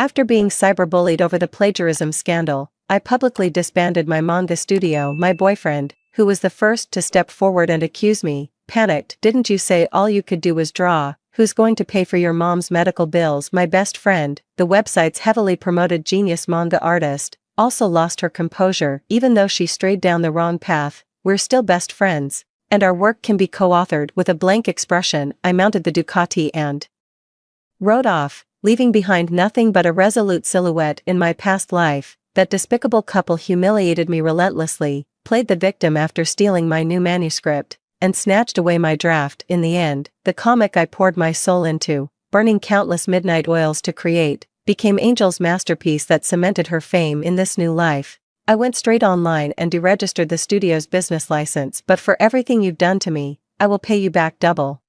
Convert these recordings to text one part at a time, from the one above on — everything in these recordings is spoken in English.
After being cyberbullied over the plagiarism scandal, I publicly disbanded my manga studio. My boyfriend, who was the first to step forward and accuse me, panicked. Didn't you say all you could do was draw? Who's going to pay for your mom's medical bills? My best friend, the website's heavily promoted genius manga artist, also lost her composure. Even though she strayed down the wrong path, we're still best friends, and our work can be co-authored. With a blank expression, I mounted the Ducati and rode off, leaving behind nothing but a resolute silhouette in my past life. That despicable couple humiliated me relentlessly, played the victim after stealing my new manuscript, and snatched away my draft. In the end, the comic I poured my soul into, burning countless midnight oils to create, became Angel's masterpiece that cemented her fame in this new life. I went straight online and deregistered the studio's business license. But for everything you've done to me, I will pay you back double.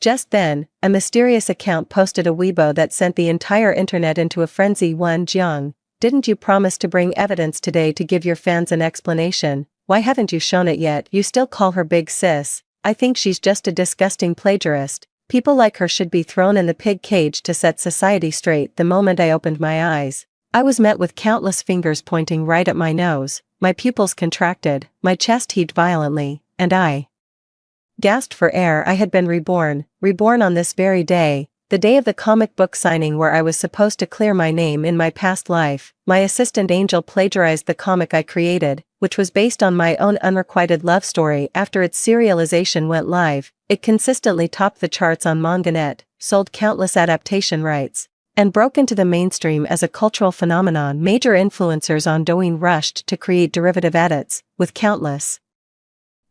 Just then, a mysterious account posted a Weibo that sent the entire internet into a frenzy. One Jiang, didn't you promise to bring evidence today to give your fans an explanation? Why haven't you shown it yet? You still call her big sis? I think she's just a disgusting plagiarist. People like her should be thrown in the pig cage to set society straight. The moment I opened my eyes, I was met with countless fingers pointing right at my nose. My pupils contracted, my chest heaved violently, and I gasped for air. I had been reborn on this very day, the day of the comic book signing where I was supposed to clear my name in my past life. My assistant Angel plagiarized the comic I created, which was based on my own unrequited love story. After its serialization went live, it consistently topped the charts on MangaNet, sold countless adaptation rights, and broke into the mainstream as a cultural phenomenon. Major influencers on Douyin rushed to create derivative edits, with countless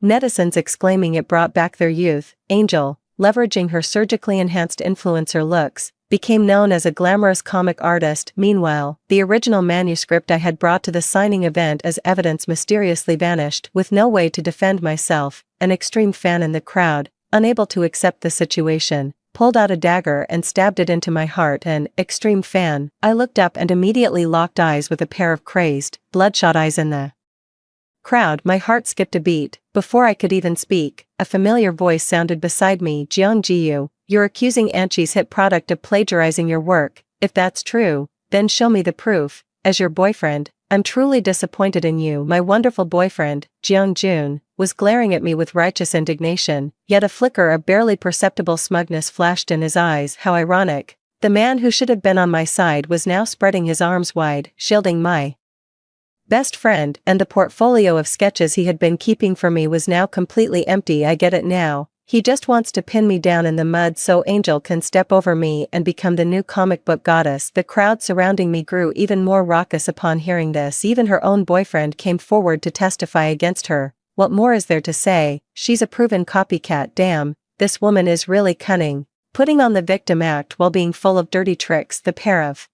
netizens exclaiming it brought back their youth. Angel, leveraging her surgically enhanced influencer looks, became known as a glamorous comic artist. Meanwhile, the original manuscript I had brought to the signing event as evidence mysteriously vanished. With no way to defend myself, an extreme fan in the crowd, unable to accept the situation, pulled out a dagger and stabbed it into my heart. An extreme fan, I looked up and immediately locked eyes with a pair of crazed, bloodshot eyes in the crowd. My heart skipped a beat. Before I could even speak, a familiar voice sounded beside me. Jiang Jiyu, you're accusing Anchi's hit product of plagiarizing your work. If that's true, then show me the proof. As your boyfriend, I'm truly disappointed in you. My wonderful boyfriend, Jiang Jun, was glaring at me with righteous indignation, yet a flicker of barely perceptible smugness flashed in his eyes. How ironic. The man who should have been on my side was now spreading his arms wide, shielding my best friend, and the portfolio of sketches he had been keeping for me was now completely empty. I get it now. He just wants to pin me down in the mud so Angel can step over me and become the new comic book goddess. The crowd surrounding me grew even more raucous upon hearing this. Even her own boyfriend came forward to testify against her. What more is there to say? She's a proven copycat. Damn, this woman is really cunning, putting on the victim act while being full of dirty tricks. The pair of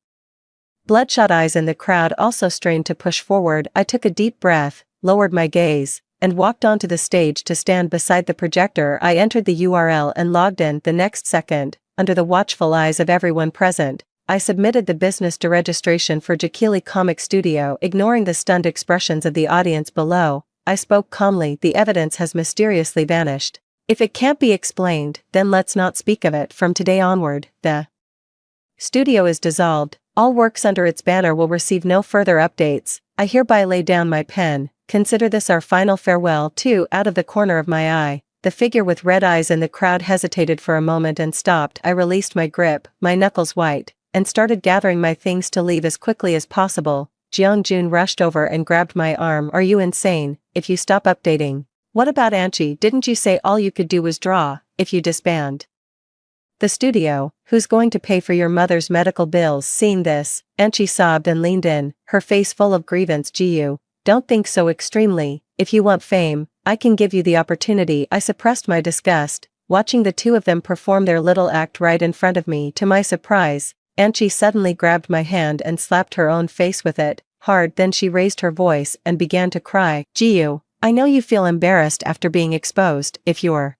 bloodshot eyes in the crowd also strained to push forward. I took a deep breath, lowered my gaze, and walked onto the stage to stand beside the projector. I entered the URL and logged in. The next second, under the watchful eyes of everyone present, I submitted the business deregistration for Jakili Comic Studio. Ignoring the stunned expressions of the audience below, I spoke calmly. The evidence has mysteriously vanished. If it can't be explained, then let's not speak of it. From today onward, the studio is dissolved. All works under its banner will receive no further updates. I hereby lay down my pen. Consider this our final farewell. Too. Out of the corner of my eye, the figure with red eyes in the crowd hesitated for a moment and stopped. I released my grip, my knuckles white, and started gathering my things to leave as quickly as possible. Jiang Jun rushed over and grabbed my arm. Are you insane? If you stop updating. What about Anchi? Didn't you say all you could do was draw? If you disband the studio, who's going to pay for your mother's medical bills? Seeing this, Anchi sobbed and leaned in, her face full of grievance. Jiyu, don't think so extremely. If you want fame, I can give you the opportunity. I suppressed my disgust, watching the two of them perform their little act right in front of me. To my surprise, Anchi suddenly grabbed my hand and slapped her own face with it, hard. Then she raised her voice and began to cry. Jiyu, I know you feel embarrassed after being exposed. If you're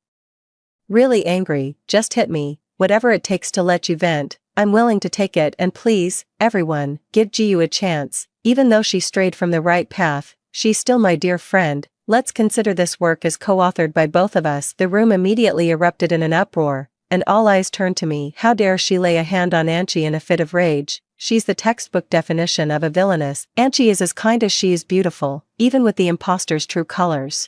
really angry, just hit me. Whatever it takes to let you vent, I'm willing to take it. And please, everyone, give Jiyu a chance. Even though she strayed from the right path, she's still my dear friend. Let's consider this work as co-authored by both of us. The room immediately erupted in an uproar, and all eyes turned to me. How dare she lay a hand on Anchi? In a fit of rage, she's the textbook definition of a villainess. Anchi is as kind as she is beautiful, even with the imposter's true colors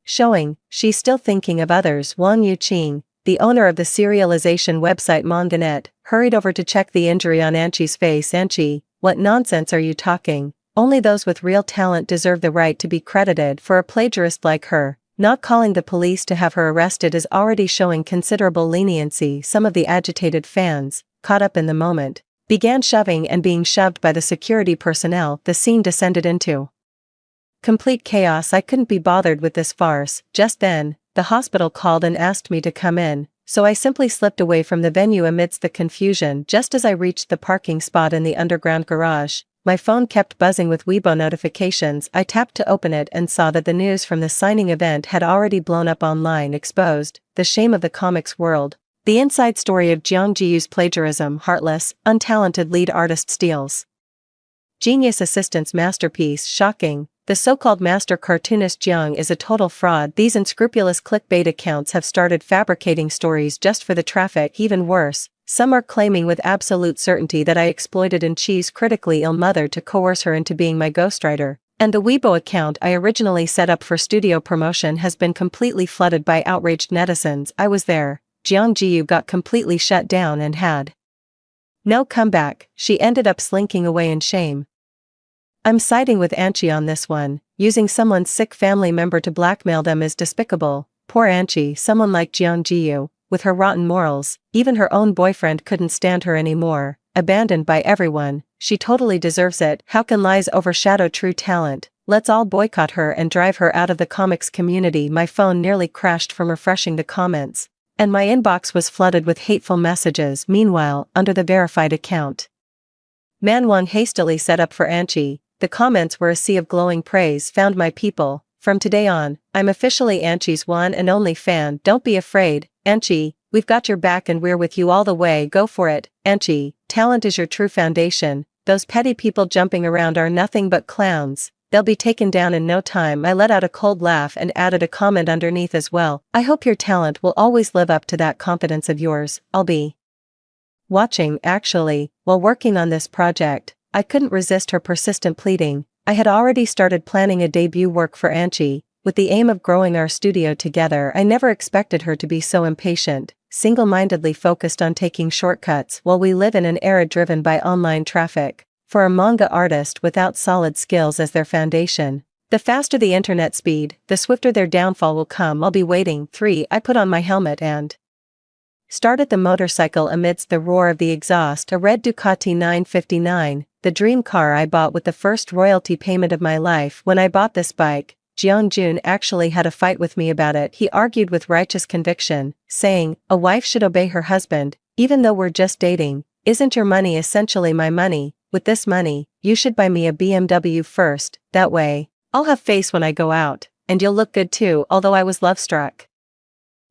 showing. She's still thinking of others. Wang Yuqing, the owner of the serialization website Manganet, hurried over to check the injury on Anchi's face. Anchi, what nonsense are you talking? Only those with real talent deserve the right to be credited. For a plagiarist like her, not calling the police to have her arrested is already showing considerable leniency. Some of the agitated fans, caught up in the moment, began shoving and being shoved by the security personnel. The scene descended into complete chaos. I couldn't be bothered with this farce. Just then, the hospital called and asked me to come in, so I simply slipped away from the venue amidst the confusion. Just as I reached the parking spot in the underground garage, my phone kept buzzing with Weibo notifications. I tapped to open it and saw that the news from the signing event had already blown up online. Exposed, the shame of the comics world. The inside story of Jiang Jiyu's plagiarism. Heartless, untalented lead artist steals genius assistant's masterpiece. Shocking. The so-called master cartoonist Jiang is a total fraud. These unscrupulous clickbait accounts have started fabricating stories just for the traffic. Even worse, some are claiming with absolute certainty that I exploited Anchi's critically ill mother to coerce her into being my ghostwriter. And the Weibo account I originally set up for studio promotion has been completely flooded by outraged netizens. I was there. Jiang Jiyu got completely shut down and had no comeback. She ended up slinking away in shame. I'm siding with Anchi on this one. Using someone's sick family member to blackmail them is despicable. Poor Anchi. Someone like Jiang Jiyu, with her rotten morals, even her own boyfriend couldn't stand her anymore. Abandoned by everyone, she totally deserves it. How can lies overshadow true talent? Let's all boycott her and drive her out of the comics community. My phone nearly crashed from refreshing the comments, and my inbox was flooded with hateful messages. Meanwhile, under the verified account Man Wang hastily set up for Anchi, the comments were a sea of glowing praise. Found my people. From today on, I'm officially Anchi's one and only fan. Don't be afraid, Anchi, we've got your back and we're with you all the way. Go for it, Anchi, talent is your true foundation. Those petty people jumping around are nothing but clowns. They'll be taken down in no time. I let out a cold laugh and added a comment underneath as well. I hope your talent will always live up to that confidence of yours. I'll be watching. Actually, while working on this project, I couldn't resist her persistent pleading. I had already started planning a debut work for Anchi, with the aim of growing our studio together. I never expected her to be so impatient, single-mindedly focused on taking shortcuts while we live in an era driven by online traffic. For a manga artist without solid skills as their foundation, the faster the internet speed, the swifter their downfall will come. I'll be waiting. 3. I put on my helmet and started the motorcycle amidst the roar of the exhaust. A red Ducati 959, the dream car I bought with the first royalty payment of my life. When I bought this bike, Jiang Jun actually had a fight with me about it. He argued with righteous conviction, saying, a wife should obey her husband, even though we're just dating. Isn't your money essentially my money? With this money, you should buy me a BMW first, that way, I'll have face when I go out, and you'll look good too. Although I was love-struck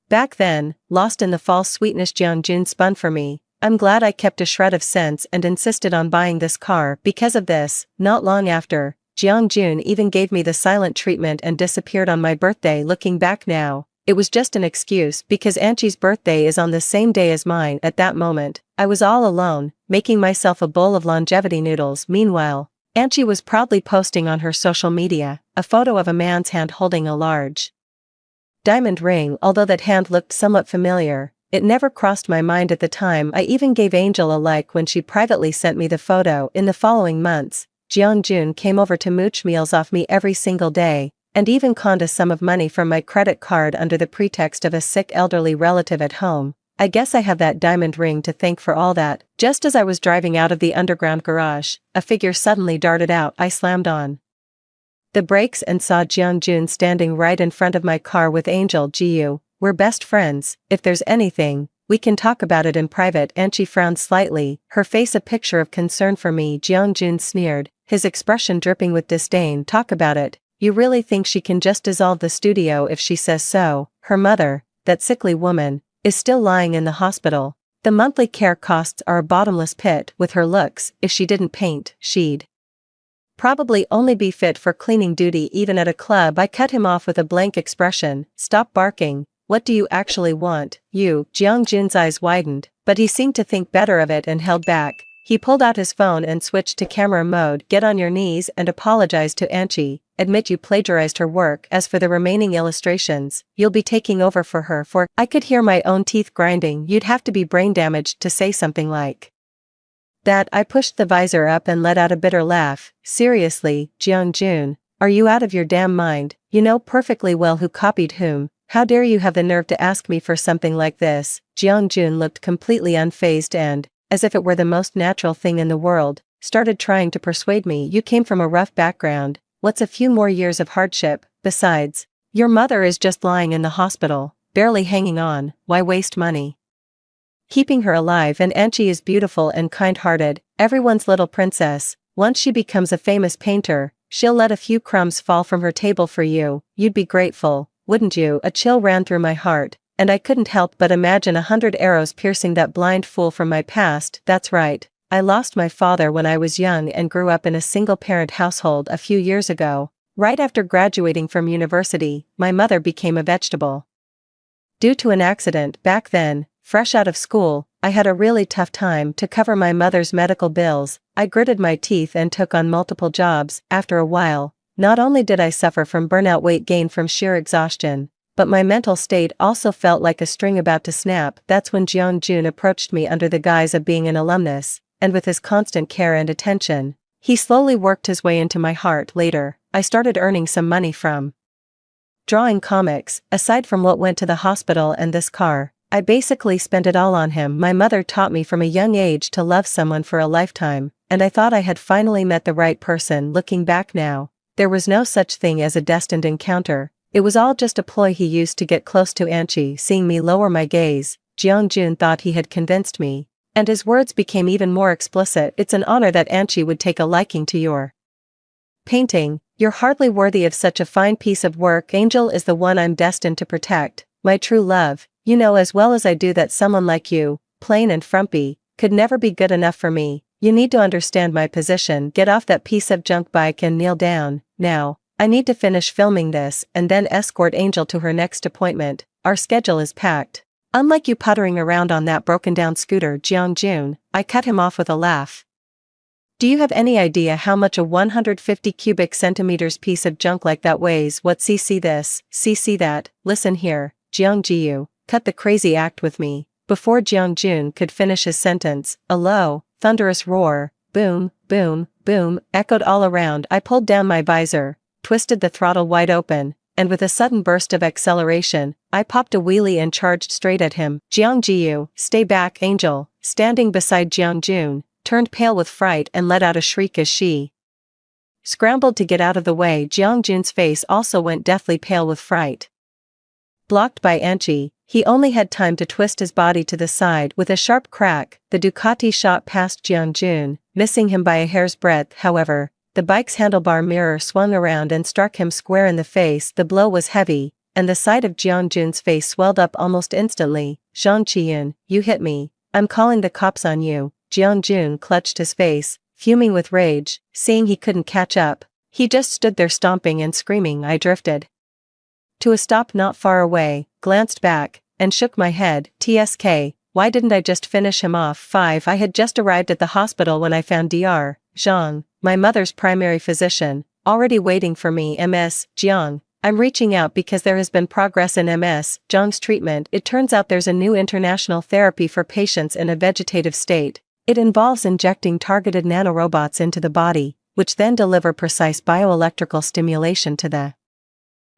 back then, lost in the false sweetness Jiang Jun spun for me, I'm glad I kept a shred of sense and insisted on buying this car. Because of this, not long after, Jiang Jun even gave me the silent treatment and disappeared on my birthday. Looking back now, it was just an excuse because Anchi's birthday is on the same day as mine. At that moment, I was all alone, making myself a bowl of longevity noodles. Meanwhile, Anchi was proudly posting on her social media a photo of a man's hand holding a large diamond ring. Although that hand looked somewhat familiar, it never crossed my mind at the time. I even gave Angel a like when she privately sent me the photo. In the following months, Jiang Jun came over to mooch meals off me every single day, and even conned a sum of money from my credit card under the pretext of a sick elderly relative at home. I guess I have that diamond ring to thank for all that. Just as I was driving out of the underground garage, a figure suddenly darted out. I slammed on the brakes and saw Jiang Jun standing right in front of my car with Angel. Jiyu, we're best friends. If there's anything, we can talk about it in private. Anchi frowned slightly, her face a picture of concern for me. Jiang Jun sneered, his expression dripping with disdain. Talk about it? You really think she can just dissolve the studio if she says so? Her mother, that sickly woman, is still lying in the hospital. The monthly care costs are a bottomless pit. With her looks, if she didn't paint, she'd probably only be fit for cleaning duty even at a club. I cut him off with a blank expression. Stop barking. What do you actually want? You? Jiang Jun's eyes widened, but he seemed to think better of it and held back. He pulled out his phone and switched to camera mode. Get on your knees and apologize to Anchi. Admit you plagiarized her work. As for the remaining illustrations, you'll be taking over for her for— I could hear my own teeth grinding. You'd have to be brain damaged to say something like that. I pushed the visor up and let out a bitter laugh. Seriously, Jeong-joon, are you out of your damn mind? You know perfectly well who copied whom. How dare you have the nerve to ask me for something like this? Jeong-joon looked completely unfazed and, as if it were the most natural thing in the world, started trying to persuade me. You came from a rough background. What's a few more years of hardship? Besides, your mother is just lying in the hospital, barely hanging on. Why waste money keeping her alive? And Anchi is beautiful and kind-hearted, everyone's little princess. Once she becomes a famous painter, she'll let a few crumbs fall from her table for you. You'd be grateful, wouldn't you? A chill ran through my heart, and I couldn't help but imagine 100 arrows piercing that blind fool from my past. That's right, I lost my father when I was young and grew up in a single-parent household a few years ago. Right after graduating from university, my mother became a vegetable due to an accident. Back then, fresh out of school, I had a really tough time to cover my mother's medical bills. I gritted my teeth and took on multiple jobs. After a while, not only did I suffer from burnout, weight gain from sheer exhaustion, but my mental state also felt like a string about to snap. That's when Jeong-joon approached me under the guise of being an alumnus, and with his constant care and attention, he slowly worked his way into my heart. Later, I started earning some money from drawing comics. Aside from what went to the hospital and this car, I basically spent it all on him. My mother taught me from a young age to love someone for a lifetime, and I thought I had finally met the right person. Looking back now, there was no such thing as a destined encounter. It was all just a ploy he used to get close to Anchi. Seeing me lower my gaze, Jeong-joon thought he had convinced me, and his words became even more explicit. It's an honor that Anchi would take a liking to your painting. You're hardly worthy of such a fine piece of work. Angel is the one I'm destined to protect, my true love. You know as well as I do that someone like you, plain and frumpy, could never be good enough for me. You need to understand my position. Get off that piece of junk bike and kneel down. Now, I need to finish filming this and then escort Angel to her next appointment. Our schedule is packed. Unlike you puttering around on that broken-down scooter, Jeong-joon, I cut him off with a laugh. Do you have any idea how much a 150 cubic centimeters piece of junk like that weighs? What? See this, see that. Listen here, Jeong-ji, cut the crazy act with me. Before Jeong-joon could finish his sentence, a low, thunderous roar, boom, boom, boom, echoed all around. I pulled down my visor, twisted the throttle wide open, and with a sudden burst of acceleration, I popped a wheelie and charged straight at him. Jeong-ji, stay back. Angel, standing beside Jeong-joon, turned pale with fright and let out a shriek as she scrambled to get out of the way. Jeong-joon's face also went deathly pale with fright. Blocked by Anchi, he only had time to twist his body to the side. With a sharp crack, the Ducati shot past Jeong-joon, missing him by a hair's breadth. However, the bike's handlebar mirror swung around and struck him square in the face. The blow was heavy, and the side of Jeong-joon's face swelled up almost instantly. Jeong-cheon, you hit me. I'm calling the cops on you. Jeong-joon clutched his face, fuming with rage. Seeing he couldn't catch up, he just stood there stomping and screaming. I drifted to a stop not far away, glanced back, and shook my head. TSK, why didn't I just finish him off? 5. I had just arrived at the hospital when I found Dr. Zhang, my mother's primary physician, already waiting for me. Ms. Jiang, I'm reaching out because there has been progress in Ms. Zhang's treatment. It turns out there's a new international therapy for patients in a vegetative state. It involves injecting targeted nanorobots into the body, which then deliver precise bioelectrical stimulation to the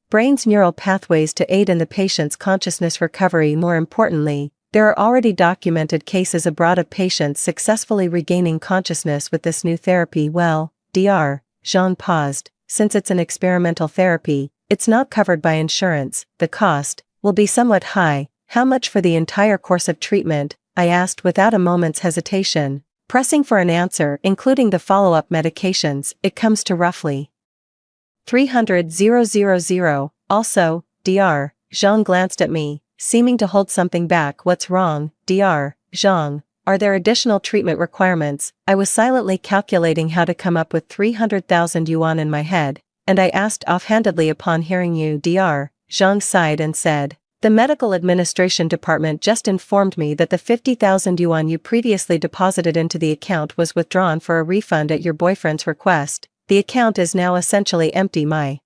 brain's neural pathways to aid in the patient's consciousness recovery. More importantly, there are already documented cases abroad of patients successfully regaining consciousness with this new therapy. Well, Dr. Zhang paused. Since it's an experimental therapy, it's not covered by insurance. The cost will be somewhat high. How much for the entire course of treatment? I asked without a moment's hesitation, pressing for an answer. Including the follow-up medications, it comes to roughly 300,000. Also, Dr. Zhang glanced at me, seeming to hold something back. What's wrong, Dr. Zhang? Are there additional treatment requirements? I was silently calculating how to come up with 300,000 yuan in my head, and I asked offhandedly upon hearing you. Dr. Zhang sighed and said, The medical administration department just informed me that the 50,000 yuan you previously deposited into the account was withdrawn for a refund at your boyfriend's request. The account is now essentially empty. My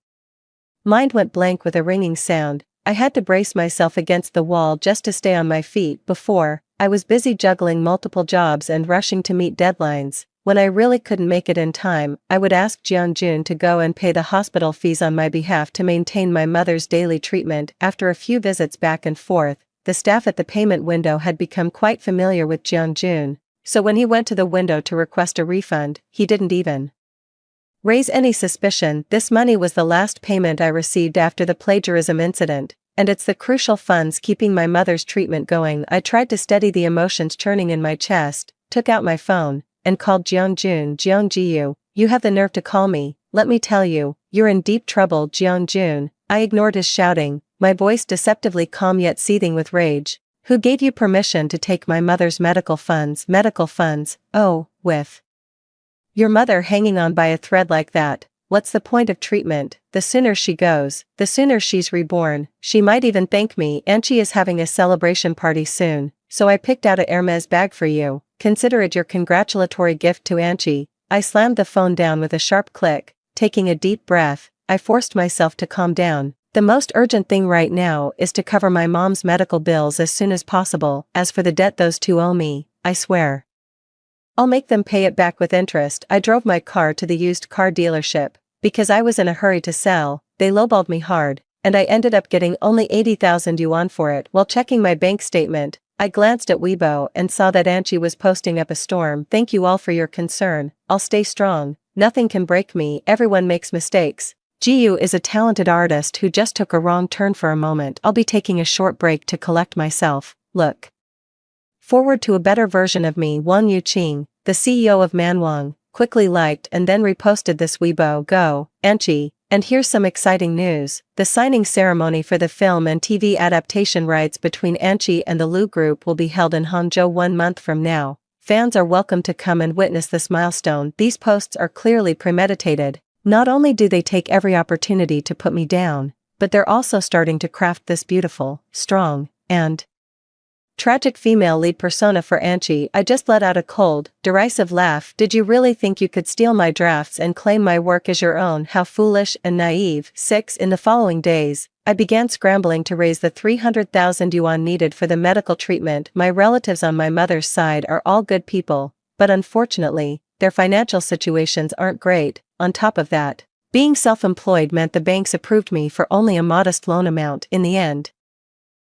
mind went blank with a ringing sound. I had to brace myself against the wall just to stay on my feet. Before, I was busy juggling multiple jobs and rushing to meet deadlines. When I really couldn't make it in time, I would ask Jianjun to go and pay the hospital fees on my behalf to maintain my mother's daily treatment. After a few visits back and forth, the staff at the payment window had become quite familiar with Jianjun, so when he went to the window to request a refund, he didn't even raise any suspicion. This money was the last payment I received after the plagiarism incident, and it's the crucial funds keeping my mother's treatment going. I tried to steady the emotions churning in my chest, took out my phone, and called Jianjun. Jiangjiu, you have the nerve to call me. Let me tell you, you're in deep trouble. Jianjun, I ignored his shouting, my voice deceptively calm yet seething with rage. Who gave you permission to take my mother's medical funds? Medical funds? Oh, with your mother hanging on by a thread like that, what's the point of treatment? The sooner she goes, the sooner she's reborn. She might even thank me. Anchi is having a celebration party soon, so I picked out a Hermes bag for you. Consider it your congratulatory gift to Anchi. I slammed the phone down with a sharp click. Taking a deep breath, I forced myself to calm down. The most urgent thing right now is to cover my mom's medical bills as soon as possible. As for the debt those two owe me, I swear I'll make them pay it back with interest. I drove my car to the used car dealership. Because I was in a hurry to sell, they lowballed me hard, and I ended up getting only 80,000 yuan for it. While checking my bank statement, I glanced at Weibo and saw that Anchi was posting up a storm. Thank you all for your concern. I'll stay strong. Nothing can break me. Everyone makes mistakes. Jiu is a talented artist who just took a wrong turn for a moment. I'll be taking a short break to collect myself. Look forward to a better version of me. Wang Yuqing, the CEO of Manwang, quickly liked and then reposted this Weibo. Go, Anchi. And here's some exciting news. The signing ceremony for the film and TV adaptation rights between Anchi and the Lu Group will be held in Hangzhou 1 month from now. Fans are welcome to come and witness this milestone. These posts are clearly premeditated. Not only do they take every opportunity to put me down, but they're also starting to craft this beautiful, strong, and tragic female lead persona for Anchi. I just let out a cold, derisive laugh. Did you really think you could steal my drafts and claim my work as your own? How foolish and naive. 6. In the following days, I began scrambling to raise the 300,000 yuan needed for the medical treatment. My relatives on my mother's side are all good people, but unfortunately, their financial situations aren't great. On top of that, being self-employed meant the banks approved me for only a modest loan amount. In the end,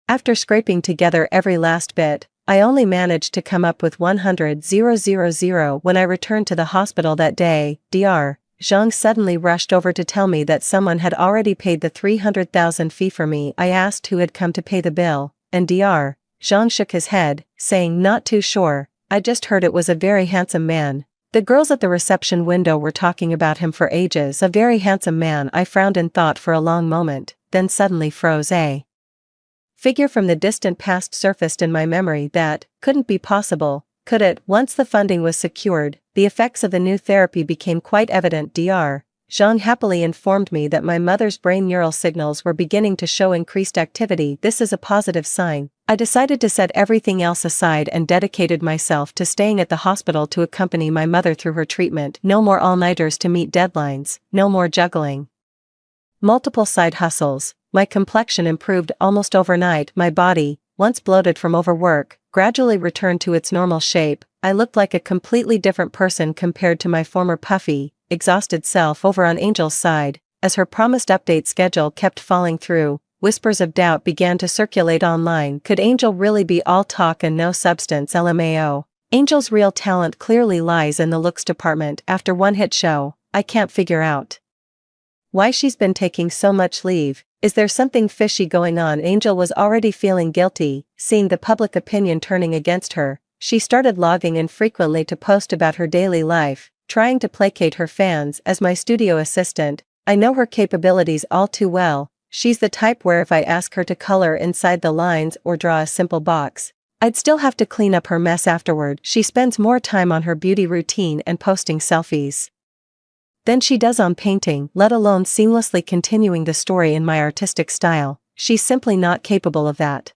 after scraping together every last bit, I only managed to come up with 100,000. When I returned to the hospital that day, Dr. Zhang suddenly rushed over to tell me that someone had already paid the 300,000 fee for me. I asked who had come to pay the bill, and Dr. Zhang shook his head, saying not too sure. I just heard it was a very handsome man. The girls at the reception window were talking about him for ages. A very handsome man. I frowned in thought for a long moment, then suddenly froze. A figure from the distant past surfaced in my memory. That couldn't be possible, could it? Once the funding was secured, the effects of the new therapy became quite evident. Dr. Zhang happily informed me that my mother's brain neural signals were beginning to show increased activity. This is a positive sign. I decided to set everything else aside and dedicated myself to staying at the hospital to accompany my mother through her treatment. No more all-nighters to meet deadlines, no more juggling multiple side hustles. My complexion improved almost overnight. My body, once bloated from overwork, gradually returned to its normal shape. I looked like a completely different person compared to my former puffy, exhausted self. Over on Angel's side, as her promised update schedule kept falling through, whispers of doubt began to circulate online. Could Angel really be all talk and no substance? LMAO. Angel's real talent clearly lies in the looks department. After one hit show, I can't figure out why she's been taking so much leave. Is there something fishy going on? Angel was already feeling guilty, seeing the public opinion turning against her. She started logging in frequently to post about her daily life, trying to placate her fans. As my studio assistant, I know her capabilities all too well. She's the type where if I ask her to color inside the lines or draw a simple box, I'd still have to clean up her mess afterward. She spends more time on her beauty routine and posting selfies than she does on painting, let alone seamlessly continuing the story in my artistic style. she's simply not capable of that.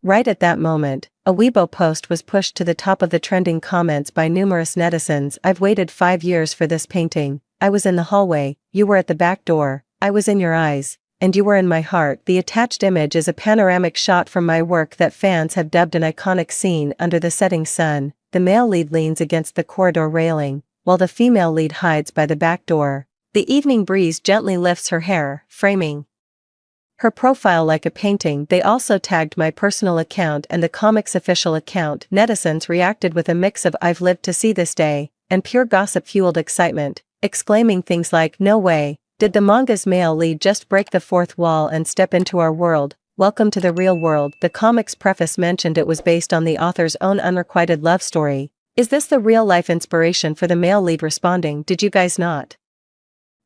Right at that moment, a Weibo post was pushed to the top of the trending comments by numerous netizens. I've waited 5 years for this painting. I was in the hallway, you were at the back door, I was in your eyes, and you were in my heart. The attached image is a panoramic shot from my work that fans have dubbed an iconic scene. Under the setting sun, the male lead leans against the corridor railing, while the female lead hides by the back door. The evening breeze gently lifts her hair, framing her profile like a painting. They also tagged my personal account and the comic's official account. Netizens reacted with a mix of "I've lived to see this day" and pure gossip-fueled excitement, exclaiming things like, "No way, did the manga's male lead just break the fourth wall and step into our world? Welcome to the real world." The comic's preface mentioned it was based on the author's own unrequited love story. Is this the real-life inspiration for the male lead? Responding, "Did you guys not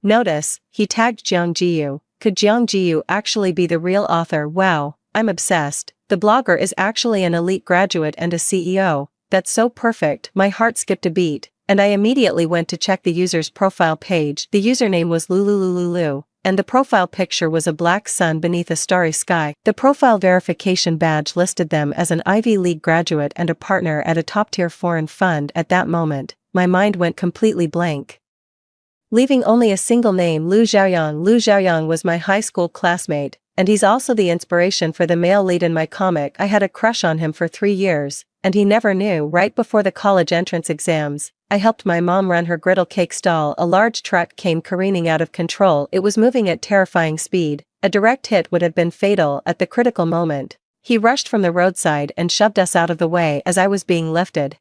notice?" He tagged Jiang Jiyu. Could Jiang Jiyu actually be the real author? Wow, I'm obsessed. The blogger is actually an elite graduate and a CEO. That's so perfect. My heart skipped a beat, and I immediately went to check the user's profile page. The username was Lululululu, and the profile picture was a black sun beneath a starry sky. The profile verification badge listed them as an Ivy League graduate and a partner at a top-tier foreign fund. At that moment, my mind went completely blank, leaving only a single name: Lu Xiaoyang. Lu Xiaoyang was my high school classmate, and he's also the inspiration for the male lead in my comic. I had a crush on him for 3 years, and he never knew. Right before the college entrance exams, I helped my mom run her griddle cake stall. A large truck came careening out of control. It was moving at terrifying speed. A direct hit would have been fatal. At the critical moment, he rushed from the roadside and shoved us out of the way as I was being lifted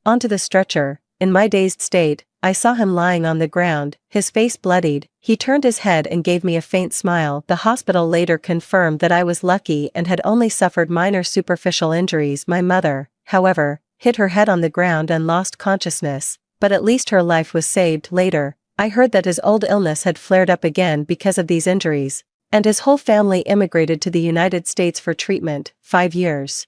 onto the stretcher. In my dazed state, I saw him lying on the ground, his face bloodied. He turned his head and gave me a faint smile. The hospital later confirmed that I was lucky and had only suffered minor superficial injuries. My mother, however, hit her head on the ground and lost consciousness, but at least her life was saved. Later, I heard that his old illness had flared up again because of these injuries, and his whole family immigrated to the United States for treatment. 5 years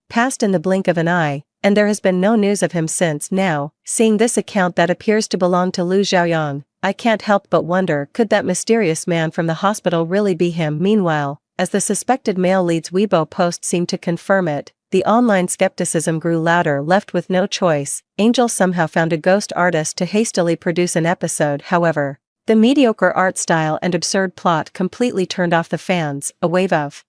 passed in the blink of an eye, and there has been no news of him since. Now, seeing this account that appears to belong to Lu Xiaoyang, I can't help but wonder, could that mysterious man from the hospital really be him? Meanwhile, as the suspected male lead's Weibo post seemed to confirm it, the online skepticism grew louder. Left with no choice, Angel somehow found a ghost artist to hastily produce an episode. However, the mediocre art style and absurd plot completely turned off the fans. A wave of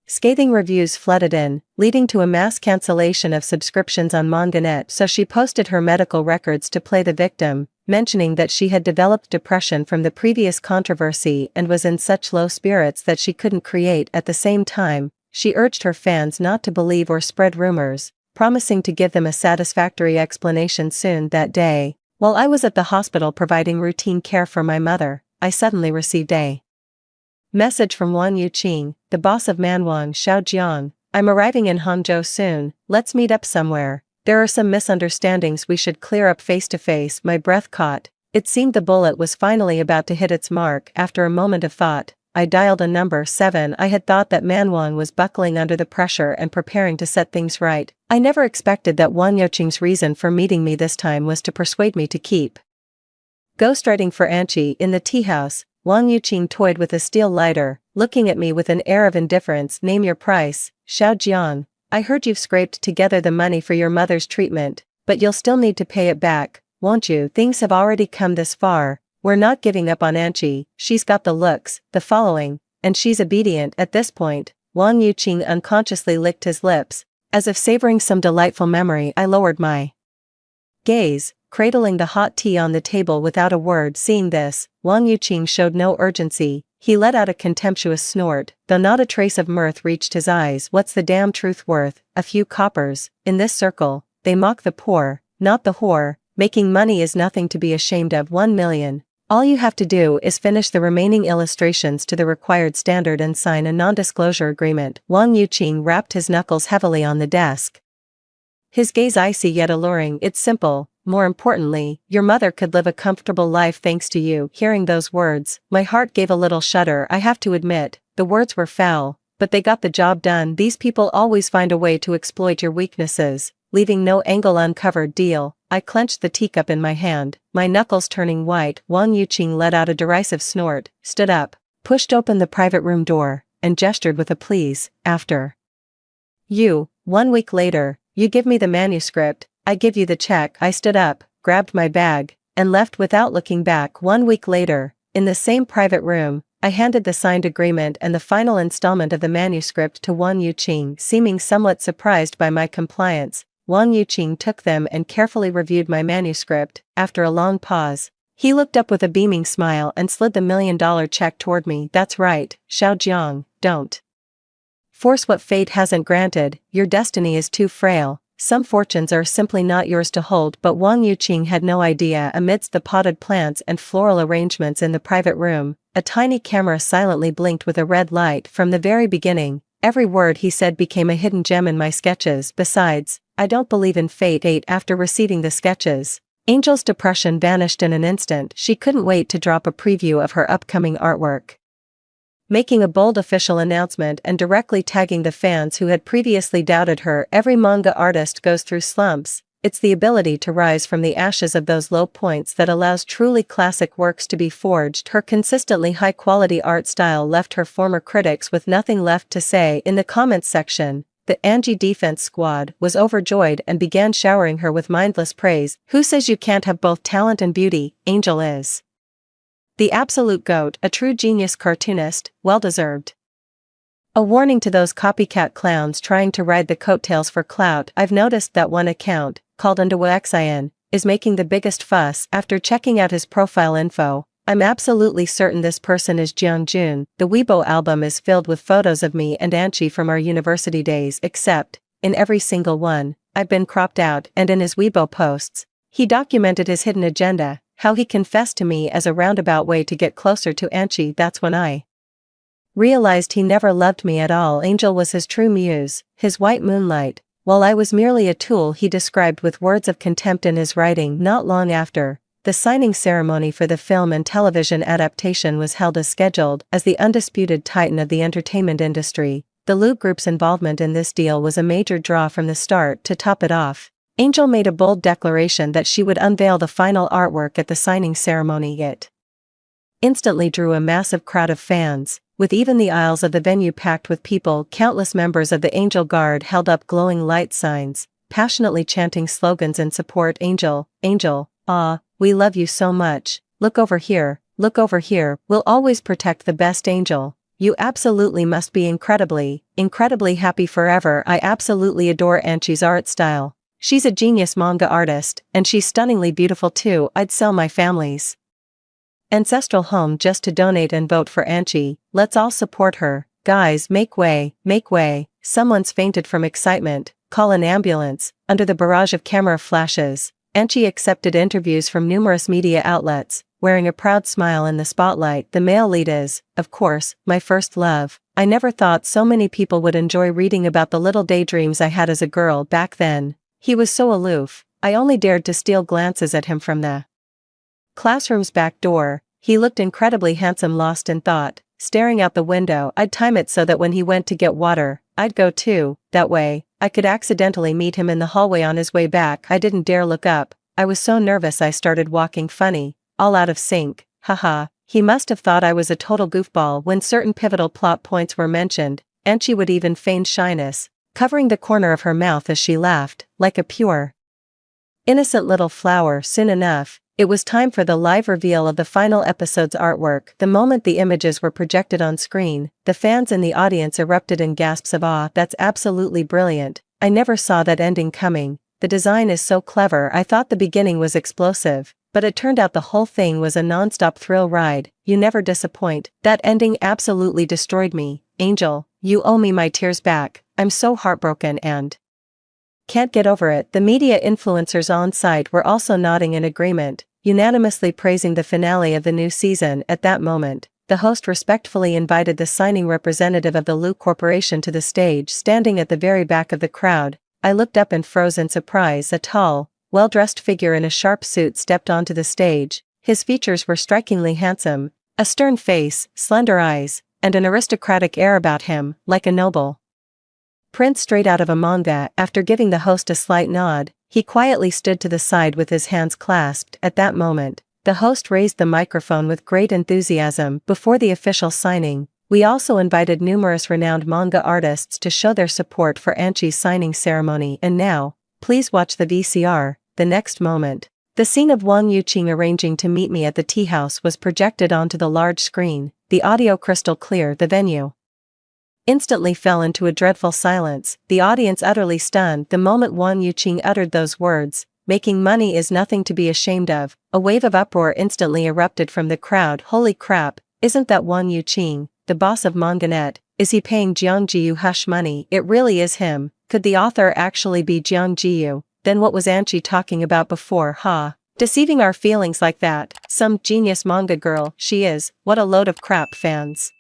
scathing reviews flooded in, leading to a mass cancellation of subscriptions on MangaNet. So she posted her medical records to play the victim, mentioning that she had developed depression from the previous controversy and was in such low spirits that she couldn't create. At the same time, she urged her fans not to believe or spread rumors, promising to give them a satisfactory explanation soon. That day, while I was at the hospital providing routine care for my mother, I suddenly received a message from Wang Yuqing, the boss of Manwang Xiaojiang. "I'm arriving in Hangzhou soon, let's meet up somewhere. There are some misunderstandings we should clear up face to face." My breath caught. It seemed the bullet was finally about to hit its mark. After a moment of thought, I dialed a number 7. I had thought that Manwang was buckling under the pressure and preparing to set things right. I never expected that Wang Yuqing's reason for meeting me this time was to persuade me to keep ghostwriting for Anchi. In the tea house, Wang Yuqing toyed with a steel lighter, looking at me with an air of indifference. "Name your price, Xiaojiang. I heard you've scraped together the money for your mother's treatment, but you'll still need to pay it back, won't you? Things have already come this far. We're not giving up on Anchi. She's got the looks, the following, and she's obedient." At this point, Wang Yuqing unconsciously licked his lips, as if savoring some delightful memory. I lowered my gaze, cradling the hot tea on the table without a word. Seeing this, Wang Yuqing showed no urgency. He let out a contemptuous snort, though not a trace of mirth reached his eyes. "What's the damn truth worth? A few coppers. In this circle, they mock the poor, not the whore. Making money is nothing to be ashamed of. 1 million. All you have to do is finish the remaining illustrations to the required standard and sign a non-disclosure agreement." Wang Yuqing rapped his knuckles heavily on the desk, his gaze icy yet alluring. "It's simple. More importantly, your mother could live a comfortable life thanks to you." Hearing those words, my heart gave a little shudder. I have to admit, the words were foul, but they got the job done. These people always find a way to exploit your weaknesses, leaving no angle uncovered. Deal. I clenched the teacup in my hand, my knuckles turning white. Wang Yuqing let out a derisive snort, stood up, pushed open the private room door, and gestured with a please, after. You, 1 week later, you give me the manuscript, I give you the check. I stood up, grabbed my bag, and left without looking back. 1 week later, in the same private room, I handed the signed agreement and the final installment of the manuscript to Wang Yuqing. Seeming somewhat surprised by my compliance, Wang Yuqing took them and carefully reviewed my manuscript. After a long pause, he looked up with a beaming smile and slid the $1 million check toward me. That's right, Xiaojiang, don't force what fate hasn't granted. Your destiny is too frail. Some fortunes are simply not yours to hold. But Wang Yuqing had no idea. Amidst the potted plants and floral arrangements in the private room, a tiny camera silently blinked with a red light. From the very beginning, every word he said became a hidden gem in my sketches. Besides, I don't believe in fate. After receiving the sketches, Angel's depression vanished in an instant. She couldn't wait to drop a preview of her upcoming artwork, making a bold official announcement and directly tagging the fans who had previously doubted her. Every manga artist goes through slumps. It's the ability to rise from the ashes of those low points that allows truly classic works to be forged. Her consistently high-quality art style left her former critics with nothing left to say. In the comments section, the Angie Defense Squad was overjoyed and began showering her with mindless praise. Who says you can't have both talent and beauty? Angel is the absolute GOAT, a true genius cartoonist, well-deserved. A warning to those copycat clowns trying to ride the coattails for clout. I've noticed that one account, called UndaWXIN, is making the biggest fuss. After checking out his profile info, I'm absolutely certain this person is Jiangjun. The Weibo album is filled with photos of me and Anchi from our university days, except, in every single one, I've been cropped out. And in his Weibo posts, he documented his hidden agenda, how he confessed to me as a roundabout way to get closer to Anchi. That's when I realized he never loved me at all. Angel was his true muse, his white moonlight, while I was merely a tool he described with words of contempt in his writing. Not long after, the signing ceremony for the film and television adaptation was held as scheduled. As the undisputed titan of the entertainment industry, the Lu Group's involvement in this deal was a major draw from the start. To top it off, Angel made a bold declaration that she would unveil the final artwork at the signing ceremony. It instantly drew a massive crowd of fans, with even the aisles of the venue packed with people. Countless members of the Angel Guard held up glowing light signs, passionately chanting slogans in support. Angel, Angel, ah, we love you so much, look over here, we'll always protect the best. Angel, you absolutely must be incredibly happy forever. I absolutely adore Anchi's art style. She's a genius manga artist, and she's stunningly beautiful too. I'd sell my family's ancestral home just to donate and vote for Anchi. Let's all support her. Guys, make way, make way. Someone's fainted from excitement. Call an ambulance. Under the barrage of camera flashes, Anchi accepted interviews from numerous media outlets, wearing a proud smile in the spotlight. The male lead is, of course, my first love. I never thought so many people would enjoy reading about the little daydreams I had as a girl back then. He was so aloof, I only dared to steal glances at him from the classroom's back door. He looked incredibly handsome, lost in thought, staring out the window. I'd time it so that when he went to get water, I'd go too. That way, I could accidentally meet him in the hallway on his way back. I didn't dare look up. I was so nervous I started walking funny, all out of sync. Haha, he must have thought I was a total goofball. When certain pivotal plot points were mentioned, Anchi would even feign shyness, covering the corner of her mouth as she laughed, like a pure, innocent little flower. Soon enough, it was time for the live reveal of the final episode's artwork. The moment the images were projected on screen, the fans in the audience erupted in gasps of awe. That's absolutely brilliant. I never saw that ending coming. The design is so clever. I thought the beginning was explosive, but it turned out the whole thing was a non-stop thrill ride. You never disappoint. That ending absolutely destroyed me. Angel, you owe me my tears back. I'm so heartbroken and can't get over it. The media influencers on site were also nodding in agreement, unanimously praising the finale of the new season. At that moment, the host respectfully invited the signing representative of the Lu Corporation to the stage. Standing at the very back of the crowd, I looked up and froze in surprise. A tall, well-dressed figure in a sharp suit stepped onto the stage. His features were strikingly handsome, a stern face, slender eyes, and an aristocratic air about him, like a noble prince straight out of a manga. After giving the host a slight nod, he quietly stood to the side with his hands clasped. At that moment, The host raised the microphone with great enthusiasm before the official signing. We also invited numerous renowned manga artists to show their support for Anchi's signing ceremony, and now, please watch the VCR. The next moment, the scene of Wang Yuqing arranging to meet me at the tea house was projected onto the large screen, the audio crystal clear. The venue instantly fell into a dreadful silence, the audience utterly stunned the moment Wang Yuqing uttered those words. Making money is nothing to be ashamed of. A wave of uproar instantly erupted from the crowd. Holy crap, isn't that Wang Yuqing, the boss of Manganet? Is he paying Jiang Jiyu hush money? It really is him. Could the author actually be Jiang Jiyu? Then what was Anchi talking about before, huh? Deceiving our feelings like that. Some genius manga girl, she is. What a load of crap. Fans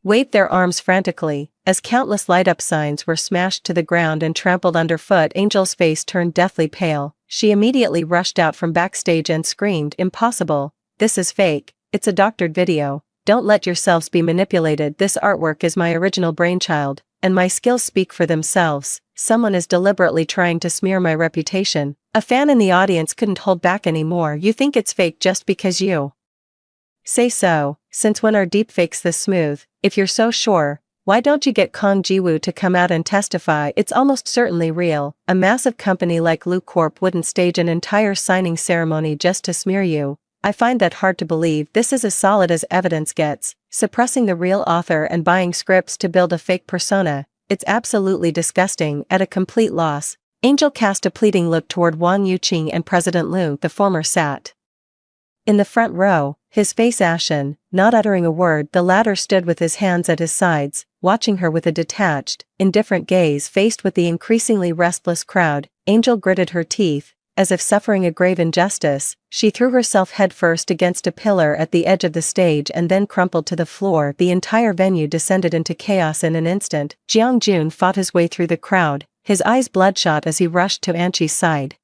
waved their arms frantically, as countless light-up signs were smashed to the ground and trampled underfoot. Angel's face turned deathly pale. She immediately rushed out from backstage and screamed, "Impossible. This is fake. It's a doctored video. Don't let yourselves be manipulated. This artwork is my original brainchild, and my skills speak for themselves. Someone is deliberately trying to smear my reputation." A fan in the audience couldn't hold back anymore. You think it's fake just because you say so? Since when are deepfakes this smooth? If you're so sure, why don't you get Kong Jiwoo to come out and testify? It's almost certainly real. A massive company like Lu Corp wouldn't stage an entire signing ceremony just to smear you. I find that hard to believe. This is as solid as evidence gets. Suppressing the real author and buying scripts to build a fake persona. It's absolutely disgusting. At a complete loss, Angel cast a pleading look toward Wang Yuqing and President Lu. The former sat in the front row, his face ashen, not uttering a word. The latter stood with his hands at his sides, watching her with a detached, indifferent gaze. Faced with the increasingly restless crowd, Angel gritted her teeth. As if suffering a grave injustice, she threw herself headfirst against a pillar at the edge of the stage and then crumpled to the floor. The entire venue descended into chaos in an instant. Jiang Jun fought his way through the crowd, his eyes bloodshot as he rushed to Anchi's side,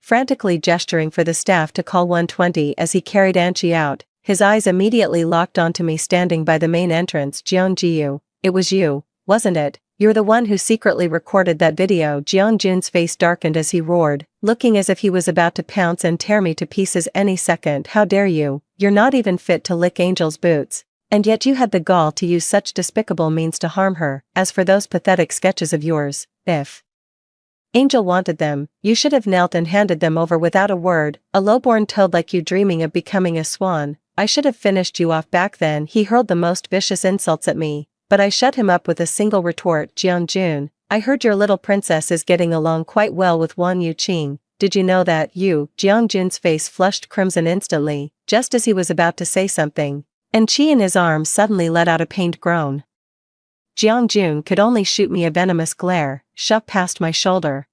frantically gesturing for the staff to call 120 as he carried Anchi out. His eyes immediately locked onto me standing by the main entrance. "Jiang Jiyu, it was you, wasn't it? You're the one who secretly recorded that video." Jiang Jun's face darkened as he roared, looking as if he was about to pounce and tear me to pieces any second. "How dare you? You're not even fit to lick Angel's boots. And yet you had the gall to use such despicable means to harm her. As for those pathetic sketches of yours, if Angel wanted them, you should have knelt and handed them over without a word. A lowborn toad like you dreaming of becoming a swan. I should have finished you off back then." He hurled the most vicious insults at me, but I shut him up with a single retort. "Jiang Jun, I heard your little princess is getting along quite well with Wang Yuqing. Did you know that?" Jiang Jun's face flushed crimson instantly, just as he was about to say something, and Chi in his arms suddenly let out a pained groan. Jiang Jun could only shoot me a venomous glare, shove past my shoulder,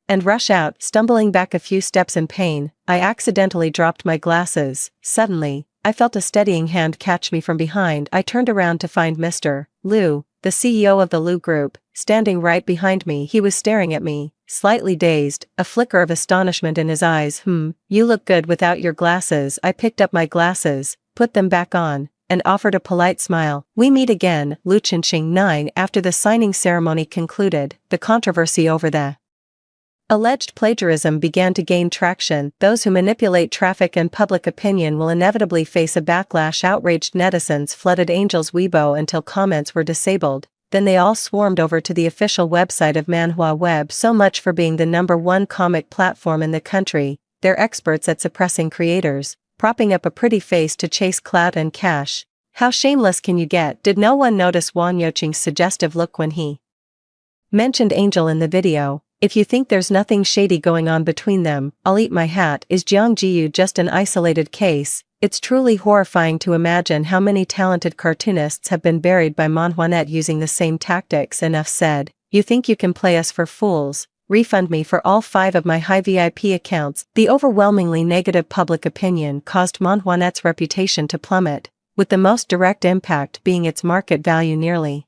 and rush out. Stumbling back a few steps in pain, I accidentally dropped my glasses. Suddenly, I felt a steadying hand catch me from behind. I turned around to find Mr. Lu, the CEO of the Lu Group, standing right behind me. He was staring at me, slightly dazed, a flicker of astonishment in his eyes. You look good without your glasses." I picked up my glasses, put them back on, and offered a polite smile. "We meet again." Lu Chenxing 9. After the signing ceremony concluded, the controversy over the alleged plagiarism began to gain traction. Those who manipulate traffic and public opinion will inevitably face a backlash. Outraged netizens flooded Angel's Weibo until comments were disabled. Then they all swarmed over to the official website of Manhua Web. So much for being the #1 comic platform in the country. They're experts at suppressing creators, propping up a pretty face to chase clout and cash. How shameless can you get? Did no one notice Wang Yuqing's suggestive look when he mentioned Angel in the video? If you think there's nothing shady going on between them, I'll eat my hat. Is Jiang Jiyu just an isolated case? It's truly horrifying to imagine how many talented cartoonists have been buried by Manhuanet using the same tactics. Enough said. You think you can play us for fools? Refund me for all 5 of my high VIP accounts. The overwhelmingly negative public opinion caused Manhuanet's reputation to plummet, with the most direct impact being its market value nearly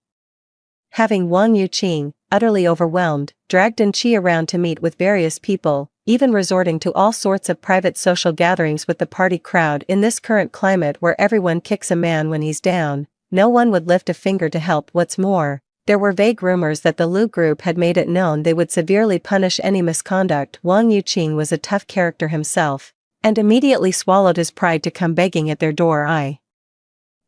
having Wang Yuqing, utterly overwhelmed, dragged Chi around to meet with various people, even resorting to all sorts of private social gatherings with the party crowd. In this current climate where everyone kicks a man when he's down, no one would lift a finger to help. What's more, there were vague rumors that the Lu Group had made it known they would severely punish any misconduct. Wang Yuqing was a tough character himself, and immediately swallowed his pride to come begging at their door. I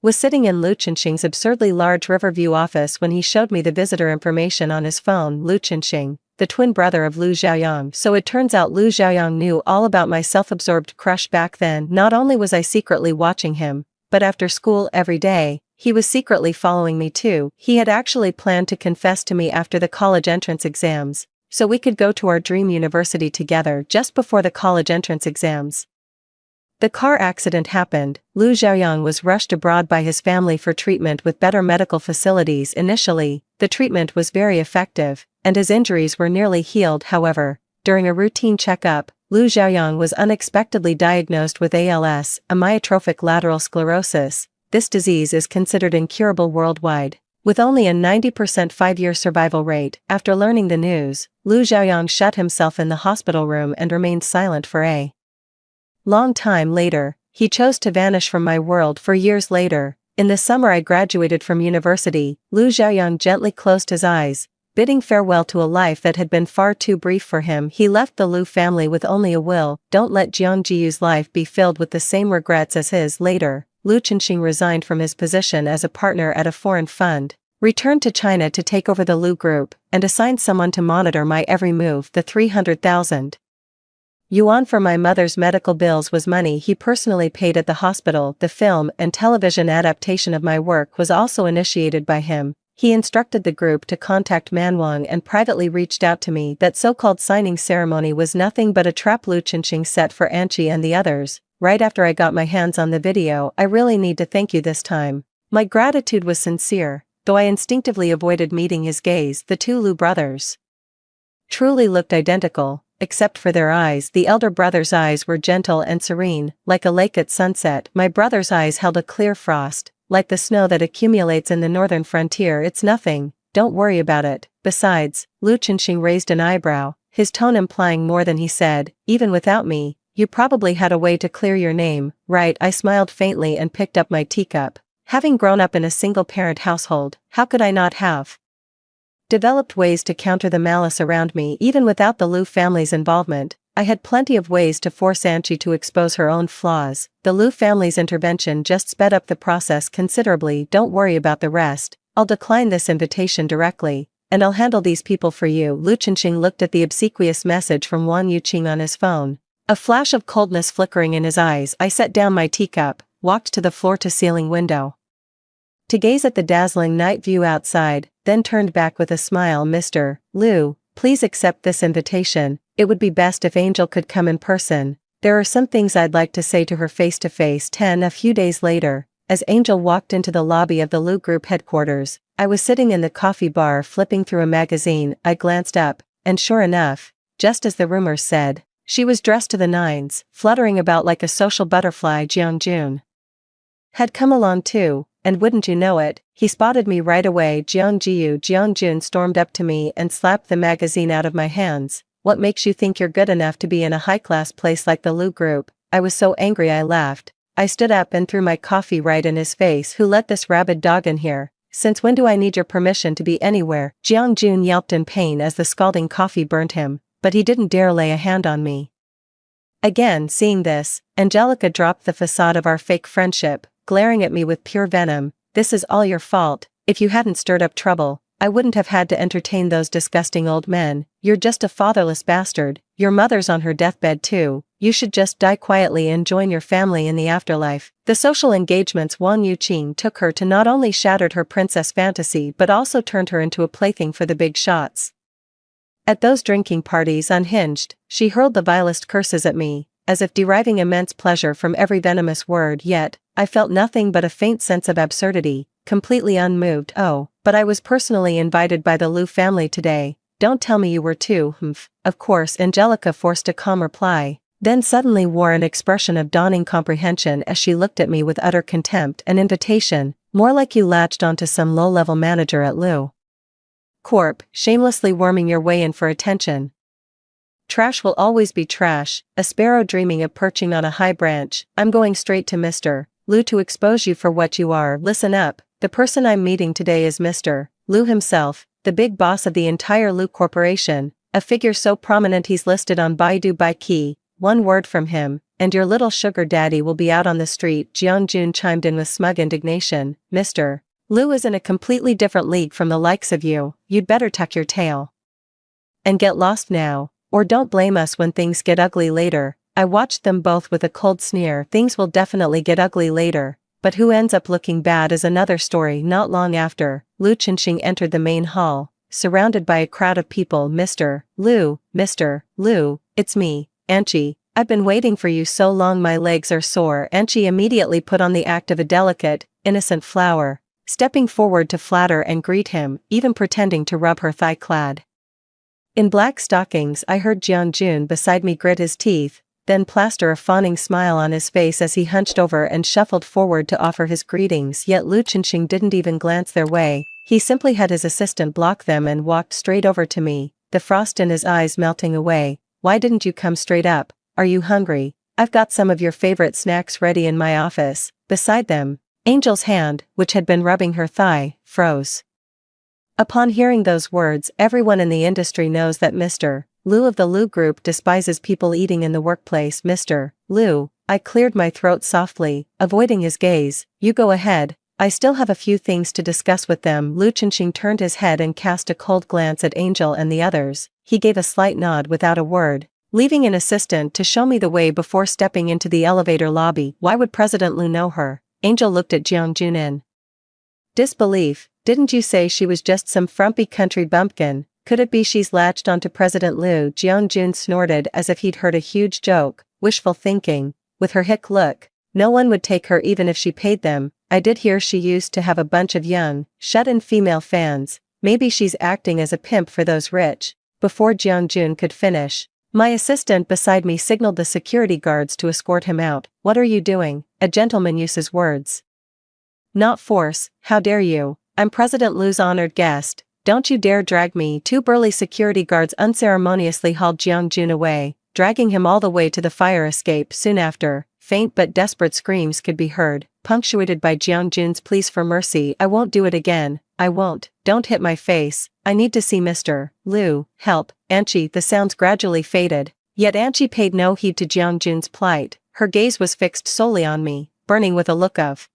was sitting in Lu Chenxing's absurdly large Riverview office when he showed me the visitor information on his phone. Lu Chenxing, the twin brother of Lu Xiaoyang. So it turns out Lu Xiaoyang knew all about my self-absorbed crush back then. Not only was I secretly watching him, but after school every day, he was secretly following me too. He had actually planned to confess to me after the college entrance exams, so we could go to our dream university together just before the college entrance exams. The car accident happened. Lu Xiaoyang was rushed abroad by his family for treatment with better medical facilities. Initially, the treatment was very effective, and his injuries were nearly healed. However, during a routine checkup, Lu Xiaoyang was unexpectedly diagnosed with ALS, amyotrophic lateral sclerosis. This disease is considered incurable worldwide, with only a 90% 5-year survival rate. After learning the news, Lu Xiaoyang shut himself in the hospital room and remained silent for a long time. Later, he chose to vanish from my world. For years later, in the summer I graduated from university, Lu Xiaoyang gently closed his eyes, bidding farewell to a life that had been far too brief for him. He left the Lu family with only a will. Don't let Jiang Jiyu's life be filled with the same regrets as his. Later, Lu Chenxing resigned from his position as a partner at a foreign fund, returned to China to take over the Lu Group, and assigned someone to monitor my every move. The 300,000 yuan for my mother's medical bills was money he personally paid at the hospital. The film and television adaptation of my work was also initiated by him. He instructed the group to contact Manwang and privately reached out to me. That so-called signing ceremony was nothing but a trap Lu Chenxing set for Anchi and the others. Right after I got my hands on the video, I really need to thank you this time. My gratitude was sincere, though I instinctively avoided meeting his gaze. The two Lu brothers truly looked identical, except for their eyes. The elder brother's eyes were gentle and serene, like a lake at sunset. My brother's eyes held a clear frost, like the snow that accumulates in the northern frontier. It's nothing, don't worry about it. Besides, Lu Chenxing raised an eyebrow, his tone implying more than he said. Even without me, you probably had a way to clear your name, right? I smiled faintly and picked up my teacup. Having grown up in a single-parent household, how could I not have developed ways to counter the malice around me? Even without the Lu family's involvement, I had plenty of ways to force Anchi to expose her own flaws. The Lu family's intervention just sped up the process considerably. Don't worry about the rest, I'll decline this invitation directly, and I'll handle these people for you. Lu Chenxing looked at the obsequious message from Wang Yuqing on his phone, a flash of coldness flickering in his eyes. I set down my teacup, walked to the floor-to-ceiling window to gaze at the dazzling night view outside, then turned back with a smile. Mr. Lu, please accept this invitation. It would be best if Angel could come in person. There are some things I'd like to say to her face-to-face. 10 A few days later, as Angel walked into the lobby of the Lu Group headquarters, I was sitting in the coffee bar flipping through a magazine. I glanced up, and sure enough, just as the rumors said, she was dressed to the nines, fluttering about like a social butterfly. Jiang Jun had come along too, and wouldn't you know it, he spotted me right away. Jiang Jun stormed up to me and slapped the magazine out of my hands. What makes you think you're good enough to be in a high-class place like the Lu Group? I was so angry I laughed. I stood up and threw my coffee right in his face. Who let this rabid dog in here? Since when do I need your permission to be anywhere? Jiang Jun yelped in pain as the scalding coffee burnt him, but he didn't dare lay a hand on me. Again, seeing this, Angelica dropped the facade of our fake friendship, glaring at me with pure venom. This is all your fault. If you hadn't stirred up trouble, I wouldn't have had to entertain those disgusting old men. You're just a fatherless bastard. Your mother's on her deathbed too. You should just die quietly and join your family in the afterlife. The social engagements Wang Yuqing took her to not only shattered her princess fantasy but also turned her into a plaything for the big shots. At those drinking parties, unhinged, she hurled the vilest curses at me, as if deriving immense pleasure from every venomous word. Yet, I felt nothing but a faint sense of absurdity, completely unmoved. Oh, but I was personally invited by the Lu family today. Don't tell me you were too. Humph. Of course. Angelica forced a calm reply, then suddenly wore an expression of dawning comprehension as she looked at me with utter contempt. An invitation? More like you latched onto some low-level manager at Lu Corp, shamelessly worming your way in for attention. Trash will always be trash, a sparrow dreaming of perching on a high branch. I'm going straight to Mr. Lu to expose you for what you are. Listen up, the person I'm meeting today is Mr. Lu himself, the big boss of the entire Lu Corporation, a figure so prominent he's listed on Baidu Baiki. One word from him, and your little sugar daddy will be out on the street." Jeongjun chimed in with smug indignation. "Mr. Liu is in a completely different league from the likes of you. You'd better tuck your tail and get lost now, or don't blame us when things get ugly later." I watched them both with a cold sneer. Things will definitely get ugly later, but who ends up looking bad is another story. Not long after, Lu Chenxing entered the main hall, surrounded by a crowd of people. Mr. Liu, it's me, Anchi. I've been waiting for you so long, my legs are sore." Anchi immediately put on the act of a delicate, innocent flower, stepping forward to flatter and greet him, even pretending to rub her thigh clad in black stockings. I heard Jeongjun beside me grit his teeth, then plaster a fawning smile on his face as he hunched over and shuffled forward to offer his greetings. Yet Lu Chenxing didn't even glance their way. He simply had his assistant block them and walked straight over to me, the frost in his eyes melting away. "Why didn't you come straight up? Are you hungry? I've got some of your favorite snacks ready in my office." Beside them, Angel's hand, which had been rubbing her thigh, froze. Upon hearing those words, everyone in the industry knows that Mr. Liu of the Liu Group despises people eating in the workplace. "Mr. Liu," I cleared my throat softly, avoiding his gaze. "You go ahead. I still have a few things to discuss with them." Lu Chenxing turned his head and cast a cold glance at Angel and the others. He gave a slight nod without a word, leaving an assistant to show me the way before stepping into the elevator lobby. Why would President Liu know her? Angel looked at Jeongjun in disbelief. "Didn't you say she was just some frumpy country bumpkin? Could it be she's latched onto President Liu?" Jeongjun snorted as if he'd heard a huge joke. "Wishful thinking. With her hick look, no one would take her even if she paid them. I did hear she used to have a bunch of young, shut-in female fans. Maybe she's acting as a pimp for those rich." Before Jeongjun could finish, my assistant beside me signaled the security guards to escort him out. "What are you doing? A gentleman uses words, not force. How dare you? I'm President Liu's honored guest. Don't you dare drag me." Two burly security guards unceremoniously hauled Jeongjun away, dragging him all the way to the fire escape. Soon after, faint but desperate screams could be heard, punctuated by Jeongjun's pleas for mercy. "I won't do it again. I won't. Don't hit my face. I need to see Mr. Liu. Help, Anchi." The sounds gradually faded, yet Anchi paid no heed to Jeongjun's plight. Her gaze was fixed solely on me, burning with a look of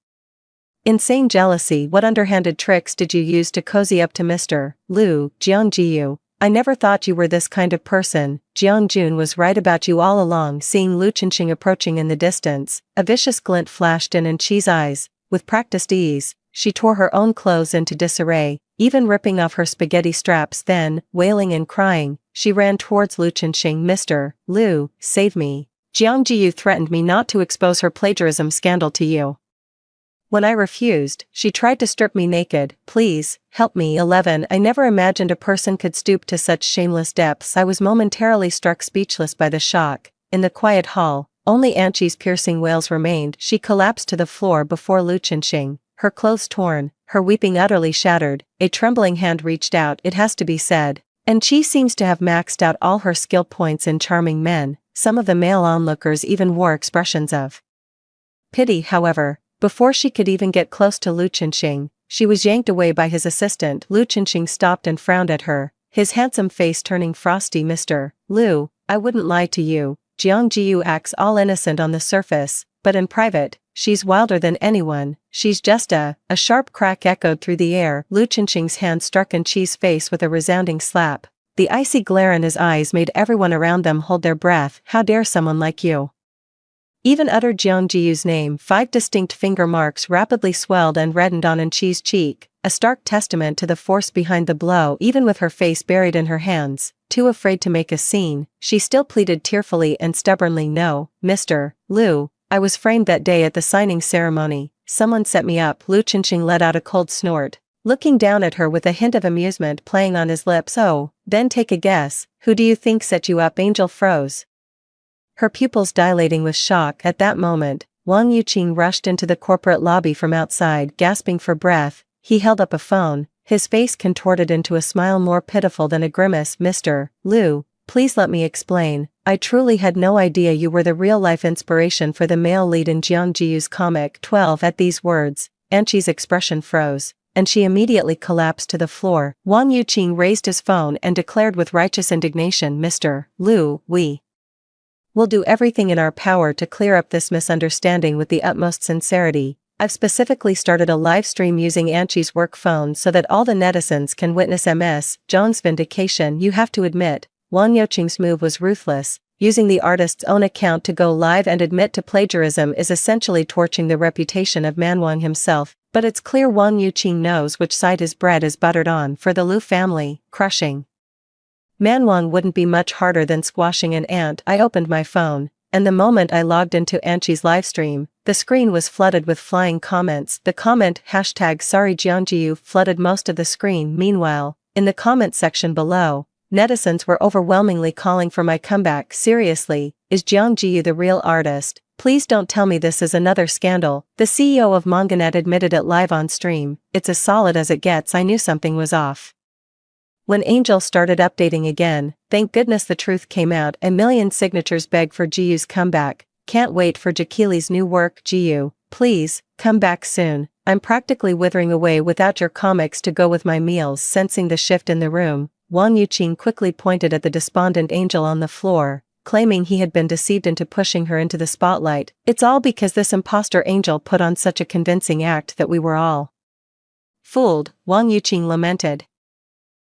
insane jealousy. "What underhanded tricks did you use to cozy up to Mr. Liu?" "Jeongjiu, I never thought you were this kind of person. Jeongjun was right about you all along." Seeing Lu Chenxing approaching in the distance, a vicious glint flashed in Chi's eyes. With practiced ease, she tore her own clothes into disarray, even ripping off her spaghetti straps. Then, wailing and crying, she ran towards Lu Chenxing. "Mr. Liu, save me. Jeongjiu threatened me not to expose her plagiarism scandal to you. When I refused, she tried to strip me naked. Please, help me." 11. I never imagined a person could stoop to such shameless depths. I was momentarily struck speechless by the shock. In the quiet hall, only Anchi's piercing wails remained. She collapsed to the floor before Lu Chenxing, her clothes torn, her weeping utterly shattered. A trembling hand reached out. It has to be said, Anchi seems to have maxed out all her skill points in charming men. Some of the male onlookers even wore expressions of pity. However, before she could even get close to Lu Chenxing, she was yanked away by his assistant. Lu Chenxing stopped and frowned at her, his handsome face turning frosty. "Mr. Liu, I wouldn't lie to you. Jeongjiu acts all innocent on the surface, but in private, she's wilder than anyone. She's just a sharp crack echoed through the air. Lu Chenxing's hand struck Chi's face with a resounding slap. The icy glare in his eyes made everyone around them hold their breath. "How dare someone like you even utter Jeongjiu's name?" 5 distinct finger marks rapidly swelled and reddened on Chi's cheek, a stark testament to the force behind the blow. Even with her face buried in her hands, too afraid to make a scene, she still pleaded tearfully and stubbornly, "No, Mr. Liu, I was framed that day at the signing ceremony. Someone set me up." Lu Chenxing let out a cold snort, looking down at her with a hint of amusement playing on his lips. "Oh, then take a guess. Who do you think set you up?" Angel froze, her pupils dilating with shock. At that moment, Wang Yuqing rushed into the corporate lobby from outside. Gasping for breath, he held up a phone, his face contorted into a smile more pitiful than a grimace. "Mr. Liu, please let me explain. I truly had no idea you were the real-life inspiration for the male lead in Jeongjiu's comic." 12. At these words, Anchi's expression froze, and she immediately collapsed to the floor. Wang Yuqing raised his phone and declared with righteous indignation, "Mr. Liu, we We'll do everything in our power to clear up this misunderstanding with the utmost sincerity. I've specifically started a live stream using Anshi's work phone so that all the netizens can witness Ms. Zhang's vindication. You have to admit, Wang Yuqing's move was ruthless. Using the artist's own account to go live and admit to plagiarism is essentially torching the reputation of Man Wang himself, but it's clear Wang Yuqing knows which side his bread is buttered on. For the Liu family, crushing Man Wang wouldn't be much harder than squashing an ant. I opened my phone, and the moment I logged into Anshi's livestream, the screen was flooded with flying comments. The comment #sorry Jiangjiu flooded most of the screen. Meanwhile, in the comment section below, netizens were overwhelmingly calling for my comeback. Seriously, is Jiang Jiyu the real artist? Please don't tell me this is another scandal. The CEO of MangaNet admitted it live on stream. It's as solid as it gets. I knew something was off. When Angel started updating again, thank goodness the truth came out. A million signatures beg for Jiyu's comeback. Can't wait for Jakili's new work. Jiyu, please, come back soon. I'm practically withering away without your comics to go with my meals. Sensing the shift in the room, Wang Yuqing quickly pointed at the despondent Angel on the floor, claiming he had been deceived into pushing her into the spotlight. It's all because this imposter Angel put on such a convincing act that we were all fooled, Wang Yuqing lamented.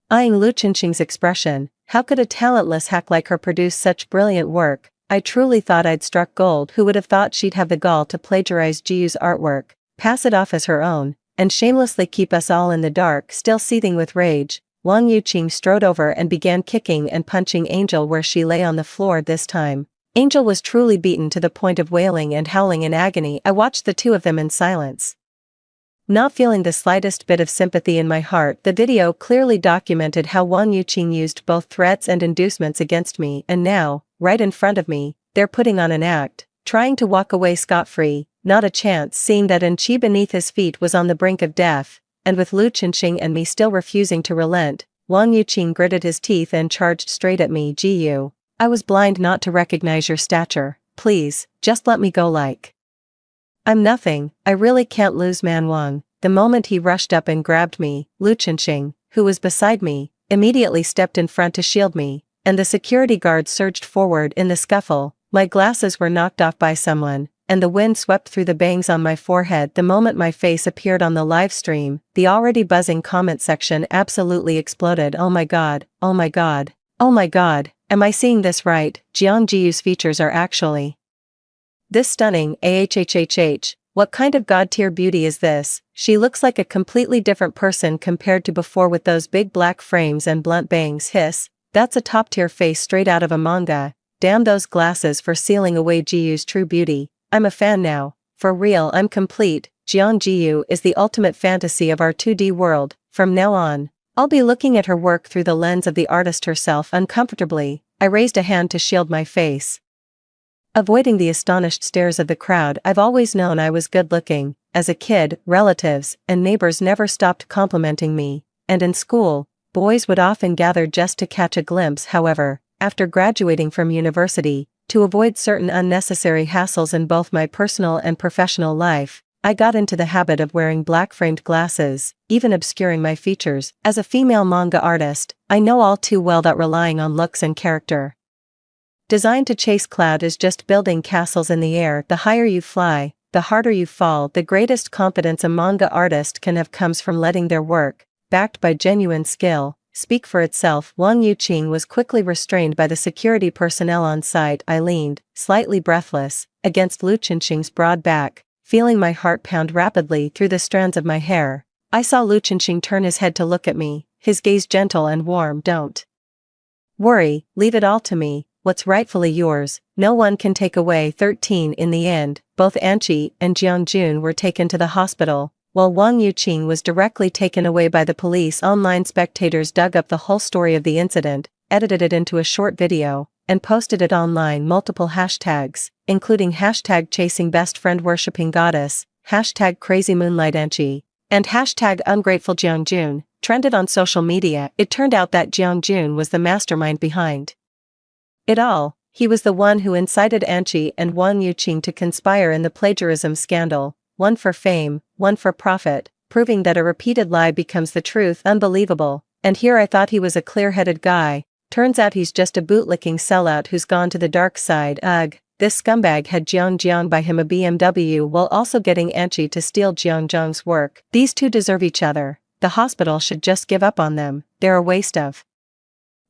Eyeing Liu Qingqing's expression, how could a talentless hack like her produce such brilliant work? I truly thought I'd struck gold. Who would have thought she'd have the gall to plagiarize Jiyu's artwork, pass it off as her own, and shamelessly keep us all in the dark? Still seething with rage, Wang Yuqing strode over and began kicking and punching Angel where she lay on the floor. This time, Angel was truly beaten to the point of wailing and howling in agony. I watched the two of them in silence, not feeling the slightest bit of sympathy in my heart. The video clearly documented how Wang Yuqing used both threats and inducements against me, and now, right in front of me, they're putting on an act, trying to walk away scot-free. Not a chance. Seeing that Anqi beneath his feet was on the brink of death, and with Liu Qingqing and me still refusing to relent, Wang Yuqing gritted his teeth and charged straight at me. Jiyu, I was blind not to recognize your stature. Please, just let me go. Like I'm nothing. I really can't lose Man Wang. The moment he rushed up and grabbed me, Liu Qingqing, who was beside me, immediately stepped in front to shield me, and the security guard surged forward. In the scuffle, my glasses were knocked off by someone, and the wind swept through the bangs on my forehead. The moment my face appeared on the live stream, the already buzzing comment section absolutely exploded. Oh my god, oh my god, oh my god, am I seeing this right? Jiang Jiyu's features are actually this stunning. Ahhhh, what kind of god-tier beauty is this? She looks like a completely different person compared to before with those big black frames and blunt bangs. Hiss, that's a top-tier face straight out of a manga. Damn those glasses for sealing away Jiyu's true beauty. I'm a fan now. For real, I'm complete. Jiang Jiyu is the ultimate fantasy of our 2D world. From now on, I'll be looking at her work through the lens of the artist herself. Uncomfortably, I raised a hand to shield my face, avoiding the astonished stares of the crowd. I've always known I was good-looking. As a kid, relatives and neighbors never stopped complimenting me, and in school, boys would often gather just to catch a glimpse. However, after graduating from university, to avoid certain unnecessary hassles in both my personal and professional life, I got into the habit of wearing black-framed glasses, even obscuring my features. As a female manga artist, I know all too well that relying on looks and character design to chase cloud is just building castles in the air. The higher you fly, the harder you fall. The greatest confidence a manga artist can have comes from letting their work, backed by genuine skill, speak for itself. Wang Yuqing was quickly restrained by the security personnel on site. I leaned, slightly breathless, against Liu Qingqing's broad back, feeling my heart pound rapidly through the strands of my hair. I saw Liu Qingqing turn his head to look at me, his gaze gentle and warm. Don't worry, leave it all to me. What's rightfully yours, no one can take away. 13 In the end, both Anqi and Jiang Jun were taken to the hospital, while Wang Yuqing was directly taken away by the police. Online spectators dug up the whole story of the incident, edited it into a short video, and posted it online. Multiple hashtags, including hashtag chasing best friend worshipping goddess, hashtag crazy moonlight Anqi, and hashtag ungrateful Jiang Jun, trended on social media. It turned out that Jiang Jun was the mastermind behind it all. He was the one who incited Anqi and Wang Yuqing to conspire in the plagiarism scandal, one for fame, one for profit, proving that a repeated lie becomes the truth. Unbelievable. And here I thought he was a clear-headed guy, Turns out he's just a bootlicking sellout who's gone to the dark side. Ugh, this scumbag had Jiang buy him a BMW while also getting Anchi to steal Jiang's work. These two deserve each other. The hospital should just give up on them. They're a waste of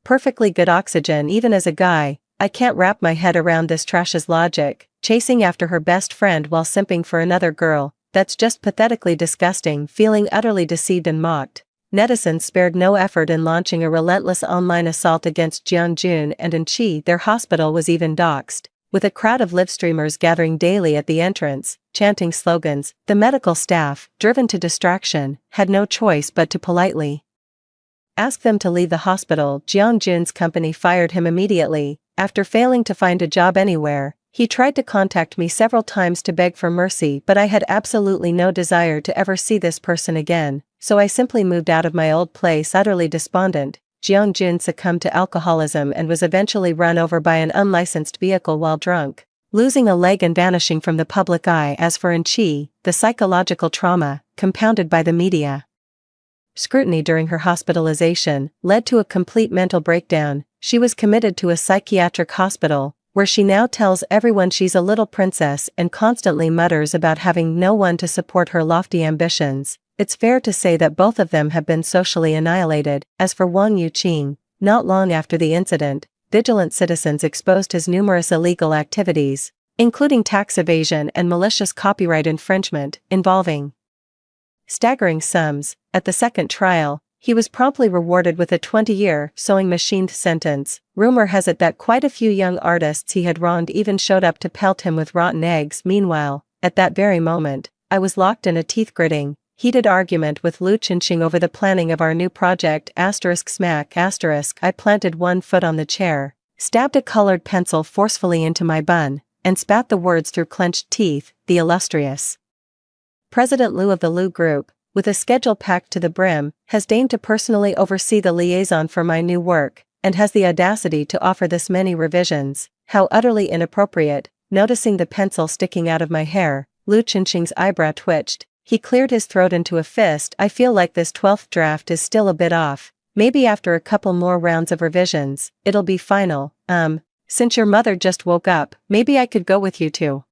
perfectly good oxygen. Even as a guy, I can't wrap my head around this trash's logic, chasing after her best friend while simping for another girl. That's just pathetically disgusting. Feeling utterly deceived and mocked, netizens spared no effort in launching a relentless online assault against Jiang and Anchi. Their hospital was even doxxed, with a crowd of live streamers gathering daily at the entrance, chanting slogans. The medical staff, driven to distraction, had no choice but to politely ask them to leave the hospital. Jiang's company fired him immediately. After failing to find a job anywhere, he tried to contact me several times to beg for mercy, but I had absolutely no desire to ever see this person again, so I simply moved out of my old place utterly despondent. Jiang succumbed to alcoholism and was eventually run over by an unlicensed vehicle while drunk, losing a leg and vanishing from the public eye. As for Anchi, the psychological trauma, compounded by the media scrutiny during her hospitalization, led to a complete mental breakdown. She was committed to a psychiatric hospital, where she now tells everyone she's a little princess and constantly mutters about having no one to support her lofty ambitions. It's fair to say that both of them have been socially annihilated. As for Wang Yuqing, not long after the incident, vigilant citizens exposed his numerous illegal activities, including tax evasion and malicious copyright infringement, involving staggering sums. At the second trial, he was promptly rewarded with a 20-year sewing machine sentence. Rumor has it that quite a few young artists he had wronged even showed up to pelt him with rotten eggs. Meanwhile, at that very moment, I was locked in a teeth-gritting, heated argument with Lu Chinxing over the planning of our new project. Smack. I planted one foot on the chair, stabbed a colored pencil forcefully into my bun, and spat the words through clenched teeth. The illustrious President Lu of the Lu Group, with a schedule packed to the brim, has deigned to personally oversee the liaison for my new work, and has the audacity to offer this many revisions. How utterly inappropriate. Noticing the pencil sticking out of my hair, Lu Chinxing's eyebrow twitched. He cleared his throat into a fist. I feel like this 12th draft is still a bit off. Maybe after a couple more rounds of revisions, it'll be final. Since your mother just woke up, maybe I could go with you to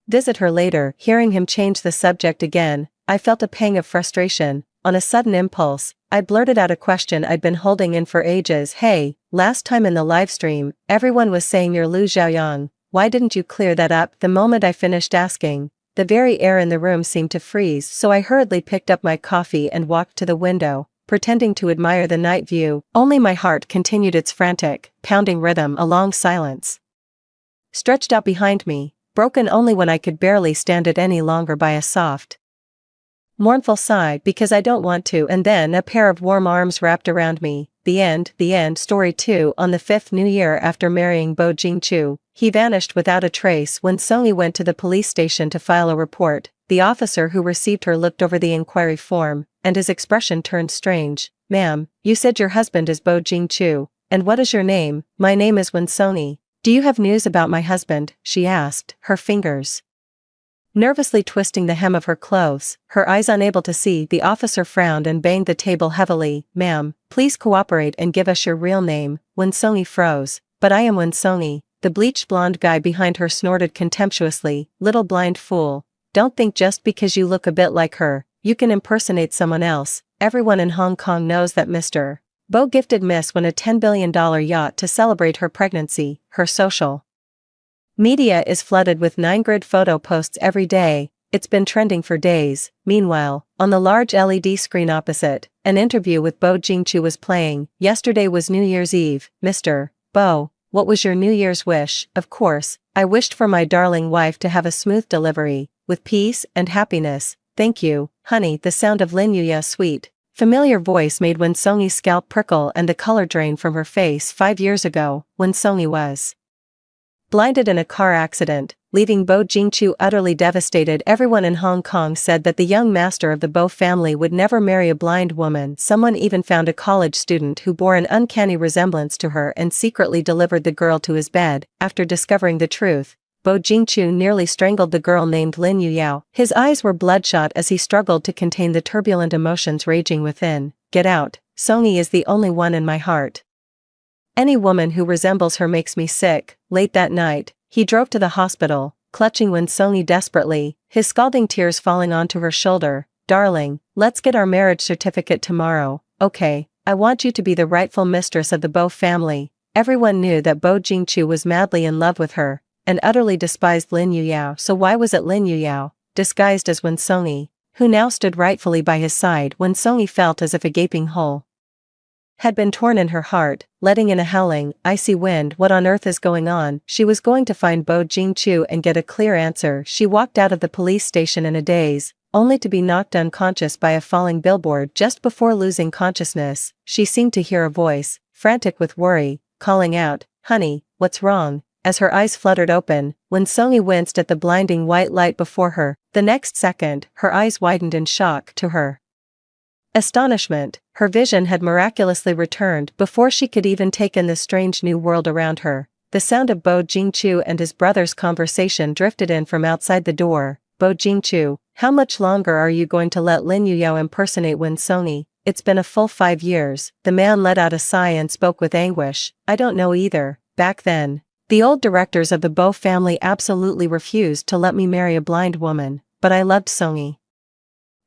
visit her later. Hearing him change the subject again, I felt a pang of frustration. On a sudden impulse, I blurted out a question I'd been holding in for ages. Hey, last time in the livestream, everyone was saying you're Lu Xiaoyang. Why didn't you clear that up? The moment I finished asking, the very air in the room seemed to freeze, so I hurriedly picked up my coffee and walked to the window, pretending to admire the night view. Only my heart continued its frantic, pounding rhythm. A long silence stretched out behind me, broken only when I could barely stand it any longer by a soft, mournful sigh. Because I don't want to. And then a pair of warm arms wrapped around me. The end. Story 2. On the 5th New Year after marrying Bo Jingchu, he vanished without a trace. When Songi went to the police station to file a report, the officer who received her looked over the inquiry form, and his expression turned strange. Ma'am, you said your husband is Bo Jingchu, and what is your name? My name is Wen Songi. Do you have news about my husband? She asked, her fingers nervously twisting the hem of her clothes, her eyes unable to see. The officer frowned and banged the table heavily. Ma'am, please cooperate and give us your real name. Wen Songi froze. But I am Wen Songi. The bleached blonde guy behind her snorted contemptuously. Little blind fool. Don't think just because you look a bit like her, you can impersonate someone else. Everyone in Hong Kong knows that Mr. Bo gifted Miss Wen a $10 billion yacht to celebrate her pregnancy. Her social media is flooded with 9-grid photo posts every day. It's been trending for days. Meanwhile, on the large LED screen opposite, an interview with Bo Jingchu was playing. Yesterday was New Year's Eve. Mr. Bo, what was your New Year's wish? Of course, I wished for my darling wife to have a smooth delivery, with peace and happiness. Thank you, honey. The sound of Lin Yuya's sweet, familiar voice made Wen Songi's scalp prickle and the color drain from her face. 5 years ago, Wen Songi was blinded in a car accident, leaving Bo Jingchu utterly devastated. Everyone in Hong Kong said that the young master of the Bo family would never marry a blind woman. Someone even found a college student who bore an uncanny resemblance to her and secretly delivered the girl to his bed. After discovering the truth, Bo Jingchu nearly strangled the girl named Lin Yuyao. His eyes were bloodshot as he struggled to contain the turbulent emotions raging within. Get out. Songi is the only one in my heart. Any woman who resembles her makes me sick. Late that night, he drove to the hospital, clutching Winsongi desperately, his scalding tears falling onto her shoulder. Darling, let's get our marriage certificate tomorrow, okay? I want you to be the rightful mistress of the Bo family. Everyone knew that Bo Jingchu was madly in love with her, and utterly despised Lin Yuyao. So why was it Lin Yuyao, disguised as Winsongi, who now stood rightfully by his side? Winsongi felt as if a gaping hole had been torn in her heart, letting in a howling, icy wind. What on earth is going on? She was going to find Bo Jingchu and get a clear answer. She walked out of the police station in a daze, only to be knocked unconscious by a falling billboard. Just before losing consciousness, she seemed to hear a voice, frantic with worry, calling out, "Honey, what's wrong?" As her eyes fluttered open, Winsongi winced at the blinding white light before her. The next second, her eyes widened in shock. To her astonishment, her vision had miraculously returned before she could even take in the strange new world around her. The sound of Bo Jingchu and his brother's conversation drifted in from outside the door. "Bo Jingchu, how much longer are you going to let Lin Yuyao impersonate Winsongi? It's been a full 5 years." The man let out a sigh and spoke with anguish. "I don't know either. Back then, the old directors of the Bo family absolutely refused to let me marry a blind woman, but I loved Songi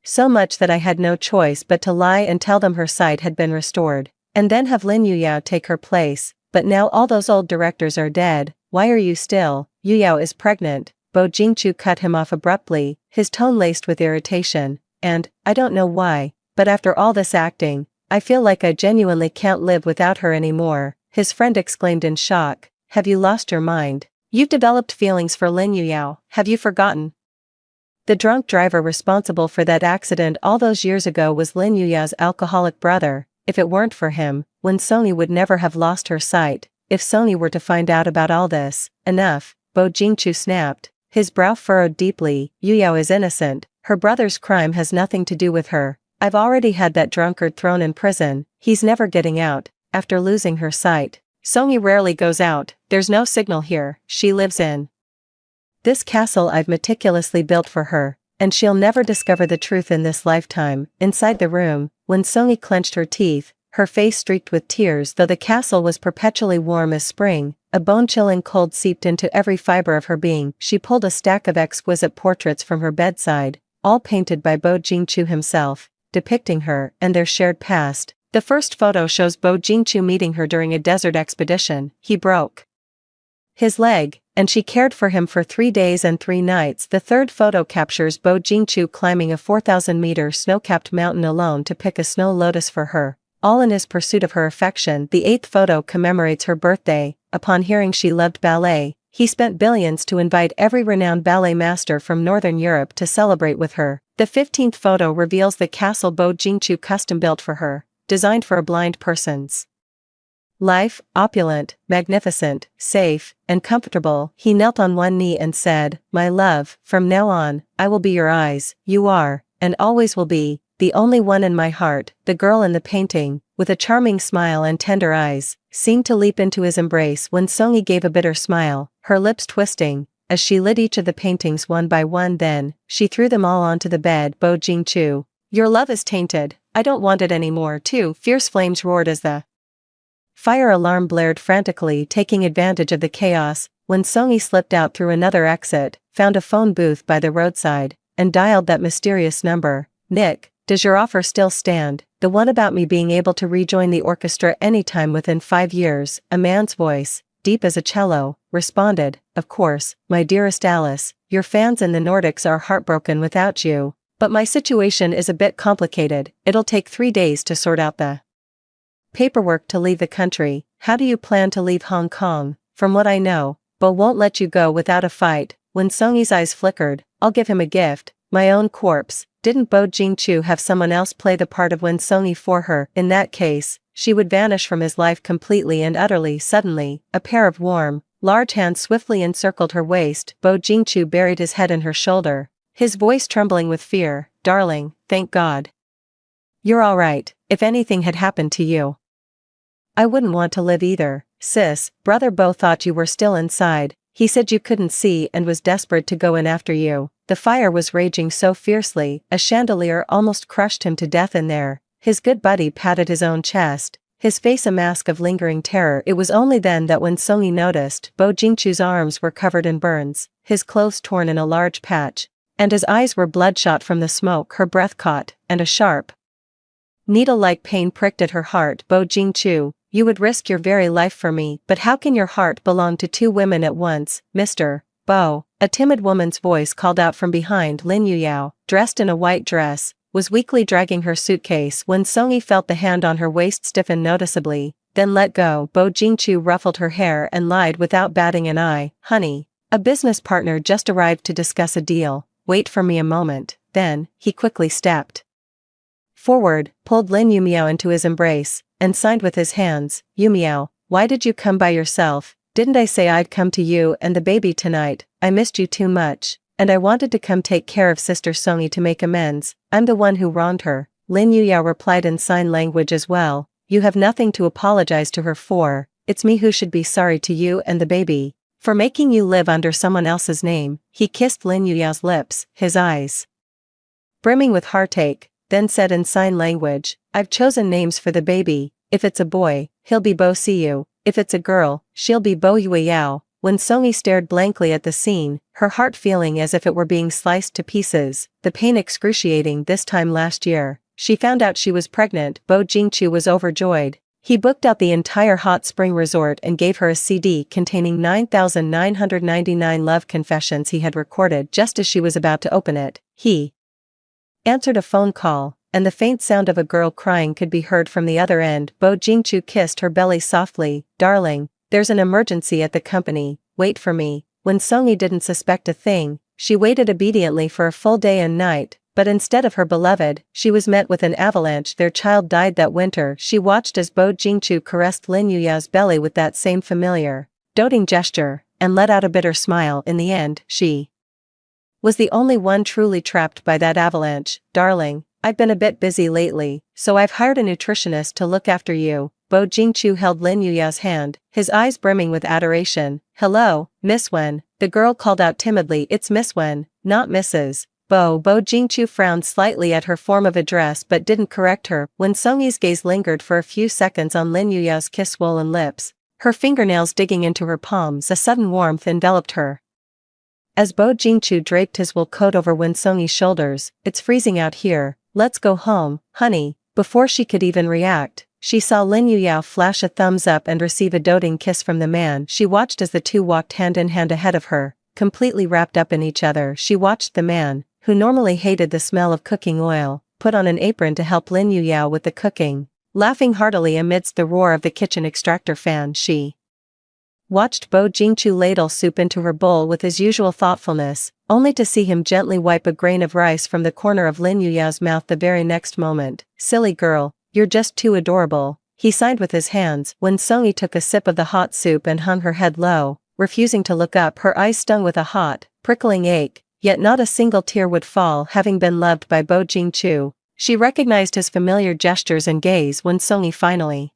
so much that I had no choice but to lie and tell them her sight had been restored, and then have Lin Yuyao take her place. But now all those old directors are dead. Why are you still? Yuyao is pregnant." Bo Jingchu cut him off abruptly, his tone laced with irritation. "And, I don't know why, but after all this acting, I feel like I genuinely can't live without her anymore." His friend exclaimed in shock. "Have you lost your mind? You've developed feelings for Lin Yuyao, have you forgotten? The drunk driver responsible for that accident all those years ago was Lin Yuya's alcoholic brother. If it weren't for him, Winsongi would never have lost her sight. If Songi were to find out about all this." "Enough," Bo Jingchu snapped, his brow furrowed deeply. "Yuyao is innocent. Her brother's crime has nothing to do with her. I've already had that drunkard thrown in prison. He's never getting out, after losing her sight. Songi rarely goes out, there's no signal here. She lives in this castle I've meticulously built for her, and she'll never discover the truth in this lifetime." Inside the room, Winsongi clenched her teeth, her face streaked with tears. Though the castle was perpetually warm as spring, a bone-chilling cold seeped into every fiber of her being. She pulled a stack of exquisite portraits from her bedside, all painted by Bo Jingchu himself, depicting her and their shared past. The first photo shows Bo Jingchu meeting her during a desert expedition. He broke his leg, and she cared for him for 3 days and 3 nights. The third photo captures Bo Jingchu climbing a 4,000-meter snow-capped mountain alone to pick a snow lotus for her, all in his pursuit of her affection. The 8th photo commemorates her birthday. Upon hearing she loved ballet, he spent billions to invite every renowned ballet master from Northern Europe to celebrate with her. The 15th photo reveals the castle Bo Jingchu custom-built for her, designed for a blind person's life, opulent, magnificent, safe, and comfortable. He knelt on one knee and said, "My love, from now on, I will be your eyes. You are, and always will be, the only one in my heart." The girl in the painting, with a charming smile and tender eyes, seemed to leap into his embrace. When Songi gave a bitter smile, her lips twisting, as she lit each of the paintings one by one. Then, she threw them all onto the bed. "Bo Jingchu, your love is tainted. I don't want it anymore." Two fierce flames roared as the fire alarm blared frantically. Taking advantage of the chaos, Winsongi slipped out through another exit, found a phone booth by the roadside, and dialed that mysterious number. "Nick, does your offer still stand? The one about me being able to rejoin the orchestra anytime within 5 years?" A man's voice, deep as a cello, responded, "Of course, my dearest Alice, your fans in the Nordics are heartbroken without you, but my situation is a bit complicated. It'll take 3 days to sort out the paperwork to leave the country." "How do you plan to leave Hong Kong?" "From what I know, Bo won't let you go without a fight." Winsongi's eyes flickered. "I'll give him a gift, my own corpse." Didn't Bo Jingchu have someone else play the part of Winsongi for her? In that case, she would vanish from his life completely and utterly. Suddenly, a pair of warm, large hands swiftly encircled her waist. Bo Jingchu buried his head in her shoulder, his voice trembling with fear. "Darling, thank God you're all right. If anything had happened to you, I wouldn't want to live either." "Sis, brother Bo thought you were still inside. He said you couldn't see and was desperate to go in after you." The fire was raging so fiercely, a chandelier almost crushed him to death in there. His good buddy patted his own chest. his face a mask of lingering terror. It was only then that when Songyi noticed, Bo Jingchu's arms were covered in burns, his clothes torn in a large patch, and his eyes were bloodshot from the smoke her breath caught, and a sharp, needle-like pain pricked at her heart. Bo Jingchu, you would risk your very life for me, but how can your heart belong to two women at once, Mr. Bo? A timid woman's voice called out from behind. Lin Yuyao, dressed in a white dress, was weakly dragging her suitcase when Songyi felt the hand on her waist stiffen noticeably, then let go. Bo Jingchu ruffled her hair and lied without batting an eye, honey, a business partner just arrived to discuss a deal, wait for me a moment. Then, he quickly stepped forward, pulled Lin Yumiao into his embrace, and signed with his hands. Yumiao, why did you come by yourself? Didn't I say I'd come to you and the baby tonight? I missed you too much, and I wanted to come take care of Sister Songyi to make amends. I'm the one who wronged her. Lin Yuyao replied in sign language as well. You have nothing to apologize to her for, it's me who should be sorry to you and the baby, for making you live under someone else's name. He kissed Lin Yuyao's lips, his eyes brimming with heartache, then said in sign language, I've chosen names for the baby. If it's a boy, he'll be Bo Siyu. If it's a girl, she'll be Bo Yueyao. When Songyi stared blankly at the scene, her heart feeling as if it were being sliced to pieces, the pain excruciating. This time last year, she found out she was pregnant. Bo Jingchu was overjoyed. He booked out the entire hot spring resort and gave her a CD containing 9,999 love confessions he had recorded. Just as she was about to open it, he answered a phone call, and the faint sound of a girl crying could be heard from the other end. Bo Jingchu kissed her belly softly. Darling, there's an emergency at the company, wait for me. When Songyi didn't suspect a thing, she waited obediently for a full day and night, but instead of her beloved, she was met with an avalanche. Their child died that winter. She watched as Bo Jingchu caressed Lin Yuyao's belly with that same familiar, doting gesture, and let out a bitter smile. In the end, she was the only one truly trapped by that avalanche. Darling, I've been a bit busy lately, so I've hired a nutritionist to look after you. Bo Jingchu held Lin Yuyao's hand, his eyes brimming with adoration. Hello, Miss Wen, the girl called out timidly. It's Miss Wen, not Mrs. Bo. Bo Jingchu frowned slightly at her form of address but didn't correct her. When Songyi's gaze lingered for a few seconds on Lin Yuyao's kiss-swollen lips, her fingernails digging into her palms, a sudden warmth enveloped her. As Bo Jingchu draped his wool coat over Wen Songyi's shoulders, it's freezing out here, let's go home, honey. Before she could even react, she saw Lin Yuyao flash a thumbs up and receive a doting kiss from the man. She watched as the two walked hand in hand ahead of her, completely wrapped up in each other. She watched the man, who normally hated the smell of cooking oil, put on an apron to help Lin Yuyao with the cooking. Laughing heartily amidst the roar of the kitchen extractor fan, she watched Bo Jingchu ladle soup into her bowl with his usual thoughtfulness, only to see him gently wipe a grain of rice from the corner of Lin Yuyao's mouth the very next moment. Silly girl, you're just too adorable, he sighed with his hands. When Songyi took a sip of the hot soup and hung her head low, refusing to look up, her eyes stung with a hot, prickling ache, yet not a single tear would fall. Having been loved by Bo Jingchu, she recognized his familiar gestures and gaze. When Songyi finally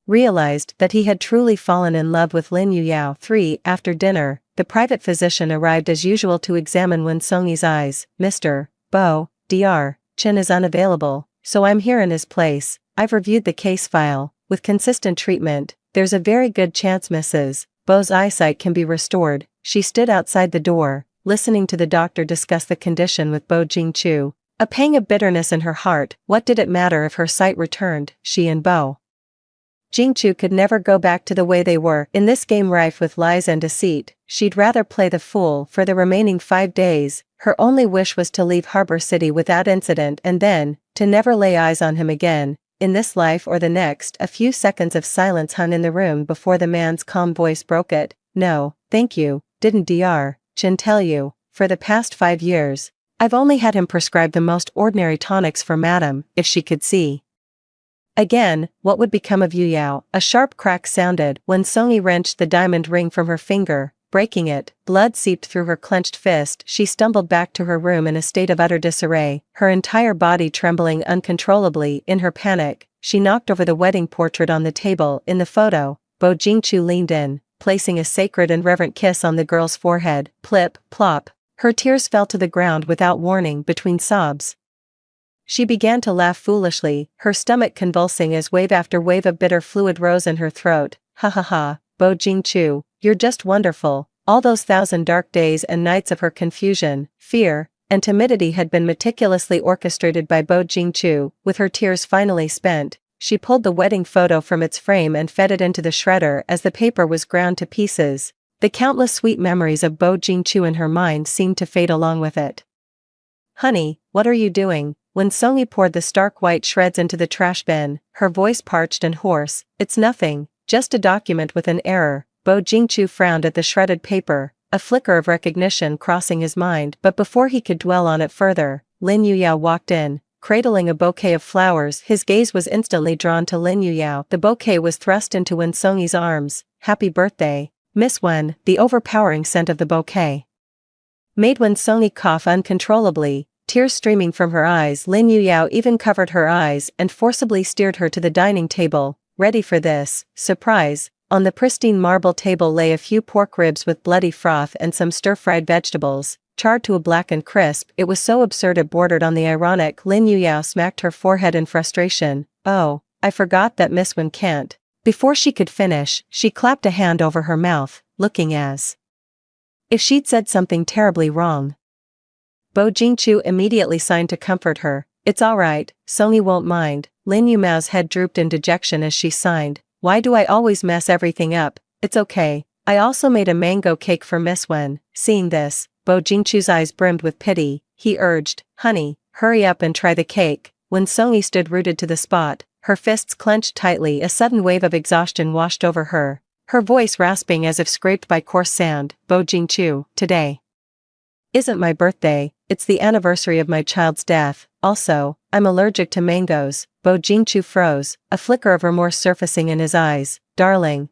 realized that he had truly fallen in love with Lin Yuyao. 3. After dinner, the private physician arrived as usual to examine Wen Songyi's eyes. Mr. Bo, Dr. Chen is unavailable, so I'm here in his place. I've reviewed the case file. With consistent treatment, there's a very good chance Mrs. Bo's eyesight can be restored. She stood outside the door, listening to the doctor discuss the condition with Bo Jingchu. A pang of bitterness in her heart. What did it matter if her sight returned? She and Bo Jingchu could never go back to the way they were. In this game rife with lies and deceit, she'd rather play the fool. For the remaining 5 days, her only wish was to leave Harbor City without incident and then, to never lay eyes on him again, in this life or the next. A few seconds of silence hung in the room before the man's calm voice broke it. No, thank you, didn't Dr. Chen tell you? For the past 5 years, I've only had him prescribe the most ordinary tonics for Madame. If she could see again, what would become of Yuyao? A sharp crack sounded when Songyi wrenched the diamond ring from her finger, breaking it. Blood seeped through her clenched fist. She stumbled back to her room in a state of utter disarray, her entire body trembling uncontrollably. In her panic, she knocked over the wedding portrait on the table. In the photo, Bo Jingchu leaned in, placing a sacred and reverent kiss on the girl's forehead. Plip, plop. Her tears fell to the ground without warning. Between sobs, She began to laugh foolishly, her stomach convulsing as wave after wave of bitter fluid rose in her throat. Ha ha ha, Bo Jingchu, you're just wonderful. All those 1,000 dark days and nights of her confusion, fear, and timidity had been meticulously orchestrated by Bo Jingchu. With her tears finally spent, she pulled the wedding photo from its frame and fed it into the shredder as the paper was ground to pieces. The countless sweet memories of Bo Jingchu in her mind seemed to fade along with it. Honey, what are you doing? When Songi poured the stark white shreds into the trash bin, her voice parched and hoarse. It's nothing, just a document with an error. Bo Jingchu frowned at the shredded paper, a flicker of recognition crossing his mind, but before he could dwell on it further, Lin Yuyao walked in, cradling a bouquet of flowers. His gaze was instantly drawn to Lin Yuyao. The bouquet was thrust into Wen Songi's arms. Happy birthday, Miss Wen. The overpowering scent of the bouquet made Wen Songi cough uncontrollably, tears streaming from her eyes. Lin Yuyao even covered her eyes and forcibly steered her to the dining table, ready for this surprise. On the pristine marble table lay a few pork ribs with bloody froth and some stir-fried vegetables, charred to a blackened crisp. It was so absurd it bordered on the ironic. Lin Yuyao smacked her forehead in frustration. Oh, I forgot that Miss Wen can't. Before she could finish, she clapped a hand over her mouth, looking as if she'd said something terribly wrong. Bo Jingchu immediately signed to comfort her. It's all right, Songi won't mind. Lin Yumao's head drooped in dejection as she signed. Why do I always mess everything up? It's okay. I also made a mango cake for Miss Wen. Seeing this, Bo Jingchu's eyes brimmed with pity. He urged, honey, hurry up and try the cake. When Songi stood rooted to the spot, her fists clenched tightly, a sudden wave of exhaustion washed over her, her voice rasping as if scraped by coarse sand. Bo Jingchu, today isn't my birthday, it's the anniversary of my child's death. Also, I'm allergic to mangoes. Bo Jingchu froze, a flicker of remorse surfacing in his eyes. Darling,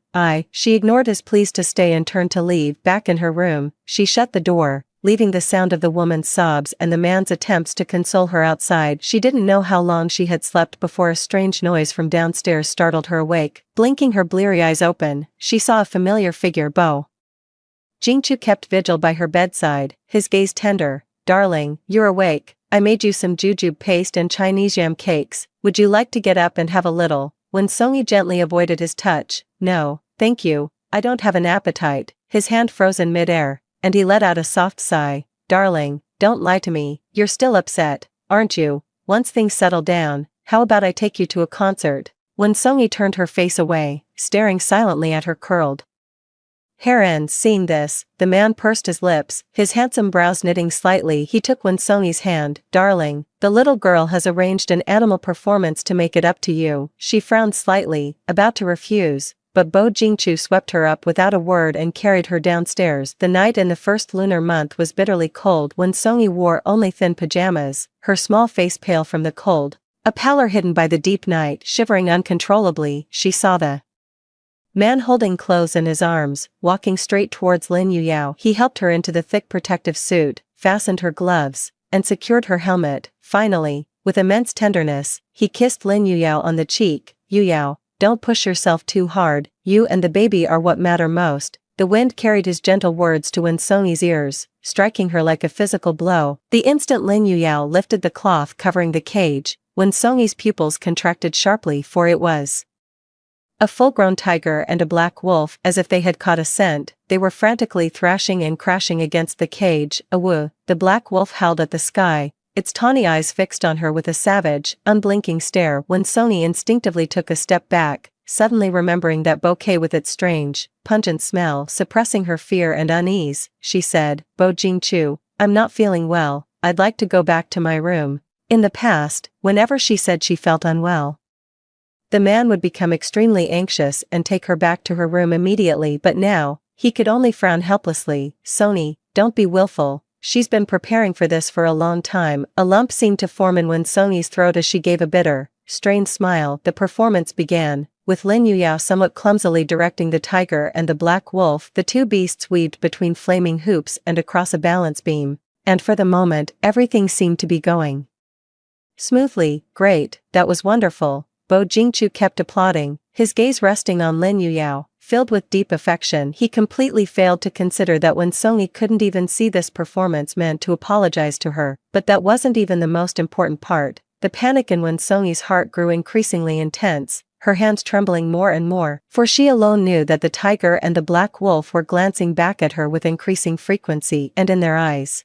she ignored his pleas to stay and turned to leave. Back in her room, she shut the door, leaving the sound of the woman's sobs and the man's attempts to console her outside. She didn't know how long she had slept before a strange noise from downstairs startled her awake. Blinking her bleary eyes open, she saw a familiar figure. Bo Jingchu kept vigil by her bedside, his gaze tender. Darling, you're awake. I made you some jujube paste and Chinese yam cakes. Would you like to get up and have a little? When Songi gently avoided his touch, no, thank you, I don't have an appetite. His hand froze in midair, and he let out a soft sigh. Darling, don't lie to me, you're still upset, aren't you? Once things settle down, how about I take you to a concert? When Songi turned her face away, staring silently at her curled hair ends. Seeing this, the man pursed his lips, his handsome brows knitting slightly. He took Wen Songi's hand. Darling, the little girl has arranged an animal performance to make it up to you. She frowned slightly, about to refuse, but Bo Jingchu swept her up without a word and carried her downstairs. The night in the first lunar month was bitterly cold. Wen Songi wore only thin pajamas, her small face pale from the cold, a pallor hidden by the deep night. Shivering uncontrollably, she saw the man holding clothes in his arms, walking straight towards Lin Yuyao. He helped her into the thick protective suit, fastened her gloves, and secured her helmet. Finally, with immense tenderness, he kissed Lin Yuyao on the cheek. Yuyao, don't push yourself too hard, you and the baby are what matter most. The wind carried his gentle words to Wen Songi's ears, striking her like a physical blow. The instant Lin Yuyao lifted the cloth covering the cage, Wen Songi's pupils contracted sharply, for it was a full-grown tiger and a black wolf. As if they had caught a scent, they were frantically thrashing and crashing against the cage. Awoo! The black wolf howled at the sky, its tawny eyes fixed on her with a savage, unblinking stare. When Songi instinctively took a step back, suddenly remembering that bouquet with its strange, pungent smell. Suppressing her fear and unease, she said, Bo Jingchu, I'm not feeling well, I'd like to go back to my room. In the past, whenever she said she felt unwell, the man would become extremely anxious and take her back to her room immediately, but now, he could only frown helplessly. Songi, don't be willful, she's been preparing for this for a long time. A lump seemed to form in Wen Songi's throat as she gave a bitter, strained smile. The performance began, with Lin Yuyao somewhat clumsily directing the tiger and the black wolf. The two beasts weaved between flaming hoops and across a balance beam, and for the moment, everything seemed to be going smoothly. Great, that was wonderful. Bo Jingchu kept applauding, his gaze resting on Lin Yuyao. Filled with deep affection, he completely failed to consider that Wen Songi couldn't even see this performance meant to apologize to her. But that wasn't even the most important part. The panic in Wonsong's heart grew increasingly intense, her hands trembling more and more, for she alone knew that the tiger and the black wolf were glancing back at her with increasing frequency, and in their eyes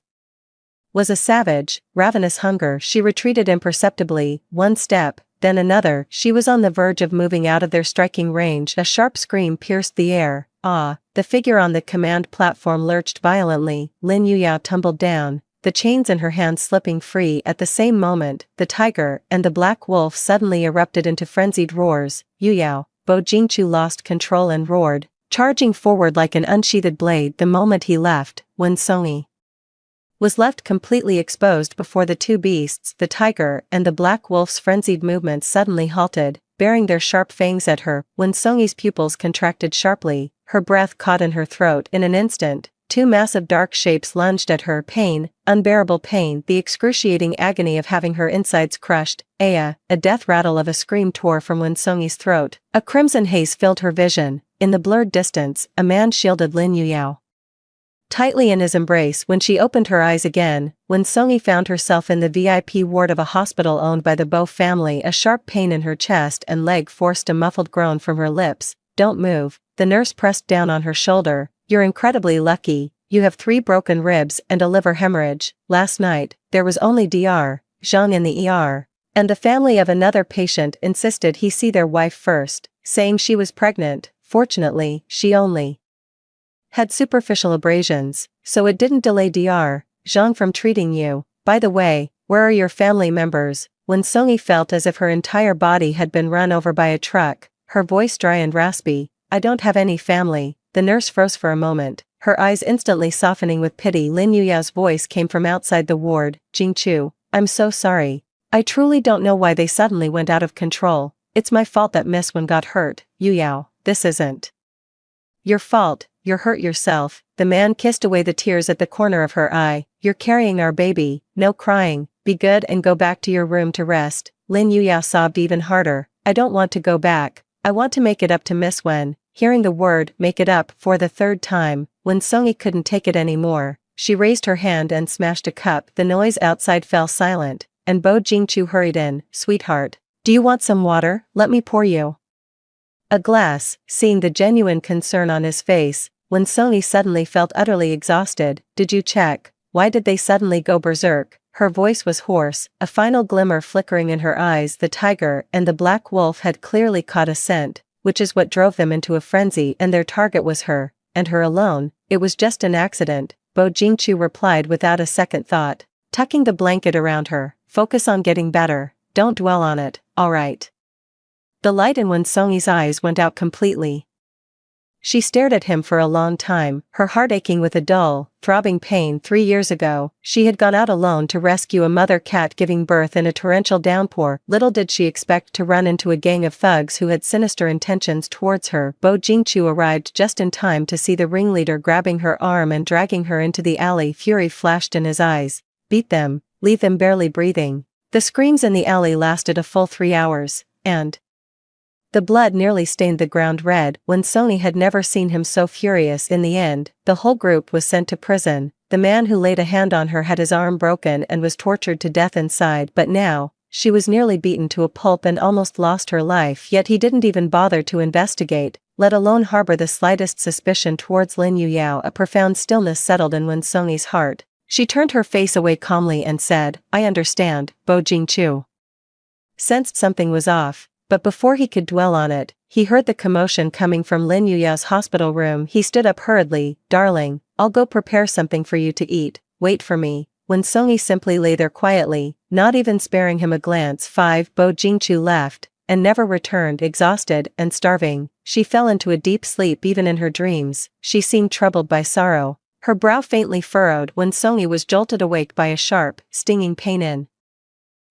was a savage, ravenous hunger. She retreated imperceptibly, one step, then another. She was on the verge of moving out of their striking range. A sharp scream pierced the air. Ah! The figure on the command platform lurched violently. Lin Yuyao tumbled down, the chains in her hands slipping free. At the same moment, the tiger and the black wolf suddenly erupted into frenzied roars. Yuyao, Bo Jingchu lost control and roared, charging forward like an unsheathed blade. The moment he left, Wonsong was left completely exposed before the two beasts. The tiger and the black wolf's frenzied movements suddenly halted, baring their sharp fangs at her. Wonsong's pupils contracted sharply, her breath caught in her throat. In an instant, two massive dark shapes lunged at her. Pain, unbearable pain, the excruciating agony of having her insides crushed. A death rattle of a scream tore from Wonsong's throat. A crimson haze filled her vision. In the blurred distance, a man shielded Lin Yuyao tightly in his embrace. When she opened her eyes again, Wonsong found herself in the VIP ward of a hospital owned by the Bo family. A sharp pain in her chest and leg forced a muffled groan from her lips. Don't move. The nurse pressed down on her shoulder. You're incredibly lucky. You have 3 broken ribs and a liver hemorrhage. Last night, there was only Dr. Zhang in the ER, and the family of another patient insisted he see their wife first, saying she was pregnant. Fortunately, she only had superficial abrasions, so it didn't delay Dr. Zhang from treating you. By the way, where are your family members? Wonsong felt as if her entire body had been run over by a truck, her voice dry and raspy. I don't have any family. The nurse froze for a moment, her eyes instantly softening with pity. Lin Yuyao's voice came from outside the ward. Jingchu, I'm so sorry. I truly don't know why they suddenly went out of control. It's my fault that Miss Wen got hurt. Yuyao, this isn't your fault. You're hurt yourself. The man kissed away the tears at the corner of her eye. You're carrying our baby. No crying. Be good and go back to your room to rest. Lin Yuyao sobbed even harder. I don't want to go back. I want to make it up to Miss Wen. Hearing the word make it up for the 3rd time, Wonsong couldn't take it anymore. She raised her hand and smashed a cup. The noise outside fell silent, and Bo Jingchu hurried in. Sweetheart, do you want some water? Let me pour you a glass. Seeing the genuine concern on his face, Wonsong suddenly felt utterly exhausted. Did you check? Why did they suddenly go berserk? Her voice was hoarse, a final glimmer flickering in her eyes. The tiger and the black wolf had clearly caught a scent, which is what drove them into a frenzy, and their target was her, and her alone. It was just an accident, Bo Jingchu replied without a second thought, tucking the blanket around her. Focus on getting better, don't dwell on it, alright. The light in Wonsong's eyes went out completely. She stared at him for a long time, her heart aching with a dull, throbbing pain. 3 years ago, she had gone out alone to rescue a mother cat giving birth in a torrential downpour. Little did she expect to run into a gang of thugs who had sinister intentions towards her. Bo Jingchu arrived just in time to see the ringleader grabbing her arm and dragging her into the alley. Fury flashed in his eyes. Beat them, leave them barely breathing. The screams in the alley lasted a full 3 hours, and the blood nearly stained the ground red. Wonsong had never seen him so furious. In the end, the whole group was sent to prison. The man who laid a hand on her had his arm broken and was tortured to death inside. But now, she was nearly beaten to a pulp and almost lost her life. Yet he didn't even bother to investigate, let alone harbor the slightest suspicion towards Lin Yuyao. A profound stillness settled in Wonsong's heart. She turned her face away calmly and said, I understand. Bo Jingchu sensed something was off. But before he could dwell on it, he heard the commotion coming from Lin Yuyao's hospital room. He stood up hurriedly. Darling, I'll go prepare something for you to eat. Wait for me. Wonsong simply lay there quietly, not even sparing him a glance. 5 Bo Jingchu left, and never returned. Exhausted and starving, she fell into a deep sleep. Even in her dreams, she seemed troubled by sorrow, her brow faintly furrowed. Wonsong was jolted awake by a sharp, stinging pain in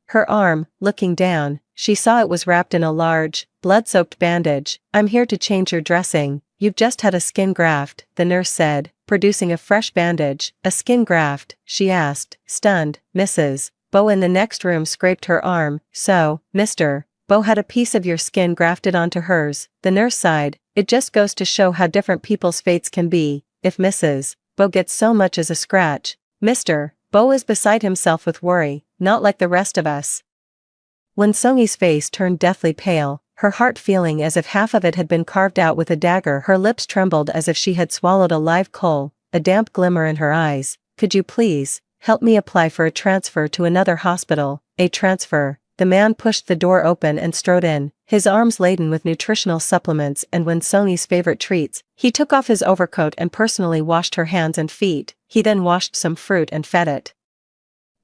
her arm. Looking down, she saw it was wrapped in a large, blood-soaked bandage. I'm here to change your dressing. You've just had a skin graft, the nurse said, producing a fresh bandage. A skin graft? She asked, stunned. Mrs. Bo in the next room scraped her arm. So, Mr. Bo had a piece of your skin grafted onto hers. The nurse sighed. It just goes to show how different people's fates can be. If Mrs. Bo gets so much as a scratch, Mr. Bo is beside himself with worry, not like the rest of us. Wen Songyi's face turned deathly pale, her heart feeling as if half of it had been carved out with a dagger. Her lips trembled as if she had swallowed a live coal, a damp glimmer in her eyes. Could you please help me apply for a transfer to another hospital? A transfer. The man pushed the door open and strode in, his arms laden with nutritional supplements and Wen Songyi's favorite treats. He took off his overcoat and personally washed her hands and feet. He then washed some fruit and fed it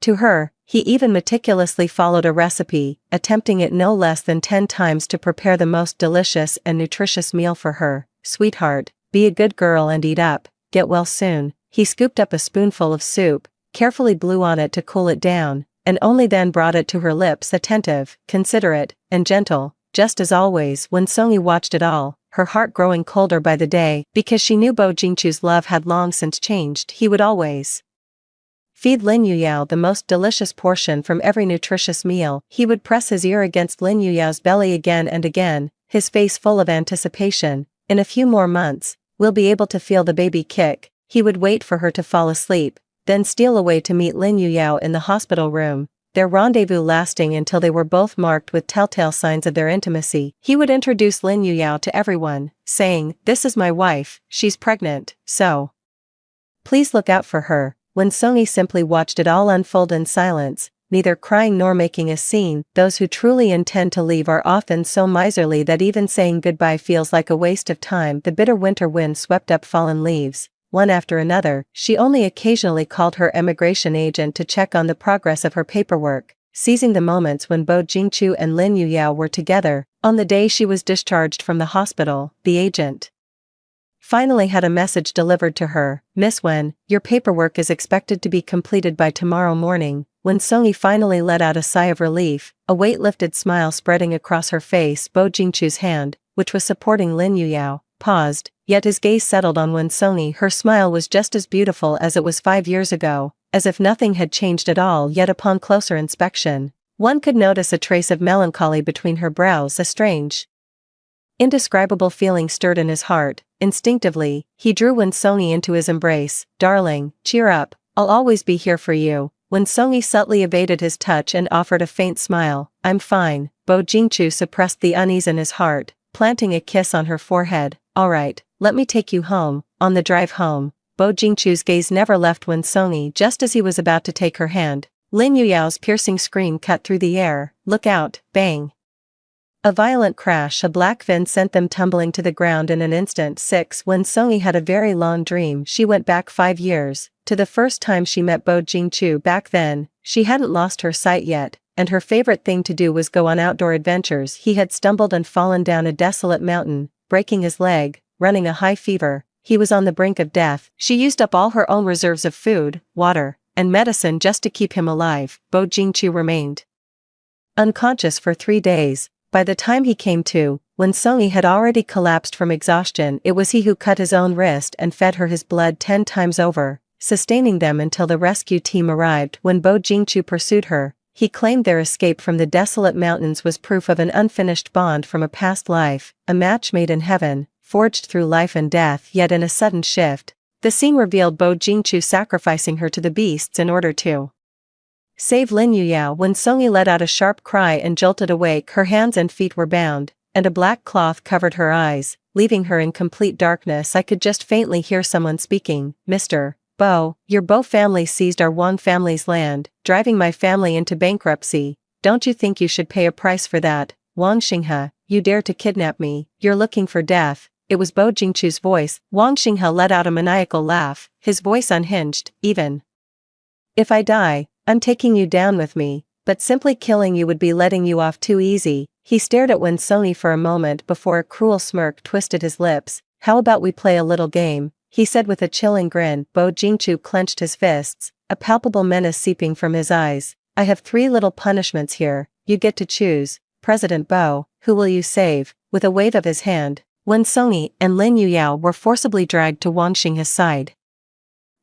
to her. He even meticulously followed a recipe, attempting it no less than 10 times to prepare the most delicious and nutritious meal for her. Sweetheart, be a good girl and eat up, get well soon. He scooped up a spoonful of soup, carefully blew on it to cool it down, and only then brought it to her lips, attentive, considerate, and gentle, just as always. When Songyi watched it all, her heart growing colder by the day, because she knew Bo Jingchu's love had long since changed. He would always feed Lin Yuyao the most delicious portion from every nutritious meal. He would press his ear against Lin Yuyao's belly again and again, his face full of anticipation. In a few more months, we'll be able to feel the baby kick. He would wait for her to fall asleep, then steal away to meet Lin Yuyao in the hospital room, their rendezvous lasting until they were both marked with telltale signs of their intimacy. He would introduce Lin Yuyao to everyone, saying, "This is my wife, she's pregnant, so please look out for her." When Songyi simply watched it all unfold in silence, neither crying nor making a scene. Those who truly intend to leave are often so miserly that even saying goodbye feels like a waste of time. The bitter winter wind swept up fallen leaves, one after another. She only occasionally called her immigration agent to check on the progress of her paperwork, seizing the moments when Bo Jingchu and Lin Yuyao were together. On the day she was discharged from the hospital, the agent finally had a message delivered to her. "Miss Wen, your paperwork is expected to be completed by tomorrow morning." When Songyi finally let out a sigh of relief, a weight-lifted smile spreading across her face. Bo Jingchu's hand, which was supporting Lin Yuyao, paused, yet his gaze settled on Wen Songyi. Her smile was just as beautiful as it was 5 years ago, as if nothing had changed at all. Yet upon closer inspection, one could notice a trace of melancholy between her brows. A strange, indescribable feeling stirred in his heart. Instinctively, he drew Wen Songyi into his embrace. "Darling, cheer up, I'll always be here for you." Wen Songyi subtly evaded his touch and offered a faint smile. "I'm fine." Bo Jingchu suppressed the unease in his heart, planting a kiss on her forehead. "Alright, let me take you home." On the drive home, Bo Jingchu's gaze never left Wen Songyi. Just as he was about to take her hand, Lin Yuyao's piercing scream cut through the air. "Look out!" Bang! A violent crash, a black fin sent them tumbling to the ground in an instant. 6. When Songyi had a very long dream. She went back 5 years, to the first time she met Bo Jingchu. Back then, she hadn't lost her sight yet, and her favorite thing to do was go on outdoor adventures. He had stumbled and fallen down a desolate mountain, breaking his leg, running a high fever. He was on the brink of death. She used up all her own reserves of food, water, and medicine just to keep him alive. Bo Jingchu remained unconscious for 3 days. By the time he came to, Wen Songyi had already collapsed from exhaustion. It was he who cut his own wrist and fed her his blood 10 times over, sustaining them until the rescue team arrived. When Bo Jingchu pursued her, he claimed their escape from the desolate mountains was proof of an unfinished bond from a past life, a match made in heaven, forged through life and death. Yet in a sudden shift, the scene revealed Bo Jingchu sacrificing her to the beasts in order to save Lin Yuyao. When Songyi let out a sharp cry and jolted awake, her hands and feet were bound, and a black cloth covered her eyes, leaving her in complete darkness. I could just faintly hear someone speaking. "Mr. Bo, your Bo family seized our Wang family's land, driving my family into bankruptcy. Don't you think you should pay a price for that? Wang Xinghe, you dare to kidnap me, you're looking for death." It was Bo Jingchu's voice. Wang Xinghe let out a maniacal laugh, his voice unhinged. "Even if I die, I'm taking you down with me, but simply killing you would be letting you off too easy." He stared at Wen Songyi for a moment before a cruel smirk twisted his lips. "How about we play a little game?" he said with a chilling grin. Bo Jingchu clenched his fists, a palpable menace seeping from his eyes. "I have 3 little punishments here, you get to choose. President Bo, who will you save?" With a wave of his hand, Wen Songyi and Lin Yuyao were forcibly dragged to Wang Xinghe's side.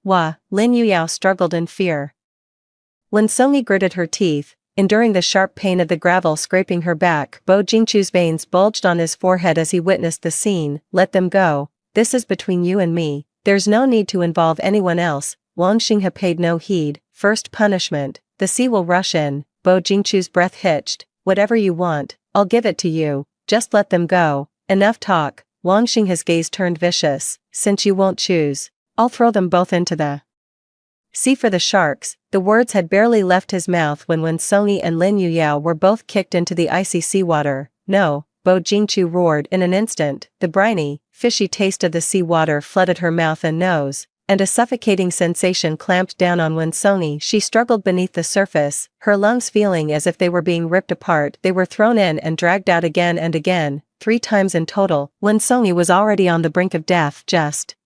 "Wah!" Lin Yuyao struggled in fear. When Songyi gritted her teeth, enduring the sharp pain of the gravel scraping her back, Bo Jingchu's veins bulged on his forehead as he witnessed the scene. "Let them go. This is between you and me. There's no need to involve anyone else." Wang Xinghe paid no heed. "First punishment, the sea will rush in." Bo Jingchu's breath hitched, whatever you want, I'll give it to you, just let them go. Enough talk. Wang Xinghe's gaze turned vicious. Since you won't choose, I'll throw them both into the sea for the sharks. The words had barely left his mouth when Wen Songyi and Lin Yuyao were both kicked into the icy seawater. No, Bo Jingchu roared in an instant. The briny, fishy taste of the seawater flooded her mouth and nose, and a suffocating sensation clamped down on Wen Songyi. She struggled beneath the surface, her lungs feeling as if they were being ripped apart. They were thrown in and dragged out again and again, 3 times in total. Wen Songyi was already on the brink of death just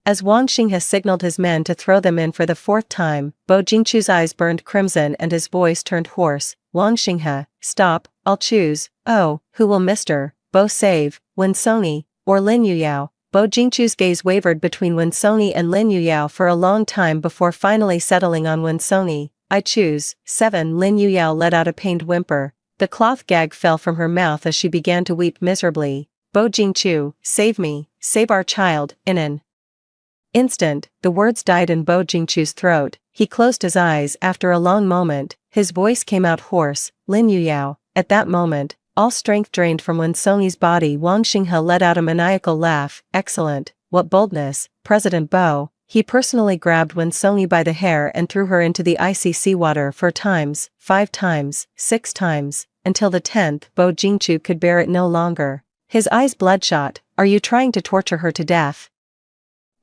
as Wang Xinghe signaled his men to throw them in for the 4th time. Bo Jingchu's eyes burned crimson and his voice turned hoarse. Wang Xinghe, stop, I'll choose. Oh, who will Mr. Bo save, Wen Songyi or Lin Yuyao? Bo Jingchu's gaze wavered between Wen Songyi and Lin Yuyao for a long time before finally settling on Wen Songyi. I choose. 7. Lin Yuyao let out a pained whimper. The cloth gag fell from her mouth as she began to weep miserably. Bo Jingchu, save me, save our child. In an instant, the words died in Bo Jingchu's throat. He closed his eyes. After a long moment, his voice came out hoarse. Lin Yuyao. At that moment, all strength drained from Wen Songyi's body. Wang Xinghe let out a maniacal laugh. Excellent, what boldness, President Bo. He personally grabbed Wen Songyi by the hair and threw her into the icy seawater 4 times, 5 times, 6 times, until the 10th. Bo Jingchu could bear it no longer. His eyes bloodshot. Are you trying to torture her to death?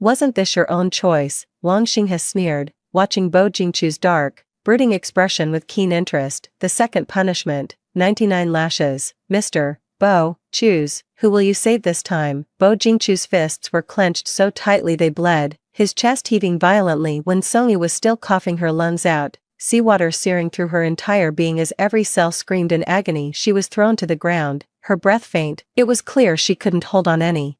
Wasn't this your own choice? Wang Xinghe sneered, watching Bo Jingchu's dark, brooding expression with keen interest. The second punishment, 99 lashes. Mr. Bo, choose, who will you save this time? Bo Jingchu's fists were clenched so tightly they bled, his chest heaving violently. When Songyi was still coughing her lungs out, seawater searing through her entire being as every cell screamed in agony. She was thrown to the ground, her breath faint. It was clear she couldn't hold on any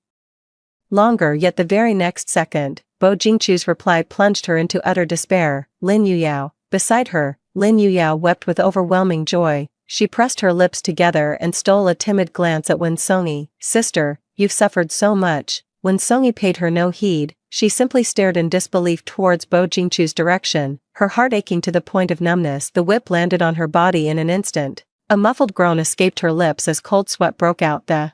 longer. Yet the very next second, Bo Jingchu's reply plunged her into utter despair. Lin Yuyao. Beside her, Lin Yuyao wept with overwhelming joy. She pressed her lips together and stole a timid glance at Wen Songyi. Sister, you've suffered so much. Wen Songyi paid her no heed. She simply stared in disbelief towards Bo Jingchu's direction, her heart aching to the point of numbness. The whip landed on her body in an instant. A muffled groan escaped her lips as cold sweat broke out. The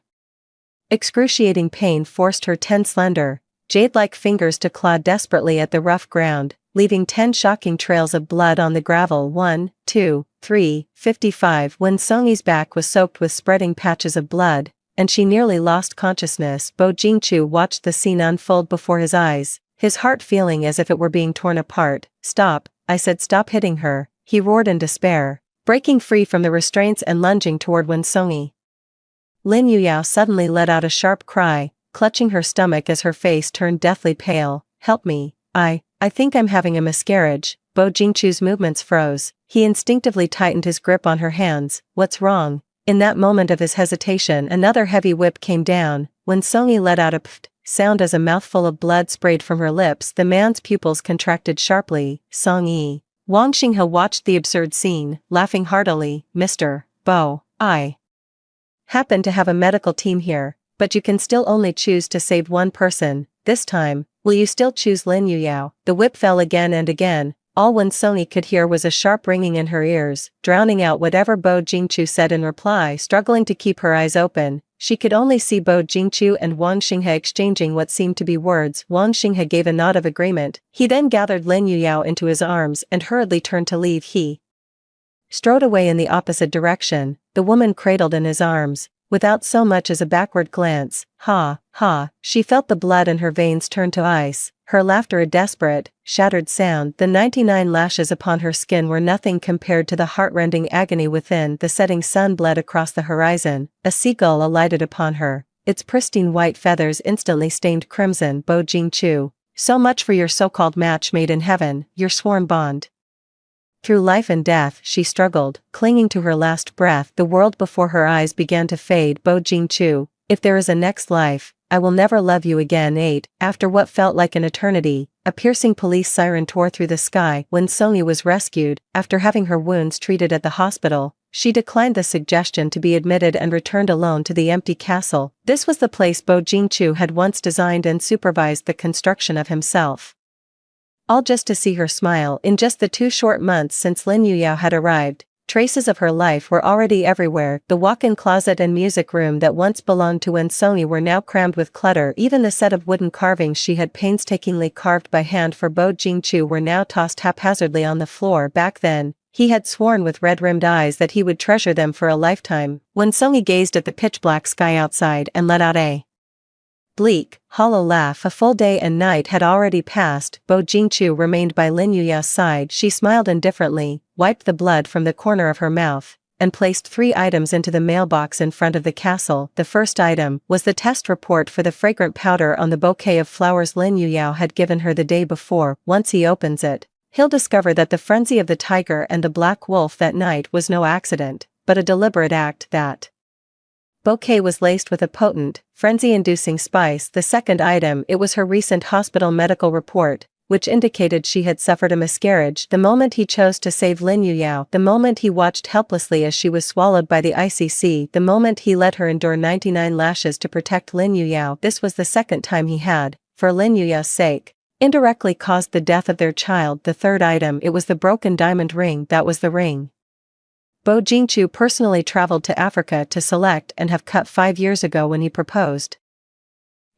excruciating pain forced her 10 slender, jade-like fingers to claw desperately at the rough ground, leaving 10 shocking trails of blood on the gravel. 1, 2, 3, 55. When Songyi's back was soaked with spreading patches of blood, and she nearly lost consciousness. Bo Jingchu watched the scene unfold before his eyes, his heart feeling as if it were being torn apart. Stop, I said, stop hitting her, he roared in despair, breaking free from the restraints and lunging toward Wen Songyi. Lin Yuyao suddenly let out a sharp cry, clutching her stomach as her face turned deathly pale. Help me, I think I'm having a miscarriage. Bo Jingchu's movements froze. He instinctively tightened his grip on her hands. What's wrong? In that moment of his hesitation, another heavy whip came down. When Songyi let out a pfft sound as a mouthful of blood sprayed from her lips, the man's pupils contracted sharply. Songyi. Wang Xinghe watched the absurd scene, laughing heartily. Mr. Bo, I happen to have a medical team here, but you can still only choose to save one person. This time, will you still choose Lin Yuyao? The whip fell again and again. All Wen Songyi could hear was a sharp ringing in her ears, drowning out whatever Bo Jingchu said in reply. Struggling to keep her eyes open, she could only see Bo Jingchu and Wang Xinghe exchanging what seemed to be words. Wang Xinghe gave a nod of agreement. He then gathered Lin Yuyao into his arms and hurriedly turned to leave. He strode away in the opposite direction, the woman cradled in his arms, without so much as a backward glance. Ha, ha, she felt the blood in her veins turn to ice, her laughter a desperate, shattered sound. The 99 lashes upon her skin were nothing compared to the heartrending agony within. The setting sun bled across the horizon. A seagull alighted upon her, its pristine white feathers instantly stained crimson. Bo Jingchu, so much for your so-called match made in heaven, your sworn bond. Through life and death she struggled, clinging to her last breath. The world before her eyes began to fade. Bo Jingchu, if there is a next life, I will never love you again. 8. After what felt like an eternity, a piercing police siren tore through the sky. When Songyi was rescued, after having her wounds treated at the hospital, she declined the suggestion to be admitted and returned alone to the empty castle. This was the place Bo Jingchu had once designed and supervised the construction of himself. All just to see her smile. In just the 2 short months since Lin Yuyao had arrived, Traces of her life were already everywhere. The walk-in closet and music room that once belonged to Wensongi were now crammed with clutter. Even the set of wooden carvings she had painstakingly carved by hand for Bo Jingchu were now tossed haphazardly on the floor. Back then, he had sworn with red-rimmed eyes that he would treasure them for a lifetime. Wensongi gazed at the pitch-black sky outside and let out a bleak, hollow laugh. A full day and night had already passed. Bo Jingchu remained by Lin Yuya's side. She smiled indifferently, wiped the blood from the corner of her mouth, and placed 3 items into the mailbox in front of the castle. The first item was the test report for the fragrant powder on the bouquet of flowers Lin Yuya had given her the day before. Once he opens it, he'll discover that the frenzy of the tiger and the black wolf that night was no accident, but a deliberate act. That bouquet was laced with a potent, frenzy-inducing spice. The second item, it was her recent hospital medical report, which indicated she had suffered a miscarriage. The moment he chose to save Lin Yuyao, the moment he watched helplessly as she was swallowed by the ICC, the moment he let her endure 99 lashes to protect Lin Yuyao, this was the second time he had, for Lin Yuya's sake, indirectly caused the death of their child. The third item, it was the broken diamond ring. That was the ring Bo Jingchu personally traveled to Africa to select and have cut 5 years ago when he proposed.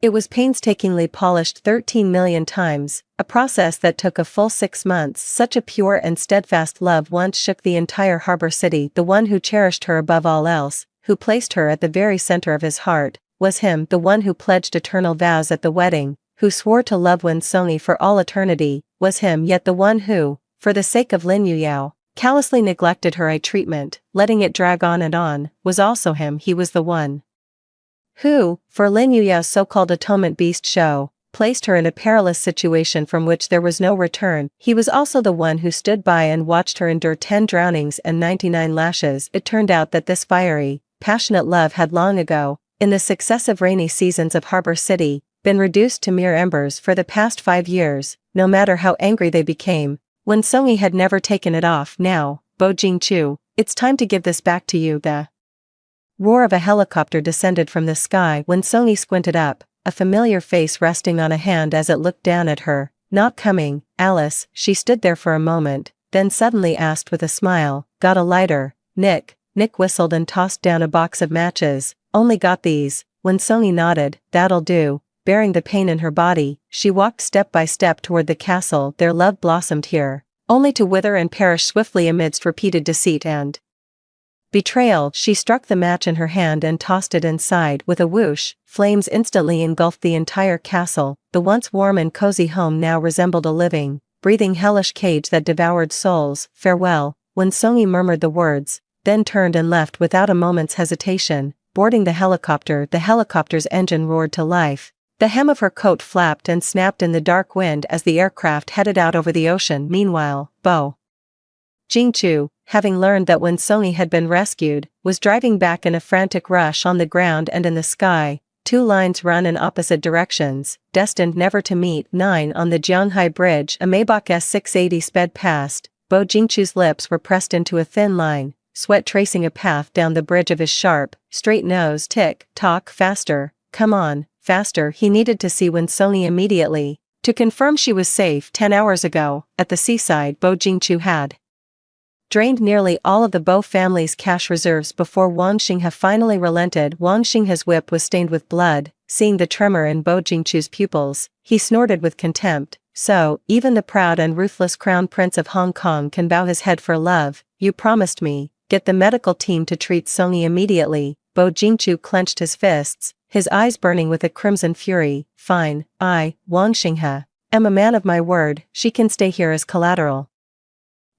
It was painstakingly polished 13 million times, a process that took a full 6 months. Such a pure and steadfast love once shook the entire harbor city. The one who cherished her above all else, who placed her at the very center of his heart, was him. The one who pledged eternal vows at the wedding, who swore to love Wensongi for all eternity, was him. Yet the one who, for the sake of Lin Yuyao, callously neglected her eye treatment, letting it drag on, was also him. He was the one who, for Lin Yuya's so-called atonement beast show, placed her in a perilous situation from which there was no return. He was also the one who stood by and watched her endure 10 drownings and 99 lashes. It turned out that this fiery, passionate love had long ago, in the successive rainy seasons of Harbor City, been reduced to mere embers. For the past 5 years, no matter how angry they became, Wensongi had never taken it off. Now, Bo Jingchu, it's time to give this back to you. The roar of a helicopter descended from the sky. Wensongi squinted up, a familiar face resting on a hand as it looked down at her. Not coming, Alice. She stood there for a moment, then suddenly asked with a smile, got a lighter, Nick? Nick whistled and tossed down a box of matches. Only got these. Wensongi nodded, that'll do. Bearing the pain in her body, she walked step by step toward the castle. Their love blossomed here, only to wither and perish swiftly amidst repeated deceit and betrayal. She struck the match in her hand and tossed it inside. With a whoosh, flames instantly engulfed the entire castle. The once warm and cozy home now resembled a living, breathing hellish cage that devoured souls. Farewell. Wensongi murmured the words, then turned and left without a moment's hesitation. Boarding the helicopter's engine roared to life. The hem of her coat flapped and snapped in the dark wind as the aircraft headed out over the ocean. Meanwhile, Bo Jingchu, having learned that Wensongi had been rescued, was driving back in a frantic rush. On the ground and in the sky, 2 lines run in opposite directions, destined never to meet. 9 On the Jianghai Bridge, a Maybach S680 sped past. Bo Jingchu's lips were pressed into a thin line, sweat tracing a path down the bridge of his sharp, straight nose. Tick tock. Faster, come on. Faster. He needed to see Wensongi immediately, to confirm she was safe. 10 hours ago, at the seaside, Bo Jingchu had drained nearly all of the Bo family's cash reserves before Wang Xinghe finally relented. Wang Xinghe's whip was stained with blood. Seeing the tremor in Bo Jingchu's pupils, he snorted with contempt. So, even the proud and ruthless Crown Prince of Hong Kong can bow his head for love. You promised me. Get the medical team to treat Songi immediately. Bo Jingchu clenched his fists, his eyes burning with a crimson fury. Fine, I, Wang Xinghe, am a man of my word. She can stay here as collateral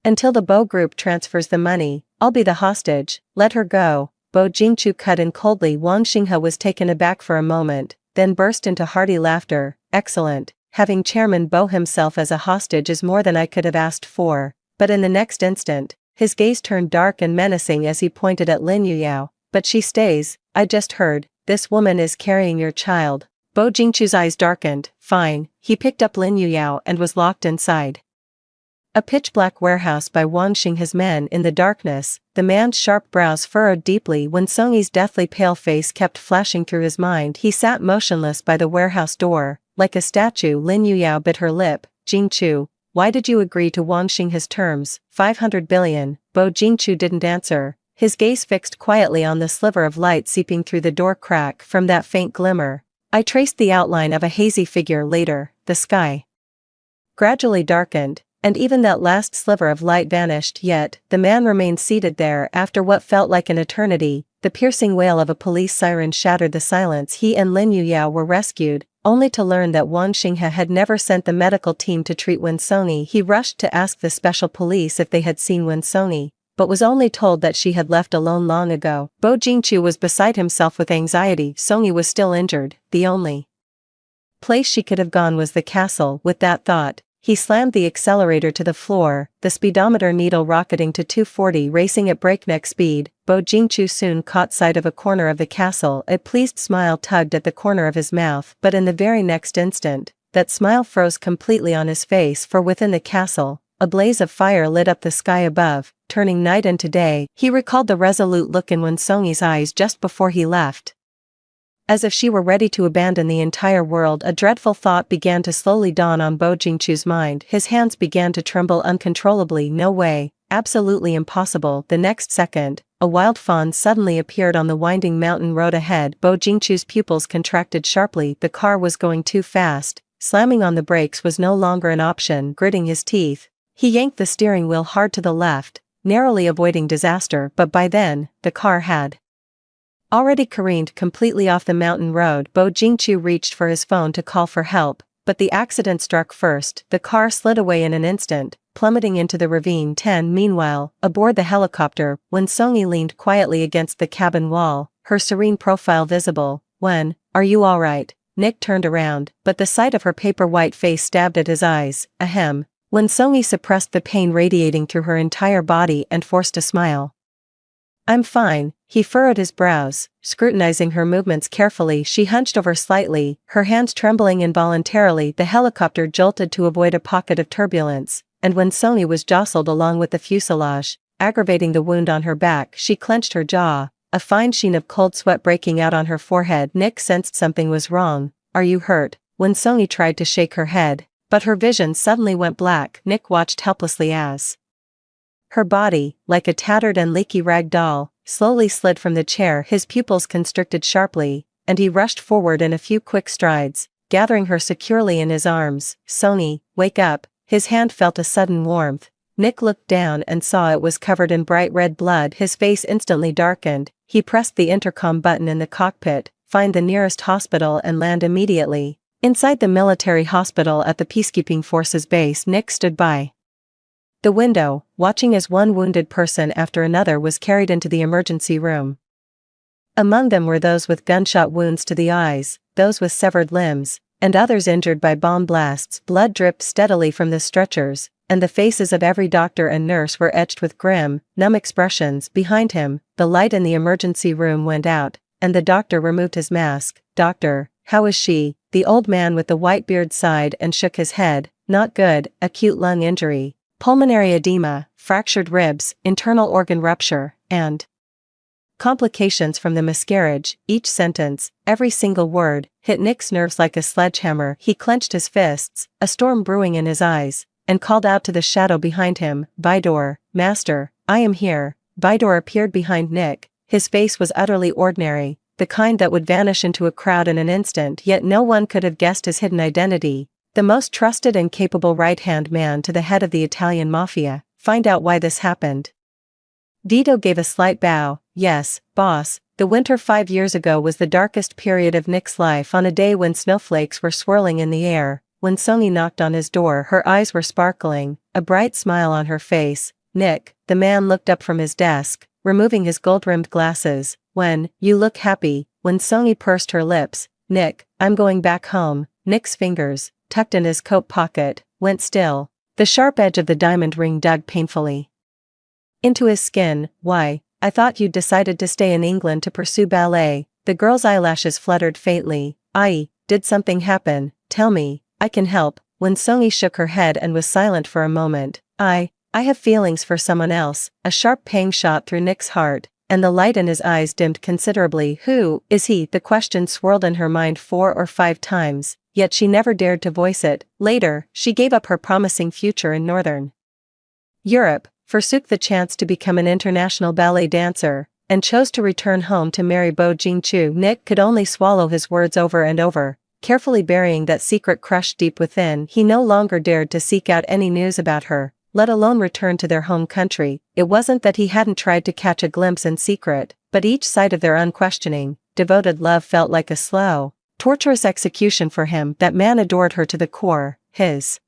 until the Bo Group transfers the money. I'll be the hostage. Let her go. Bo Jingchu cut in coldly. Wang Xinghe was taken aback for a moment, then burst into hearty laughter. Excellent. Having Chairman Bo himself as a hostage is more than I could have asked for. But in the next instant, his gaze turned dark and menacing as he pointed at Lin Yuyao. But she stays. I just heard. This woman is carrying your child. Bo Jingchu's eyes darkened. Fine. He picked up Lin Yuyao and was locked inside a pitch-black warehouse by Wang Xinghe's men. In the darkness, the man's sharp brows furrowed deeply. Wensongi's deathly pale face kept flashing through his mind. He sat motionless by the warehouse door, like a statue. Lin Yuyao bit her lip. Jingchu, why did you agree to Wang Xinghe's terms? 500 billion. Bo Bo Jingchu didn't answer, his gaze fixed quietly on the sliver of light seeping through the door crack. From that faint glimmer, I traced the outline of a hazy figure. Later, the sky gradually darkened, and even that last sliver of light vanished. Yet, the man remained seated there after what felt like an eternity. The piercing wail of a police siren shattered the silence. He and Lin Yuyao were rescued, only to learn that Wang Xinghe had never sent the medical team to treat Wen Songyi. He rushed to ask the special police if they had seen Wen Songyi, but was only told that she had left alone long ago. Bo Jingchu was beside himself with anxiety. Songyi was still injured. The only place she could have gone was the castle. With that thought, he slammed the accelerator to the floor, the speedometer needle rocketing to 240, racing at breakneck speed. Bo Jingchu soon caught sight of a corner of the castle. A pleased smile tugged at the corner of his mouth, but in the very next instant, that smile froze completely on his face, for within the castle, a blaze of fire lit up the sky above, turning night into day. He recalled the resolute look in Wen Songyi's eyes just before he left, as if she were ready to abandon the entire world. A dreadful thought began to slowly dawn on Bo Jingchu's mind. His hands began to tremble uncontrollably. No way, absolutely impossible. The next second, a wild fawn suddenly appeared on the winding mountain road ahead. Bo Jingchu's pupils contracted sharply. The car was going too fast. Slamming on the brakes was no longer an option. Gritting his teeth, he yanked the steering wheel hard to the left, narrowly avoiding disaster. But by then, the car had already careened completely off the mountain road. Bo Jingchu reached for his phone to call for help, but the accident struck first. The car slid away in an instant, plummeting into the ravine. Meanwhile, aboard the helicopter, Wen Songyi leaned quietly against the cabin wall, her serene profile visible. "Wen, are you alright?" Nick turned around, but the sight of her paper-white face stabbed at his eyes. Ahem. Wen Songyi suppressed the pain radiating through her entire body and forced a smile. "I'm fine." He furrowed his brows, scrutinizing her movements carefully. She hunched over slightly, her hands trembling involuntarily. The helicopter jolted to avoid a pocket of turbulence, and when Songyi was jostled along with the fuselage, aggravating the wound on her back, she clenched her jaw, a fine sheen of cold sweat breaking out on her forehead. Nick sensed something was wrong. "Are you hurt?" When Songyi tried to shake her head, but her vision suddenly went black. Nick watched helplessly as her body, like a tattered and leaky rag doll, slowly slid from the chair. His pupils constricted sharply, and he rushed forward in a few quick strides, gathering her securely in his arms. "Songyi, wake up." His hand felt a sudden warmth. Nick looked down and saw it was covered in bright red blood. His face instantly darkened. He pressed the intercom button in the cockpit. "Find the nearest hospital and land immediately." Inside the military hospital at the peacekeeping forces base, Nick stood by the window, watching as one wounded person after another was carried into the emergency room. Among them were those with gunshot wounds to the eyes, those with severed limbs, and others injured by bomb blasts. Blood dripped steadily from the stretchers, and the faces of every doctor and nurse were etched with grim, numb expressions. Behind him, the light in the emergency room went out, and the doctor removed his mask. "Doctor, how is she?" The old man with the white beard sighed and shook his head. "Not good, acute lung injury, pulmonary edema, fractured ribs, internal organ rupture, and complications from the miscarriage." Each sentence, every single word, hit Nick's nerves like a sledgehammer. He clenched his fists, a storm brewing in his eyes, and called out to the shadow behind him, "Bydor, master, I am here." Bydor appeared behind Nick. His face was utterly ordinary, the kind that would vanish into a crowd in an instant, yet no one could have guessed his hidden identity. The most trusted and capable right-hand man to the head of the Italian mafia. "Find out why this happened." Vito gave a slight bow. "Yes, boss." The winter 5 years ago was the darkest period of Nick's life. On a day when snowflakes were swirling in the air, when Songyi knocked on his door, her eyes were sparkling, a bright smile on her face. "Nick," the man looked up from his desk, removing his gold-rimmed glasses. "When, you look happy." When Songyi pursed her lips, "Nick, I'm going back home." Nick's fingers, tucked in his coat pocket, went still. The sharp edge of the diamond ring dug painfully into his skin. "Why, I thought you'd decided to stay in England to pursue ballet." The girl's eyelashes fluttered faintly. Did something happen? Tell me, I can help." When Songyi shook her head and was silent for a moment. I have feelings for someone else." A sharp pang shot through Nick's heart, and the light in his eyes dimmed considerably. "Who is he?" The question swirled in her mind 4 or 5 times. Yet she never dared to voice it. Later, she gave up her promising future in Northern Europe, forsook the chance to become an international ballet dancer, and chose to return home to marry Bo Jingchu. Nick could only swallow his words over and over, carefully burying that secret crush deep within. He no longer dared to seek out any news about her, let alone return to their home country. It wasn't that he hadn't tried to catch a glimpse in secret, but each sight of their unquestioning, devoted love felt like a slow, torturous execution for him. That man adored her to the core, his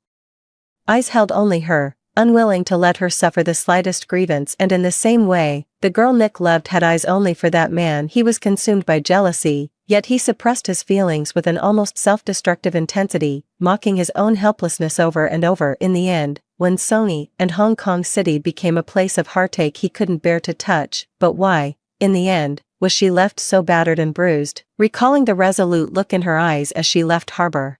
eyes held only her, unwilling to let her suffer the slightest grievance, and in the same way, the girl Nick loved had eyes only for that man. He was consumed by jealousy, yet he suppressed his feelings with an almost self-destructive intensity, mocking his own helplessness over and over. In the end, when Sony and Hong Kong City became a place of heartache he couldn't bear to touch, but why, in the end, was she left so battered and bruised, recalling the resolute look in her eyes as she left Harbor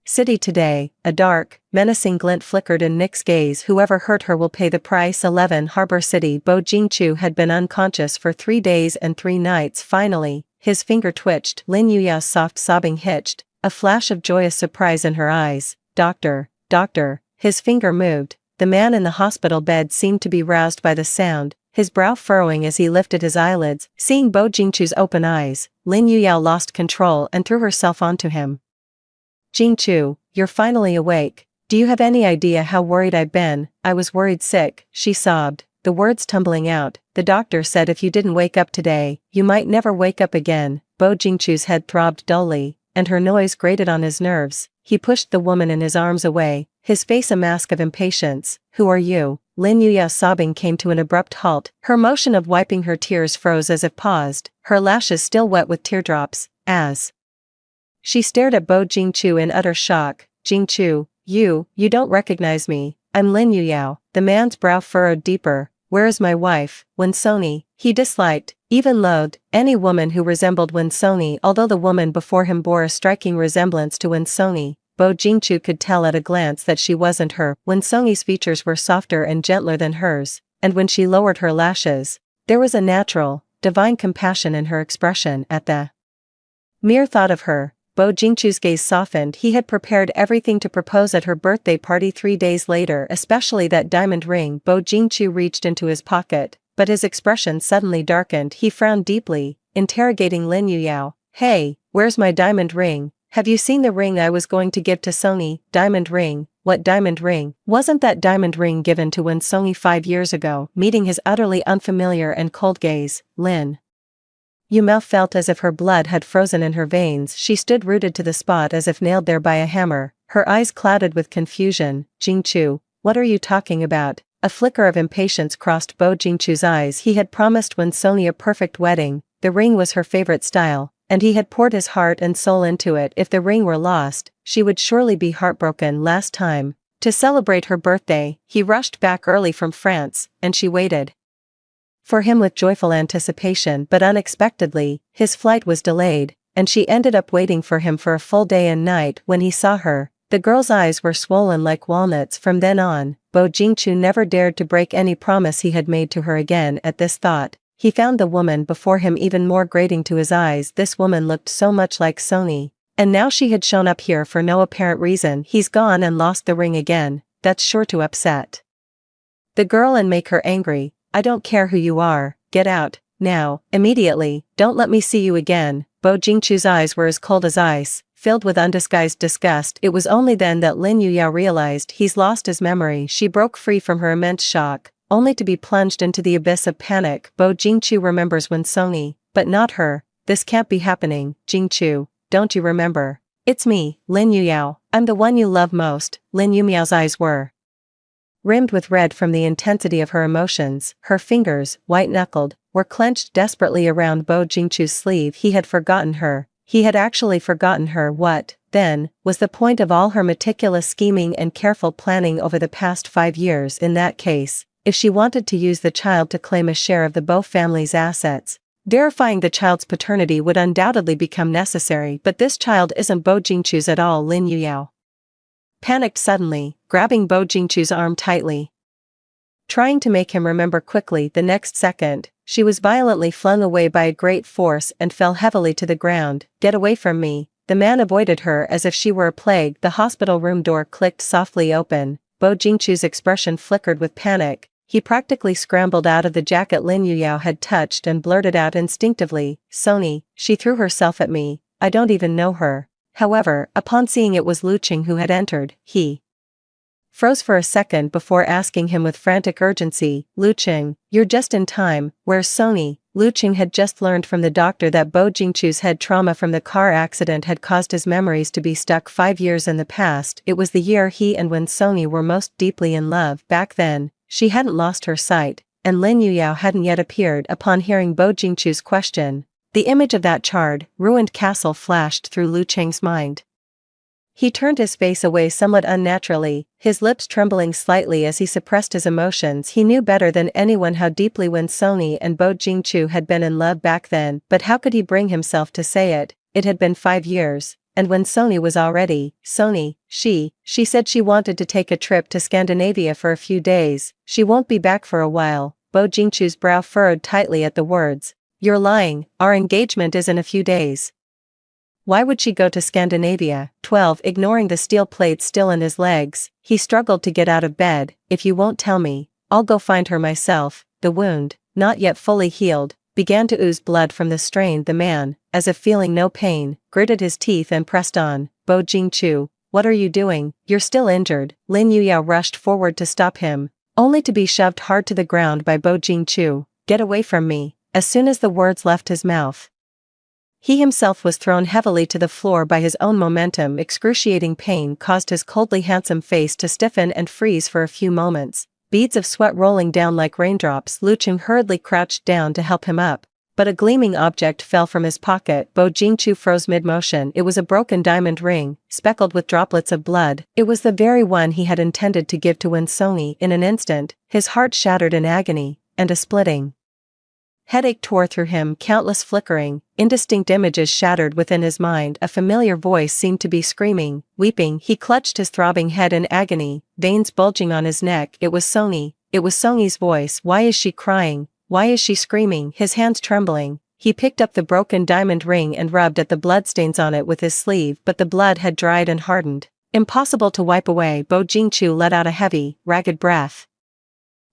City today? A dark, menacing glint flickered in Nick's gaze. Whoever hurt her will pay the price. 11 Harbor City. Bo Jingchu had been unconscious for 3 days and 3 nights. Finally, his finger twitched. Lin Yuyao's soft sobbing hitched, a flash of joyous surprise in her eyes. Doctor, doctor. His finger moved. The man in the hospital bed seemed to be roused by the sound, his brow furrowing as he lifted his eyelids. Seeing Bo Jingchu's open eyes, Lin Yuyao lost control and threw herself onto him. Jingchu, you're finally awake. Do you have any idea how worried I've been? I was worried sick, she sobbed, the words tumbling out. The doctor said if you didn't wake up today, you might never wake up again. Bo Jingchu's head throbbed dully, and her noise grated on his nerves. He pushed the woman in his arms away, his face a mask of impatience. Who are you? Lin Yuyao's sobbing came to an abrupt halt. Her motion of wiping her tears froze as if paused, her lashes still wet with teardrops, as she stared at Bo Jingchu in utter shock. Jingchu, you don't recognize me. I'm Lin Yuyao. The man's brow furrowed deeper. Where is my wife? Wen Sony. He disliked, even loathed, any woman who resembled Wen Sony. Although the woman before him bore a striking resemblance to Wen Sony, Bo Jingchu could tell at a glance that she wasn't her. Wen Sony's features were softer and gentler than hers, and when she lowered her lashes, there was a natural, divine compassion in her expression. At the mere thought of her, Bo Jingchu's gaze softened. He had prepared everything to propose at her birthday party 3 days later, especially that diamond ring. Bo Jingchu reached into his pocket, but his expression suddenly darkened. He frowned deeply, interrogating Lin Yuyao. Hey, where's my diamond ring? Have you seen the ring I was going to give to Sony? Diamond ring? What diamond ring? Wasn't that diamond ring given to Wen Sony 5 years ago? Meeting his utterly unfamiliar and cold gaze, Lin Yuyao felt as if her blood had frozen in her veins. She stood rooted to the spot as if nailed there by a hammer, her eyes clouded with confusion. Jingchu, what are you talking about? A flicker of impatience crossed Bo Jingchu's eyes. He had promised Wen Sony a perfect wedding, the ring was her favorite style, and he had poured his heart and soul into it. If the ring were lost, she would surely be heartbroken. Last time, to celebrate her birthday, he rushed back early from France, and she waited for him with joyful anticipation, but unexpectedly, his flight was delayed, and she ended up waiting for him for a full day and night. When he saw her, the girl's eyes were swollen like walnuts. From then on, Bo Jingchu never dared to break any promise he had made to her again. At this thought, he found the woman before him even more grating to his eyes. This woman looked so much like Sony, and now she had shown up here for no apparent reason. He's gone and lost the ring again. That's sure to upset the girl and make her angry. I don't care who you are, get out, now, immediately, don't let me see you again. Bo Jingchu's eyes were as cold as ice, filled with undisguised disgust. It was only then that Lin Yuyao realized he's lost his memory. She broke free from her immense shock, only to be plunged into the abyss of panic. Bo Jingchu remembers Wen Sony, but not her. This can't be happening. Jingchu, don't you remember? It's me, Lin Yuyao. I'm the one you love most. Lin Yuyao's eyes were rimmed with red from the intensity of her emotions. Her fingers, white-knuckled, were clenched desperately around Bo Jingchu's sleeve. He had forgotten her. He had actually forgotten her. What, then, was the point of all her meticulous scheming and careful planning over the past 5 years? In that case, if she wanted to use the child to claim a share of the Bo family's assets, verifying the child's paternity would undoubtedly become necessary. But this child isn't Bo Jingchu's at all. Lin Yuyao panicked suddenly, grabbing Bo Jingchu's arm tightly, trying to make him remember quickly. The next second, she was violently flung away by a great force and fell heavily to the ground. Get away from me. The man avoided her as if she were a plague. The hospital room door clicked softly open. Bo Jingchu's expression flickered with panic. He practically scrambled out of the jacket Lin Yuyao had touched and blurted out instinctively, "Sony, she threw herself at me, I don't even know her." However, upon seeing it was Lu Qing who had entered, he froze for a second before asking him with frantic urgency, "Lu Qing, you're just in time, where's Sony?" Lu Qing had just learned from the doctor that Bo Jingchu's head trauma from the car accident had caused his memories to be stuck 5 years in the past. It was the year he and when Sony were most deeply in love. Back then, she hadn't lost her sight, and Lin Yuyao hadn't yet appeared. Upon hearing Bo Jingchu's question, the image of that charred, ruined castle flashed through Lu Qing's mind. He turned his face away somewhat unnaturally, his lips trembling slightly as he suppressed his emotions. He knew better than anyone how deeply Wen Sony and Bo Jingchu had been in love back then, but how could he bring himself to say it? It had been 5 years, and when Sony was already, Sony, she said she wanted to take a trip to Scandinavia for a few days, she won't be back for a while. Bo Jingchu's brow furrowed tightly at the words. "You're lying, our engagement is in a few days. Why would she go to Scandinavia?" 12. Ignoring the steel plates still in his legs, he struggled to get out of bed. "If you won't tell me, I'll go find her myself." The wound, not yet fully healed, began to ooze blood from the strain. The man, as if feeling no pain, gritted his teeth and pressed on. "Bo Jingchu, what are you doing? You're still injured." Lin Yuyao rushed forward to stop him, only to be shoved hard to the ground by Bo Jingchu. "Get away from me." As soon as the words left his mouth, he himself was thrown heavily to the floor by his own momentum. Excruciating pain caused his coldly handsome face to stiffen and freeze for a few moments, beads of sweat rolling down like raindrops. Lu Qing hurriedly crouched down to help him up, but a gleaming object fell from his pocket. Bo Jingchu froze mid-motion. It was a broken diamond ring, speckled with droplets of blood. It was the very one he had intended to give to Wen Sony. In an instant, his heart shattered in agony, and a splitting headache tore through him. Countless flickering, indistinct images shattered within his mind. A familiar voice seemed to be screaming, weeping. He clutched his throbbing head in agony, veins bulging on his neck. It was Sony. It was Sony's voice. Why is she crying? Why is she screaming? His hands trembling, he picked up the broken diamond ring and rubbed at the bloodstains on it with his sleeve, but the blood had dried and hardened. Impossible to wipe away. Bo Jingchu let out a heavy, ragged breath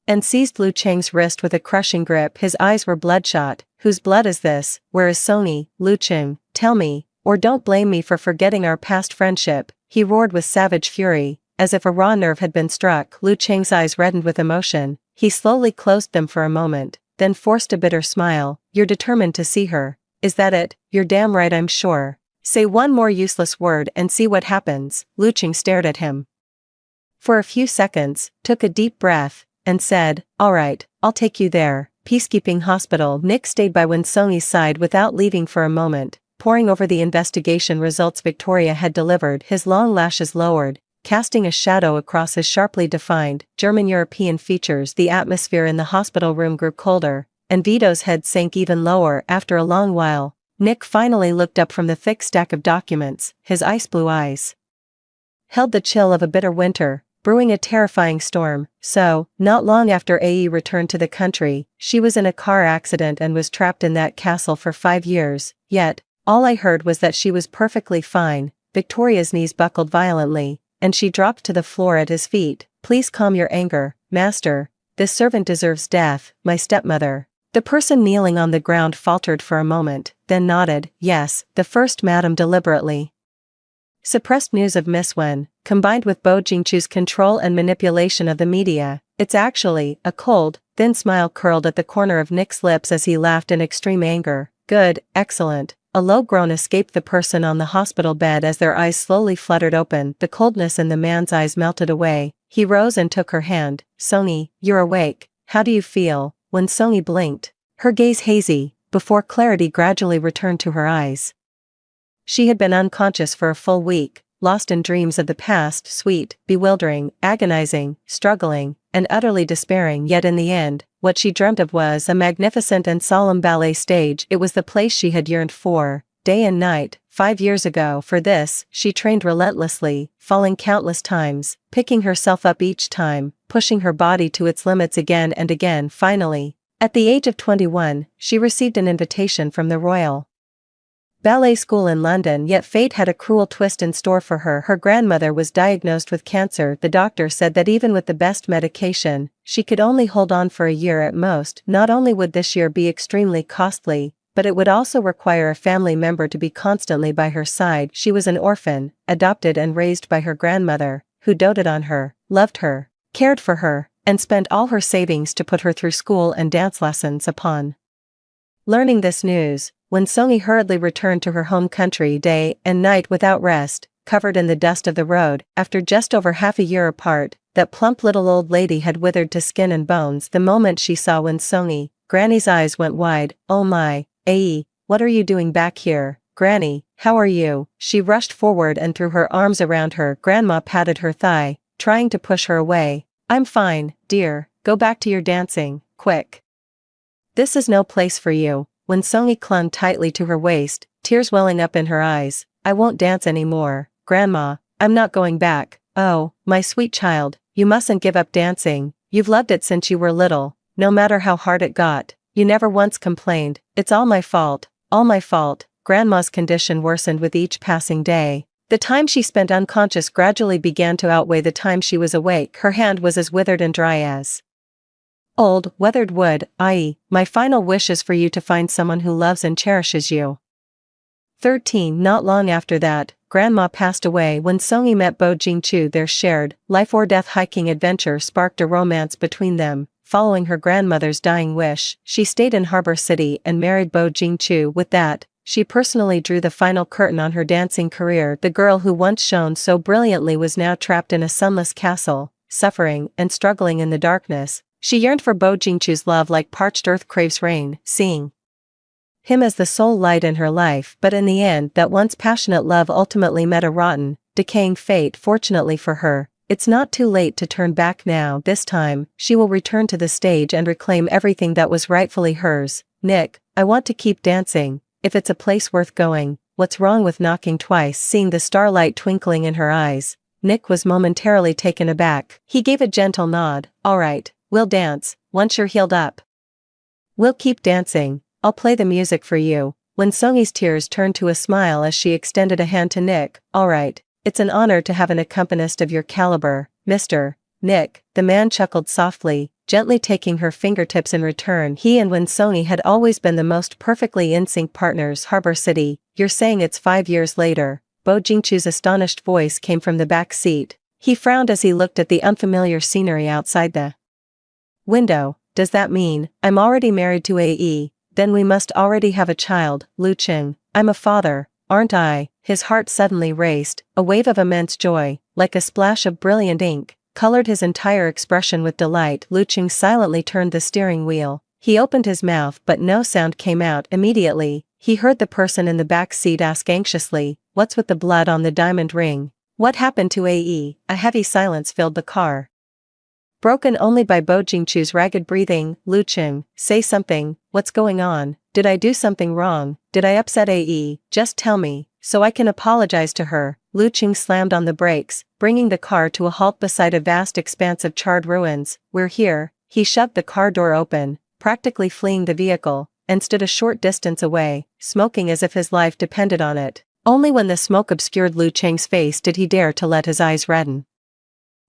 and seized Lu Qing's wrist with a crushing grip. His eyes were bloodshot. "Whose blood is this? Where is Sony? Lu Qing, tell me, or don't blame me for forgetting our past friendship," he roared with savage fury, as if a raw nerve had been struck. Lu Qing's eyes reddened with emotion. He slowly closed them for a moment, then forced a bitter smile. "You're determined to see her, is that it?" "You're damn right, I'm sure. Say one more useless word and see what happens." Lu Qing stared at him for a few seconds, took a deep breath, and said, "All right, I'll take you there." Peacekeeping hospital. Nick stayed by Wen Sony's side without leaving for a moment, poring over the investigation results Victoria had delivered. His long lashes lowered, casting a shadow across his sharply defined, German-European features. The atmosphere in the hospital room grew colder, and Vito's head sank even lower. After a long while, Nick finally looked up from the thick stack of documents. His ice blue eyes held the chill of a bitter winter, brewing a terrifying storm. "So, not long after AE returned to the country, she was in a car accident and was trapped in that castle for 5 years, yet, all I heard was that she was perfectly fine." Victoria's knees buckled violently, and she dropped to the floor at his feet. "Please calm your anger, master. This servant deserves death, my stepmother." The person kneeling on the ground faltered for a moment, then nodded. "Yes, the first madam." Deliberately suppressed news of Miss Wen, combined with Bo Jingchu's control and manipulation of the media. "It's actually," a cold, thin smile curled at the corner of Nick's lips as he laughed in extreme anger. "Good, excellent." A low groan escaped the person on the hospital bed as their eyes slowly fluttered open. The coldness in the man's eyes melted away. He rose and took her hand. "Sony, you're awake. How do you feel?" When Sony blinked, her gaze hazy, before clarity gradually returned to her eyes. She had been unconscious for a full week, lost in dreams of the past, sweet, bewildering, agonizing, struggling, and utterly despairing. Yet in the end, what she dreamt of was a magnificent and solemn ballet stage. It was the place she had yearned for, day and night. 5 years ago. For this, she trained relentlessly, falling countless times, picking herself up each time, pushing her body to its limits again and again. Finally, at the age of 21, she received an invitation from the royal ballet school in London, yet fate had a cruel twist in store for her. Her grandmother was diagnosed with cancer. The doctor said that even with the best medication, she could only hold on for a year at most. Not only would this year be extremely costly, but it would also require a family member to be constantly by her side. She was an orphan, adopted and raised by her grandmother, who doted on her, loved her, cared for her, and spent all her savings to put her through school and dance lessons. Upon learning this news, when Songi hurriedly returned to her home country day and night without rest, covered in the dust of the road, after just over half a year apart, that plump little old lady had withered to skin and bones the moment she saw Winsongi. Granny's eyes went wide. "Oh my, Ae, what are you doing back here? Granny, how are you?" She rushed forward and threw her arms around her. Grandma patted her thigh, trying to push her away. "I'm fine, dear, go back to your dancing, quick. This is no place for you." Winsongi clung tightly to her waist, tears welling up in her eyes. "I won't dance anymore, Grandma, I'm not going back." "Oh, my sweet child, you mustn't give up dancing. You've loved it since you were little, no matter how hard it got. You never once complained." "It's all my fault, all my fault." Grandma's condition worsened with each passing day. The time she spent unconscious gradually began to outweigh the time she was awake. Her hand was as withered and dry as old, weathered wood. "Ai, my final wish is for you to find someone who loves and cherishes you." 13. Not long after that, Grandma passed away. When Songi met Bo Jingchu, their shared, life-or-death hiking adventure sparked a romance between them. Following her grandmother's dying wish, she stayed in Harbor City and married Bo Jingchu. With that, she personally drew the final curtain on her dancing career. The girl who once shone so brilliantly was now trapped in a sunless castle, suffering and struggling in the darkness. She yearned for Bo Jingchu's love like parched earth craves rain, seeing him as the sole light in her life. But in the end, that once passionate love ultimately met a rotten, decaying fate. Fortunately for her, it's not too late to turn back now. This time, she will return to the stage and reclaim everything that was rightfully hers. "Nick, I want to keep dancing, if it's a place worth going. What's wrong with knocking twice?" Seeing the starlight twinkling in her eyes, Nick was momentarily taken aback. He gave a gentle nod. "All right, we'll dance, once you're healed up. We'll keep dancing, I'll play the music for you." Winsongi's tears turned to a smile as she extended a hand to Nick. "All right, it's an honor to have an accompanist of your caliber, Mr. Nick." The man chuckled softly, gently taking her fingertips in return. He and Winsongi had always been the most perfectly in sync partners. "Harbor City, you're saying it's 5 years later?" Bo Jingchu's astonished voice came from the back seat. He frowned as he looked at the unfamiliar scenery outside the window. "Does that mean I'm already married to Ae? Then we must already have a child." "Lu Ching, I'm a father, aren't I?" His heart suddenly raced. A wave of immense joy, like a splash of brilliant ink, colored his entire expression with delight. Lu Ching silently turned the steering wheel. He opened his mouth but no sound came out. Immediately, he heard the person in the back seat ask anxiously, "What's with the blood on the diamond ring? What happened to Ae?" A heavy silence filled the car, broken only by Bo Jingchu's ragged breathing. "Lu Ching, say something, what's going on? Did I do something wrong? Did I upset Ae? Just tell me, so I can apologize to her." Lu Ching slammed on the brakes, bringing the car to a halt beside a vast expanse of charred ruins. "We're here." He shoved the car door open, practically fleeing the vehicle, and stood a short distance away, smoking as if his life depended on it. Only when the smoke obscured Lu Ching's face did he dare to let his eyes redden.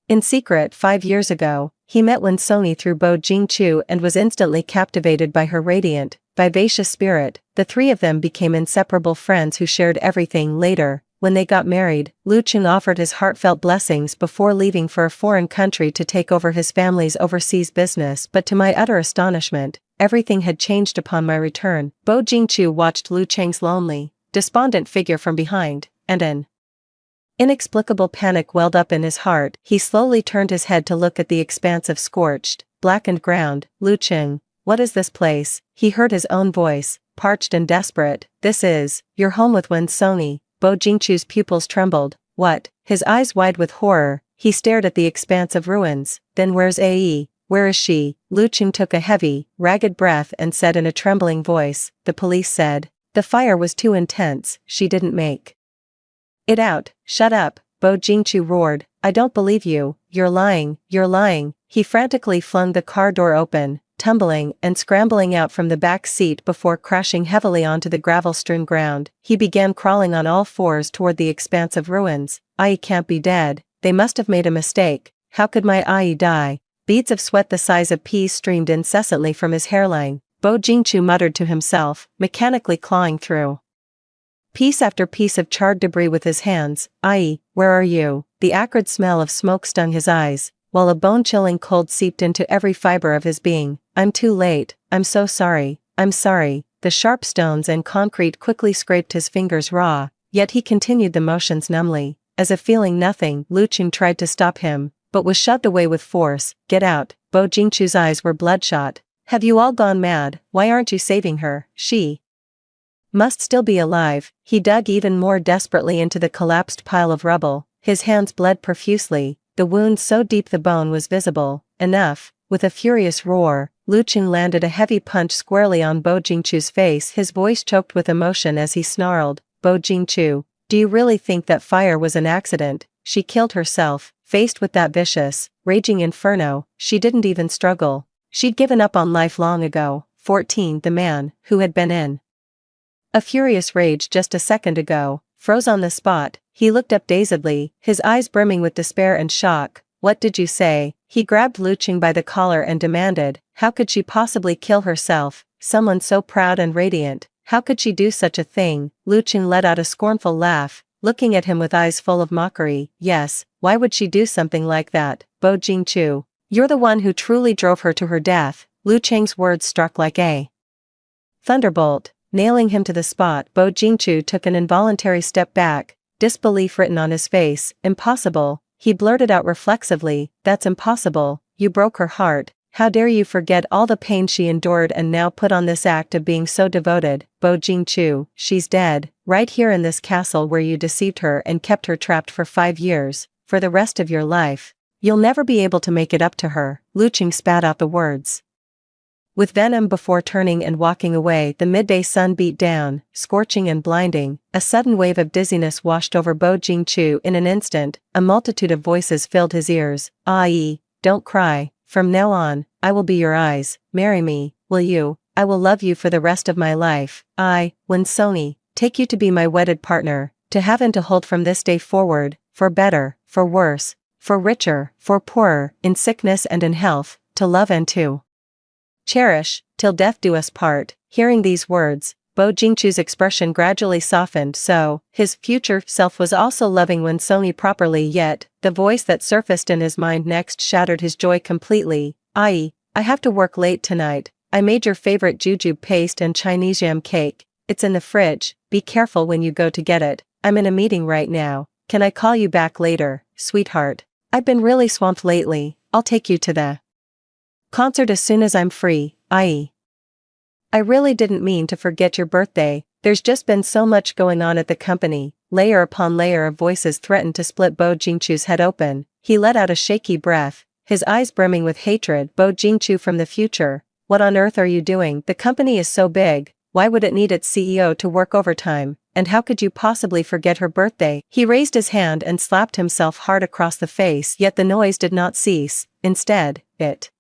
In secret, 5 years ago, he met Winsongi through Bo Jingchu and was instantly captivated by her radiant, vivacious spirit. The three of them became inseparable friends who shared everything. Later, when they got married, Lu Ching offered his heartfelt blessings before leaving for a foreign country to take over his family's overseas business. But to my utter astonishment, everything had changed upon my return. Bo Jingchu watched Lu Ching's lonely, despondent figure from behind, and an inexplicable panic welled up in his heart. He slowly turned his head to look at the expanse of scorched, blackened ground. "Lu Ching, what is this place?" He heard his own voice, parched and desperate. "This is your home with Winsongi." Bo Jingchu's pupils trembled. "What?" His eyes wide with horror, he stared at the expanse of ruins. "Then where's Ae? Where is she?" Lu Ching took a heavy, ragged breath and said in a trembling voice, "The police said the fire was too intense, she didn't make it out." "Shut up," Bo Jingchu roared. "I don't believe you, you're lying, you're lying." He frantically flung the car door open, tumbling and scrambling out from the back seat before crashing heavily onto the gravel-strewn ground. He began crawling on all fours toward the expanse of ruins. "I can't be dead. They must have made a mistake. How could my Ai die?" Beads of sweat the size of peas streamed incessantly from his hairline. Bo Jingchu muttered to himself, mechanically clawing through piece after piece of charred debris with his hands. "Ai, where are you?" The acrid smell of smoke stung his eyes, while a bone-chilling cold seeped into every fiber of his being. "I'm too late. I'm so sorry. I'm sorry." The sharp stones and concrete quickly scraped his fingers raw, yet he continued the motions numbly. As if feeling nothing, Lu Qing tried to stop him, but was shoved away with force. "Get out." Bo Jingchu's eyes were bloodshot. "Have you all gone mad? Why aren't you saving her? She must still be alive." He dug even more desperately into the collapsed pile of rubble. His hands bled profusely, the wound so deep the bone was visible. "Enough." With a furious roar, Lu Qing landed a heavy punch squarely on Bo Jingchu's face, his voice choked with emotion as he snarled, "Bo Jingchu, do you really think that fire was an accident? She killed herself." Faced with that vicious, raging inferno, she didn't even struggle. She'd given up on life long ago. 14. The man, who had been in a furious rage just a second ago, froze on the spot. He looked up dazedly, his eyes brimming with despair and shock. "What did you say?" He grabbed Lu Qing by the collar and demanded, "How could she possibly kill herself? Someone so proud and radiant. How could she do such a thing?" Lu Qing let out a scornful laugh, looking at him with eyes full of mockery. "Yes, why would she do something like that? Bo Jingchu, you're the one who truly drove her to her death." Lu Qing's words struck like a thunderbolt, nailing him to the spot. Bo Jingchu took an involuntary step back, disbelief written on his face. "Impossible." He blurted out reflexively, "That's impossible. You broke her heart. How dare you forget all the pain she endured and now put on this act of being so devoted?" "Bo Jingchu, she's dead, right here in this castle where you deceived her and kept her trapped for 5 years, for the rest of your life. You'll never be able to make it up to her." Lu Qing spat out the words with venom before turning and walking away. The midday sun beat down, scorching and blinding. A sudden wave of dizziness washed over Bo Jingchu in an instant. A multitude of voices filled his ears. "Ai, don't cry. From now on, I will be your eyes. Marry me, will you? I will love you for the rest of my life. I, Winsoni, take you to be my wedded partner, to have and to hold from this day forward, for better, for worse, for richer, for poorer, in sickness and in health, to love and to cherish, till death do us part." Hearing these words, Bo Jingchu's expression gradually softened, so his future self was also loving Winsoni properly. Yet the voice that surfaced in his mind next shattered his joy completely. "Ai, I have to work late tonight. I made your favorite jujube paste and Chinese yam cake. It's in the fridge. Be careful when you go to get it. I'm in a meeting right now. Can I call you back later, sweetheart? I've been really swamped lately. I'll take you to the concert as soon as I'm free. I really didn't mean to forget your birthday. There's just been so much going on at the company." Layer upon layer of voices threatened to split Bo Jingchu's head open. He let out a shaky breath, his eyes brimming with hatred. "Bo Jingchu from the future, what on earth are you doing? The company is so big, why would it need its CEO to work overtime? And how could you possibly forget her birthday?" He raised his hand and slapped himself hard across the face, yet the noise did not cease. Instead, it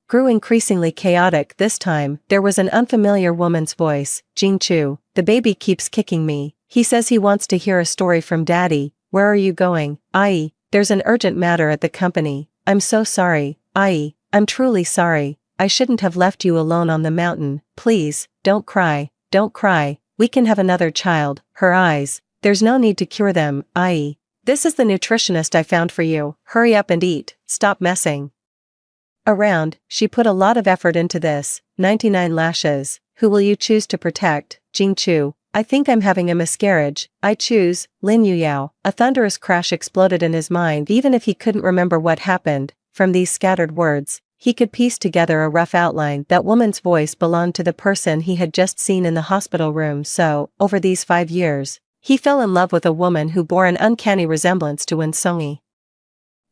grew increasingly chaotic. This time, there was an unfamiliar woman's voice. "Jingchu, the baby keeps kicking me. He says he wants to hear a story from Daddy. Where are you going?" "Ai, there's an urgent matter at the company. I'm so sorry. Ai, I'm truly sorry. I shouldn't have left you alone on the mountain. Please, don't cry, don't cry. We can have another child." Her eyes, "There's no need to cure them. Ai, this is the nutritionist I found for you. Hurry up and eat. Stop messing around." She put a lot of effort into this. 99 lashes. "Who will you choose to protect?" "Jingchu, I think I'm having a miscarriage. I choose Lin Yuyao." A thunderous crash exploded in his mind. Even if he couldn't remember what happened, from these scattered words, he could piece together a rough outline. That woman's voice belonged to the person he had just seen in the hospital room. So, over these 5 years, he fell in love with a woman who bore an uncanny resemblance to Winsoni,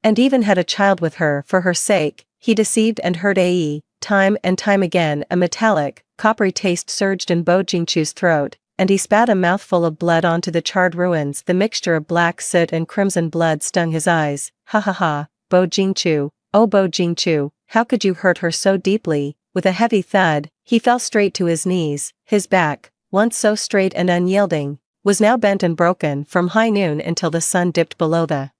and even had a child with her. For her sake, he deceived and hurt Ai, time and time again. A metallic, coppery taste surged in Bo Jingchu's throat, and he spat a mouthful of blood onto the charred ruins. The mixture of black soot and crimson blood stung his eyes. "Ha ha ha, Bo Jingchu, oh Bo Jingchu, how could you hurt her so deeply?" with a heavy thud, he fell straight to his knees. His back, once so straight and unyielding, was now bent and broken from high noon until the sun dipped below the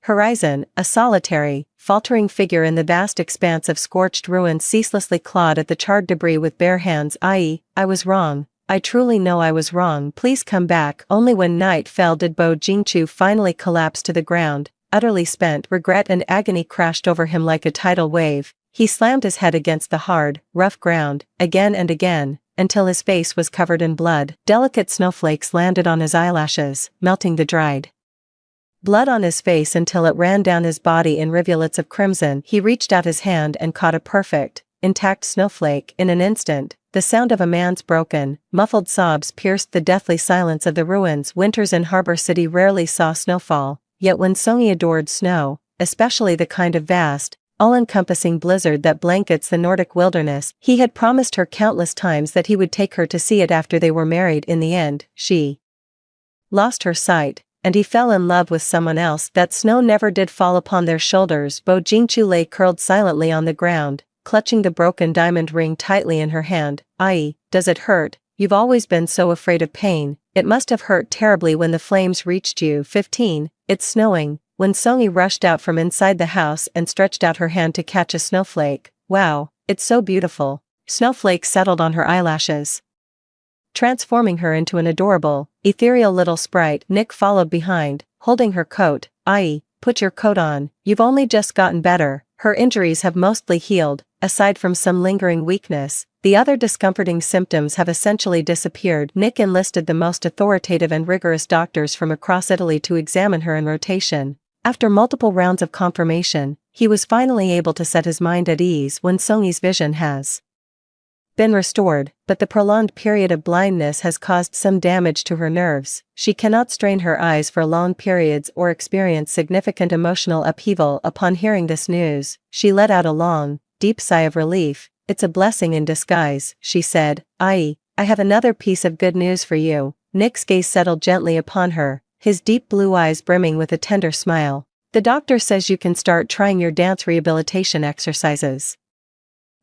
horizon. A solitary, faltering figure in the vast expanse of scorched ruins ceaselessly clawed at the charred debris with bare hands. I was wrong. I truly know I was wrong. Please come back. Only when night fell did Bo Jingchu finally collapse to the ground. Utterly spent, regret and agony crashed over him like a tidal wave. He slammed his head against the hard, rough ground, again and again, until his face was covered in blood. Delicate snowflakes landed on his eyelashes, melting the dried blood on his face until it ran down his body in rivulets of crimson. He reached out his hand and caught a perfect, intact snowflake. In an instant, the sound of a man's broken, muffled sobs pierced the deathly silence of the ruins. Winters in Harbor City rarely saw snowfall, yet when Songi adored snow, especially the kind of vast, all-encompassing blizzard that blankets the Nordic wilderness, he had promised her countless times that he would take her to see it after they were married. In the end, she lost her sight, and he fell in love with someone else. That snow never did fall upon their shoulders. Bo Jingchu lay curled silently on the ground, clutching the broken diamond ring tightly in her hand. Does it hurt? You've always been so afraid of pain. It must have hurt terribly when the flames reached you. 15. It's snowing. When Songi rushed out from inside the house and stretched out her hand to catch a snowflake. Wow, it's so beautiful. Snowflakes settled on her eyelashes, transforming her into an adorable, ethereal little sprite. Nick followed behind, holding her coat. Put your coat on. You've only just gotten better. Her injuries have mostly healed, aside from some lingering weakness. The other discomforting symptoms have essentially disappeared. Nick enlisted the most authoritative and rigorous doctors from across Italy to examine her in rotation. After multiple rounds of confirmation, he was finally able to set his mind at ease. When Songi's vision has been restored, but the prolonged period of blindness has caused some damage to her nerves. She cannot strain her eyes for long periods or experience significant emotional upheaval. Upon hearing this news, she let out a long, deep sigh of relief. It's a blessing in disguise, she said. I have another piece of good news for you. Nick's gaze settled gently upon her, his deep blue eyes brimming with a tender smile. The doctor says you can start trying your dance rehabilitation exercises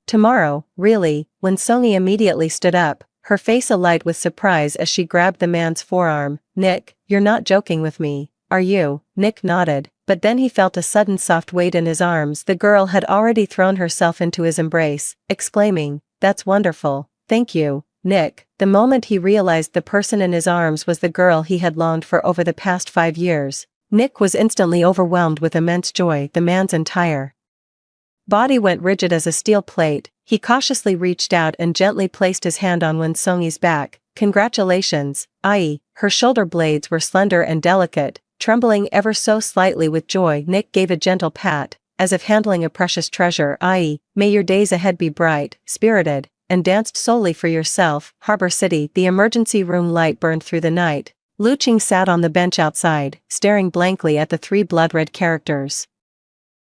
tomorrow. Really? When Songi immediately stood up, her face alight with surprise as she grabbed the man's forearm. Nick, you're not joking with me, are you? Nick nodded, but then he felt a sudden soft weight in his arms. The girl had already thrown herself into his embrace, exclaiming, "That's wonderful, thank you, Nick." The moment he realized the person in his arms was the girl he had longed for over the past 5 years, Nick was instantly overwhelmed with immense joy. The man's entire body went rigid as a steel plate. He cautiously reached out and gently placed his hand on Songi's back. Congratulations, Her shoulder blades were slender and delicate, trembling ever so slightly with joy. Nick gave a gentle pat, as if handling a precious treasure. May your days ahead be bright, spirited, and danced solely for yourself. Harbor City. The emergency room light burned through the night. Lu Qing sat on the bench outside, staring blankly at the 3 blood-red characters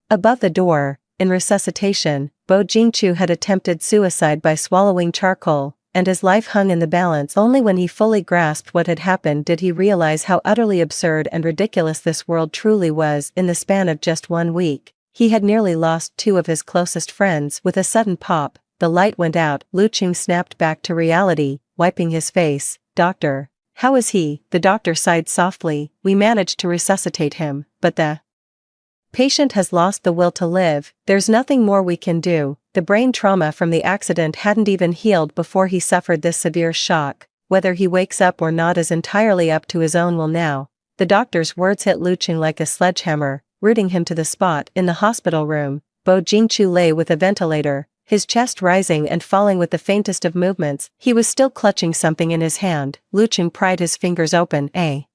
above the door. In resuscitation, Bo Jingchu had attempted suicide by swallowing charcoal, and his life hung in the balance. Only when he fully grasped what had happened did he realize how utterly absurd and ridiculous this world truly was. In the span of just 1 week, he had nearly lost 2 of his closest friends. With a sudden pop, the light went out. Lu Qing snapped back to reality, wiping his face. Doctor, how is he? The doctor sighed softly. We managed to resuscitate him, but the patient has lost the will to live. There's nothing more we can do. The brain trauma from the accident hadn't even healed before he suffered this severe shock. Whether he wakes up or not is entirely up to his own will now. The doctor's words hit Lu Qing like a sledgehammer, rooting him to the spot. In the hospital room, Bo Jingchu lay with a ventilator, his chest rising and falling with the faintest of movements. He was still clutching something in his hand. Lu Qing pried his fingers open. A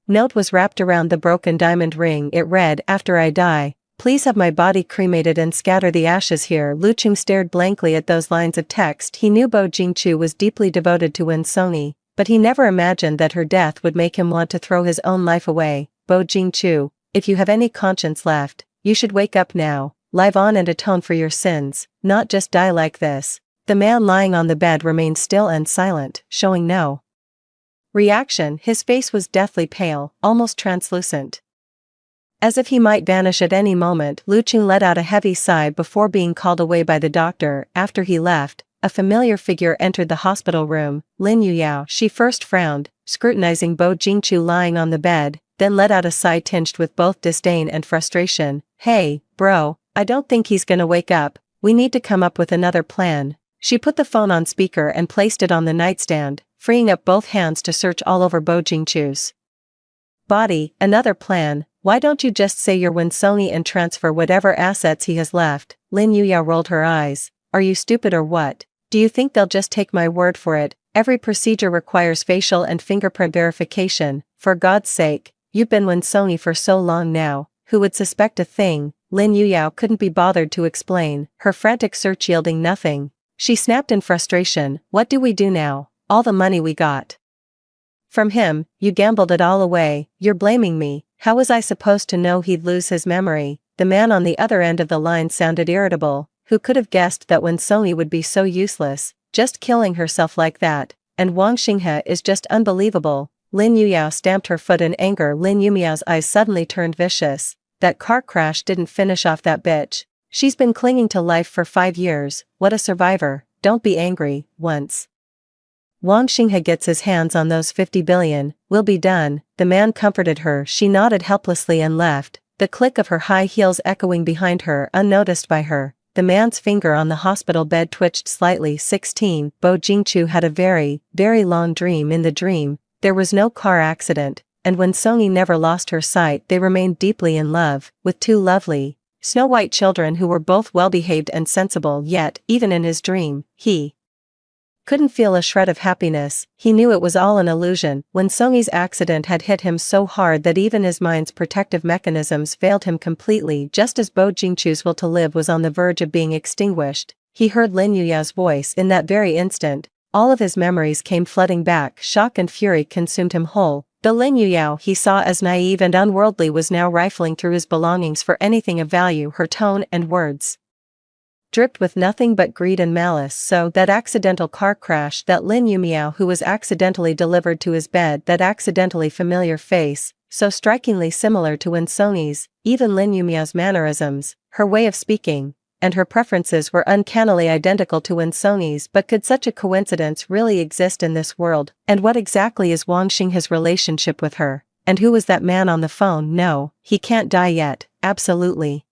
note was wrapped around the broken diamond ring. It read, "After I die, please have my body cremated and scatter the ashes here." Lu Qing stared blankly at those lines of text. He knew Bo Jingchu was deeply devoted to Songi, but he never imagined that her death would make him want to throw his own life away. Bo Jingchu, if you have any conscience left, you should wake up now, live on and atone for your sins, not just die like this. The man lying on the bed remained still and silent, showing no reaction. His face was deathly pale, almost translucent. As if he might vanish at any moment, Luqing let out a heavy sigh before being called away by the doctor. After he left, a familiar figure entered the hospital room, Lin Yuyao. She first frowned, scrutinizing Bo Jingchu lying on the bed, then let out a sigh tinged with both disdain and frustration. Hey, bro, I don't think he's gonna wake up, we need to come up with another plan. She put the phone on speaker and placed it on the nightstand, freeing up both hands to search all over Bo Jingchu's body. Another plan? Why don't you just say you're Winsongi and transfer whatever assets he has left? Lin Yuyao rolled her eyes. Are you stupid or what? Do you think they'll just take my word for it? Every procedure requires facial and fingerprint verification. For God's sake, you've been Winsongi for so long now, who would suspect a thing? Lin Yuyao couldn't be bothered to explain, her frantic search yielding nothing. She snapped in frustration. What do we do now? All the money we got from him, you gambled it all away. You're blaming me. How was I supposed to know he'd lose his memory? The man on the other end of the line sounded irritable. Who could have guessed that Winsongi would be so useless, just killing herself like that? And Wang Xinghe is just unbelievable. Lin Yuyao stamped her foot in anger. Lin Yumiao's eyes suddenly turned vicious. That car crash didn't finish off that bitch. She's been clinging to life for 5 years. What a survivor. Don't be angry. Once Wang Xinghe gets his hands on those 50 billion, we'll be done. The man comforted her. She nodded helplessly and left, the click of her high heels echoing behind her unnoticed by her. The man's finger on the hospital bed twitched slightly. 16. Bo Jingchu had a very, very long dream. In the dream, there was no car accident, and Winsongi never lost her sight. They remained deeply in love, with 2 lovely, snow-white children who were both well-behaved and sensible. Yet, even in his dream, he couldn't feel a shred of happiness. He knew it was all an illusion. Winsongi's accident had hit him so hard that even his mind's protective mechanisms failed him completely. Just as Bo Jingchu's will to live was on the verge of being extinguished, he heard Lin Yuyao's voice. In that very instant, all of his memories came flooding back. Shock and fury consumed him whole. The Lin Yuyao he saw as naive and unworldly was now rifling through his belongings for anything of value. Her tone and words dripped with nothing but greed and malice. So, that accidental car crash, that Lin Yumiao who was accidentally delivered to his bed, that accidentally familiar face, so strikingly similar to Winsongi's, even Lin Yumiao's mannerisms, her way of speaking, and her preferences were uncannily identical to Winsongi's. But could such a coincidence really exist in this world? And what exactly is Wang Xinghe's relationship with her? And who was that man on the phone? No, he can't die yet, absolutely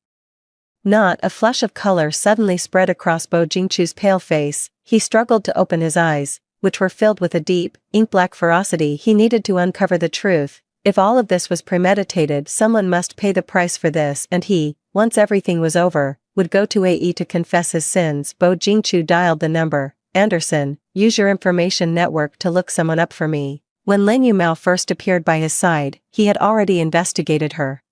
not. A flush of color suddenly spread across Bo Jingchu's pale face. He struggled to open his eyes, which were filled with a deep, ink-black ferocity. He needed to uncover the truth. If all of this was premeditated, someone must pay the price for this, and he, once everything was over, would go to AE to confess his sins. Bo Jingchu dialed the number. Anderson, use your information network to look someone up for me. When Lin Yumao first appeared by his side, he had already investigated her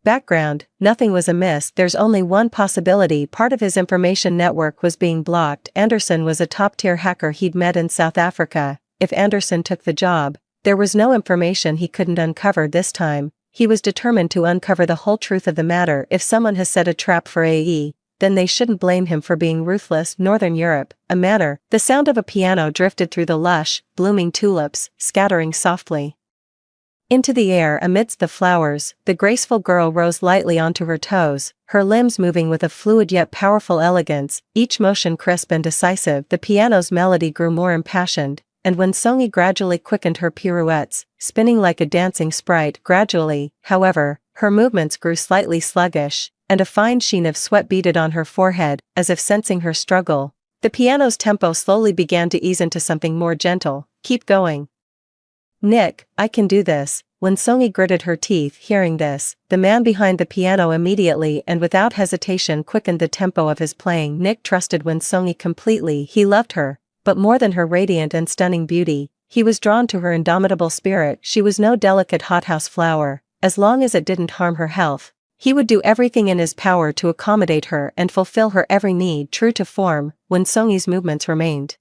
background. Nothing was amiss. There's only one possibility. Part of his information network was being blocked. Anderson was a top-tier hacker he'd met in South Africa. If Anderson took the job, there was no information he couldn't uncover. This time, he was determined to uncover the whole truth of the matter. If someone has set a trap for AE, then they shouldn't blame him for being ruthless. Northern Europe, a manor. The sound of a piano drifted through the lush, blooming tulips, scattering softly into the air. Amidst the flowers, the graceful girl rose lightly onto her toes, her limbs moving with a fluid yet powerful elegance, each motion crisp and decisive. The piano's melody grew more impassioned, and Winsongi gradually quickened her pirouettes, spinning like a dancing sprite. Gradually, however, her movements grew slightly sluggish, and a fine sheen of sweat beaded on her forehead, as if sensing her struggle. The piano's tempo slowly began to ease into something more gentle. Keep going, Nick, I can do this. Winsongi gritted her teeth. Hearing this, the man behind the piano immediately and without hesitation quickened the tempo of his playing. Nick trusted Winsongi completely. He loved her, but more than her radiant and stunning beauty, he was drawn to her indomitable spirit. She was no delicate hothouse flower. As long as it didn't harm her health, he would do everything in his power to accommodate her and fulfill her every need. True to form, Winsongi's movements remained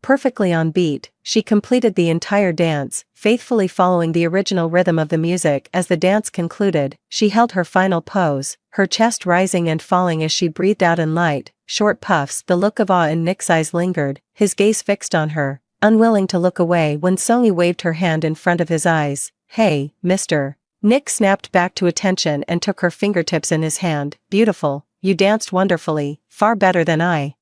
perfectly on beat. She completed the entire dance, faithfully following the original rhythm of the music. As the dance concluded, she held her final pose, her chest rising and falling as she breathed out in light, short puffs. The look of awe in Nick's eyes lingered, his gaze fixed on her, unwilling to look away. Winsongi waved her hand in front of his eyes. Hey, mister. Nick snapped back to attention and took her fingertips in his hand. Beautiful, you danced wonderfully, far better than I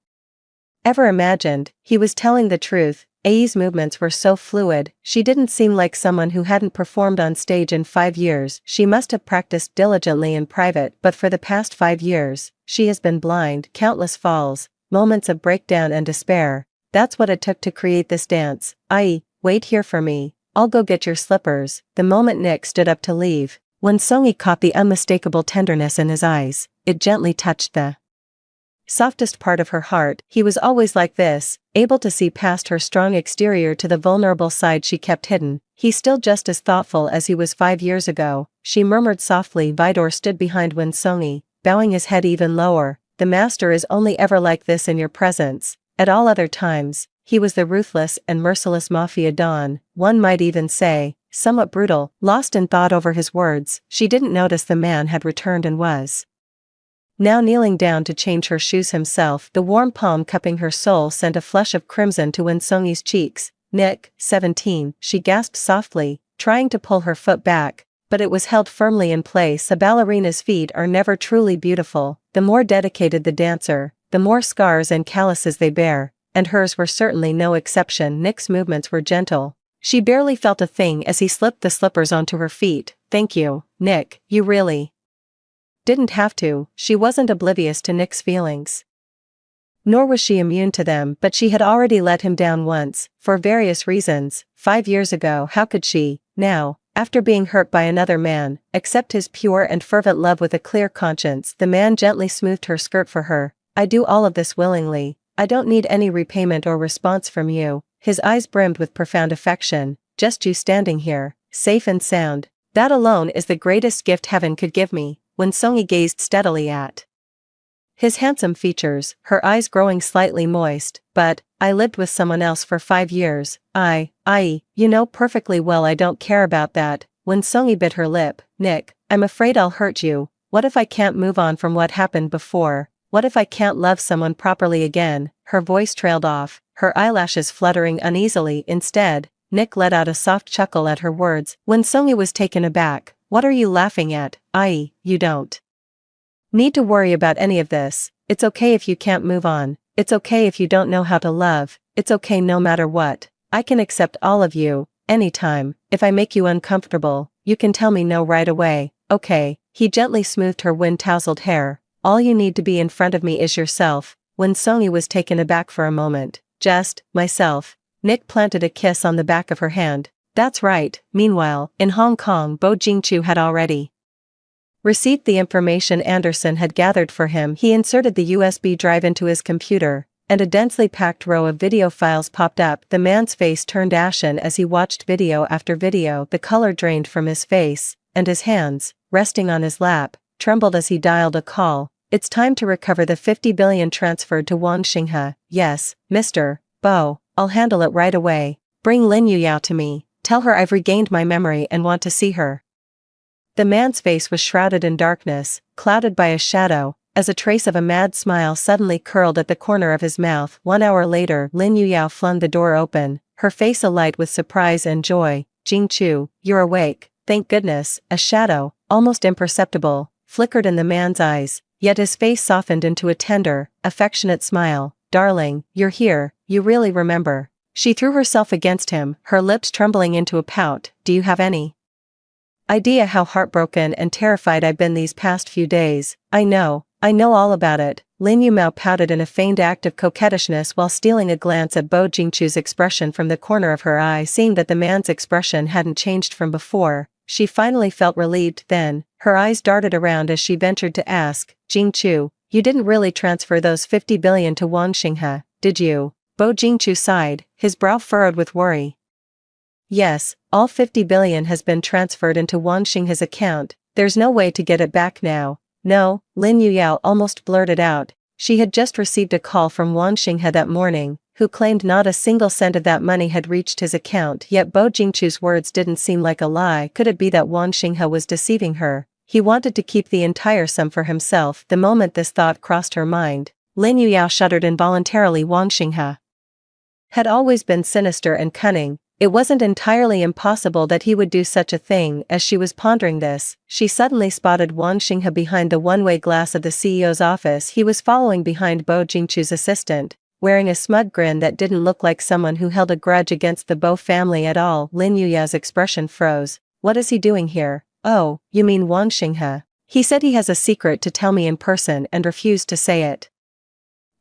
ever imagined. He was telling the truth. Ai's movements were so fluid, she didn't seem like someone who hadn't performed on stage in 5 years. She must have practiced diligently in private, but for the past 5 years, she has been blind. Countless falls, moments of breakdown and despair. That's what it took to create this dance. Ai, wait here for me. I'll go get your slippers. The moment Nick stood up to leave, when Songi caught the unmistakable tenderness in his eyes, it gently touched the softest part of her heart. He was always like this, able to see past her strong exterior to the vulnerable side she kept hidden. He's still just as thoughtful as he was 5 years ago, she murmured softly. Vidor stood behind Songi, bowing his head even lower. The master is only ever like this in your presence. At all other times, he was the ruthless and merciless mafia don, one might even say, somewhat brutal. Lost in thought over his words, she didn't notice the man had returned and was now kneeling down to change her shoes himself. The warm palm cupping her soul sent a flush of crimson to Songi's cheeks. Nick, 17, she gasped softly, trying to pull her foot back, but it was held firmly in place. A ballerina's feet are never truly beautiful. The more dedicated the dancer, the more scars and calluses they bear, and hers were certainly no exception. Nick's movements were gentle. She barely felt a thing as he slipped the slippers onto her feet. Thank you, Nick, you really didn't have to. She wasn't oblivious to Nick's feelings, nor was she immune to them, but she had already let him down once, for various reasons. 5 years ago, how could she, now, after being hurt by another man, accept his pure and fervent love with a clear conscience? The man gently smoothed her skirt for her. I do all of this willingly. I don't need any repayment or response from you. His eyes brimmed with profound affection. Just you standing here, safe and sound. That alone is the greatest gift heaven could give me. Songi gazed steadily at his handsome features, her eyes growing slightly moist. But, I lived with someone else for 5 years. You know perfectly well I don't care about that. Songi bit her lip. Nick, I'm afraid I'll hurt you. What if I can't move on from what happened before? What if I can't love someone properly again? Her voice trailed off, her eyelashes fluttering uneasily. Instead, Nick let out a soft chuckle at her words. Songi was taken aback. What are you laughing at? You don't need to worry about any of this. It's okay if you can't move on. It's okay if you don't know how to love. It's okay no matter what. I can accept all of you, anytime. If I make you uncomfortable, you can tell me no right away. Okay. He gently smoothed her wind-tousled hair. All you need to be in front of me is yourself. Songi was taken aback for a moment. Just, myself. Nick planted a kiss on the back of her hand. That's right. Meanwhile, in Hong Kong, Bo Jingchu had already received the information Anderson had gathered for him. He inserted the USB drive into his computer, and a densely packed row of video files popped up. The man's face turned ashen as he watched video after video. The color drained from his face, and his hands, resting on his lap, trembled as he dialed a call. It's time to recover the 50 billion transferred to Wang Xinghe. Yes, Mr. Bo, I'll handle it right away. Bring Lin Yuyao to me. Tell her I've regained my memory and want to see her. The man's face was shrouded in darkness, clouded by a shadow, as a trace of a mad smile suddenly curled at the corner of his mouth. 1 hour later, Lin Yuyao flung the door open, her face alight with surprise and joy. Jingchu, you're awake, thank goodness. A shadow, almost imperceptible, flickered in the man's eyes, yet his face softened into a tender, affectionate smile. Darling, you're here, you really remember. She threw herself against him, her lips trembling into a pout. Do you have any idea how heartbroken and terrified I've been these past few days? I know all about it. Lin Yumao pouted in a feigned act of coquettishness while stealing a glance at Bo Jingchu's expression from the corner of her eye. Seeing that the man's expression hadn't changed from before, she finally felt relieved. Then, her eyes darted around as she ventured to ask, Jingchu, you didn't really transfer those 50 billion to Wang Xinghe, did you? Bo Jingchu sighed, his brow furrowed with worry. Yes, all 50 billion has been transferred into Wang Xinghe's account. There's no way to get it back now. No, Lin Yuyao almost blurted out. She had just received a call from Wang Xinghe that morning, who claimed not a single cent of that money had reached his account. Yet Bo Jingchu's words didn't seem like a lie. Could it be that Wang Xinghe was deceiving her? He wanted to keep the entire sum for himself. The moment this thought crossed her mind, Lin Yuyao shuddered involuntarily. Wang Xinghe had always been sinister and cunning, It wasn't entirely impossible that he would do such a thing. As she was pondering this, she suddenly spotted Wang Xinghe behind the one-way glass of the CEO's office. He was following behind Bo Jingchu's assistant, wearing a smug grin that didn't look like someone who held a grudge against the Bo family at all. Lin Yuya's expression froze. What is he doing here? Oh, you mean Wang Xinghe? He said he has a secret to tell me in person and refused to say it.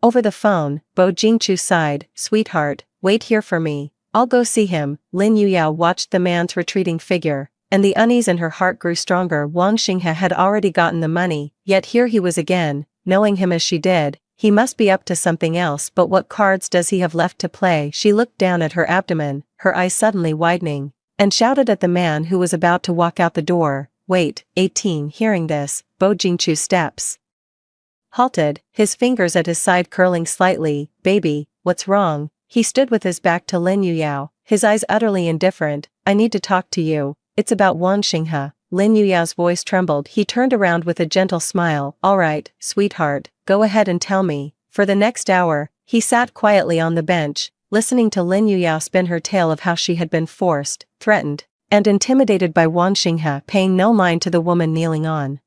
Over the phone, Bo Jingchu sighed. Sweetheart, wait here for me. I'll go see him. Lin Yuya watched the man's retreating figure, and the unease in her heart grew stronger. Wang Xinghe had already gotten the money, yet here he was again. Knowing him as she did, he must be up to something else. But what cards does he have left to play? She looked down at her abdomen, her eyes suddenly widening, and shouted at the man who was about to walk out the door. Wait, 18. Hearing this, Bo Jingchu's steps halted, his fingers at his side curling slightly. Baby, what's wrong? He stood with his back to Lin Yuyao, his eyes utterly indifferent. I need to talk to you. It's about Wang Xinghe. Lin Yuyao's voice trembled. He turned around with a gentle smile. All right, sweetheart, go ahead and tell me. For the next hour, he sat quietly on the bench, listening to Lin Yuyao spin her tale of how she had been forced, threatened, and intimidated by Wang Xinghe, paying no mind to the woman kneeling on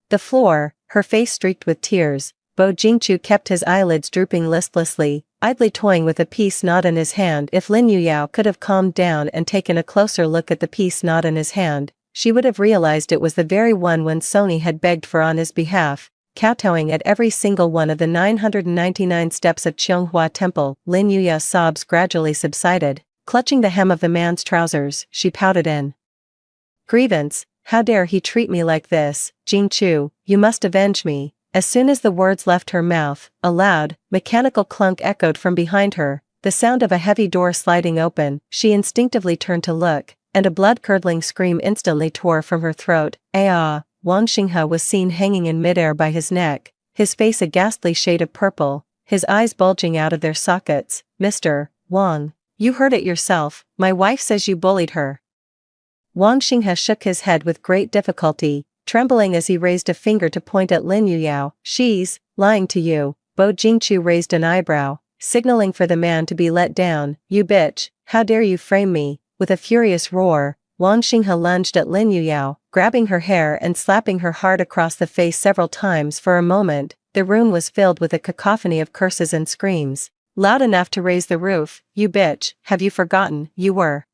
the floor, her face streaked with tears. Bo Jingchu kept his eyelids drooping listlessly, idly toying with a peace knot in his hand. If Lin Yuyao could have calmed down and taken a closer look at the peace knot in his hand, she would have realized it was the very one when Sony had begged for on his behalf, kowtowing at every single one of the 999 steps of Cheonghua Temple. Lin Yuya's sobs gradually subsided. Clutching the hem of the man's trousers, she pouted in grievance. How dare he treat me like this? Jingchu, you must avenge me. As soon as the words left her mouth, a loud, mechanical clunk echoed from behind her, the sound of a heavy door sliding open. She instinctively turned to look, and a blood-curdling scream instantly tore from her throat. Ah! Wang Xinghe was seen hanging in midair by his neck, his face a ghastly shade of purple, his eyes bulging out of their sockets. Mr. Wang, you heard it yourself, my wife says you bullied her. Wang Xinghe shook his head with great difficulty, trembling as he raised a finger to point at Lin Yuyao. She's lying to you. Bo Jingchu raised an eyebrow, signaling for the man to be let down. You bitch, how dare you frame me? With a furious roar, Wang Xinghe lunged at Lin Yuyao, grabbing her hair and slapping her hard across the face several times. For a moment, the room was filled with a cacophony of curses and screams, loud enough to raise the roof. You bitch, have you forgotten you were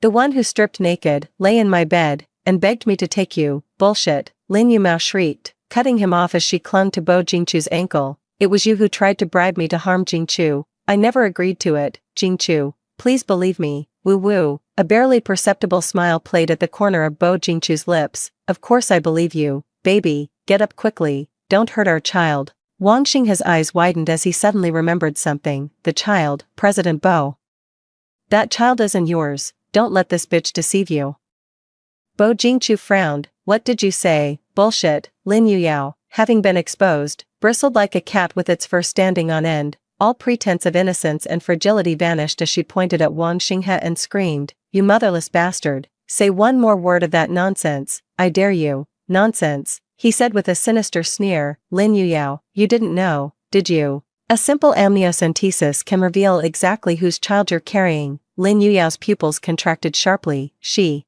the one who stripped naked, lay in my bed, and begged me to take you? Bullshit, Lin Yumao shrieked, cutting him off as she clung to Bo Jingchu's ankle. It was you who tried to bribe me to harm Jingchu. I never agreed to it. Jingchu, please believe me. Woo-woo. A barely perceptible smile played at the corner of Bo Jingchu's lips. Of course I believe you, baby. Get up quickly. Don't hurt our child. Wang Xinghe's eyes widened as he suddenly remembered something. The child, President Bo. That child isn't yours. Don't let this bitch deceive you. Bo Jingchu frowned. What did you say? Bullshit. Lin Yuyao, having been exposed, bristled like a cat with its fur standing on end. All pretense of innocence and fragility vanished as she pointed at Wang Xinghe and screamed, You motherless bastard. Say one more word of that nonsense. I dare you. Nonsense, he said with a sinister sneer. Lin Yuyao, you didn't know, did you? A simple amniocentesis can reveal exactly whose child you're carrying. Lin Yuyao's pupils contracted sharply. She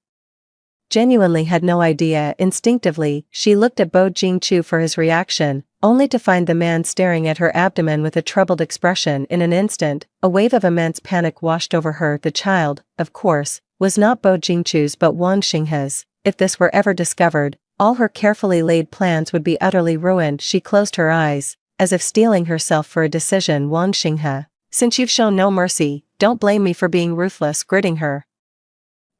genuinely had no idea. Instinctively, she looked at Bo Jingchu for his reaction, only to find the man staring at her abdomen with a troubled expression. In an instant, a wave of immense panic washed over her. The child, of course, was not Bo Jingchu's but Wang Xinghe's. If this were ever discovered, all her carefully laid plans would be utterly ruined. She closed her eyes, as if steeling herself for a decision. Wang Xinghe, since you've shown no mercy, don't blame me for being ruthless. Gritting her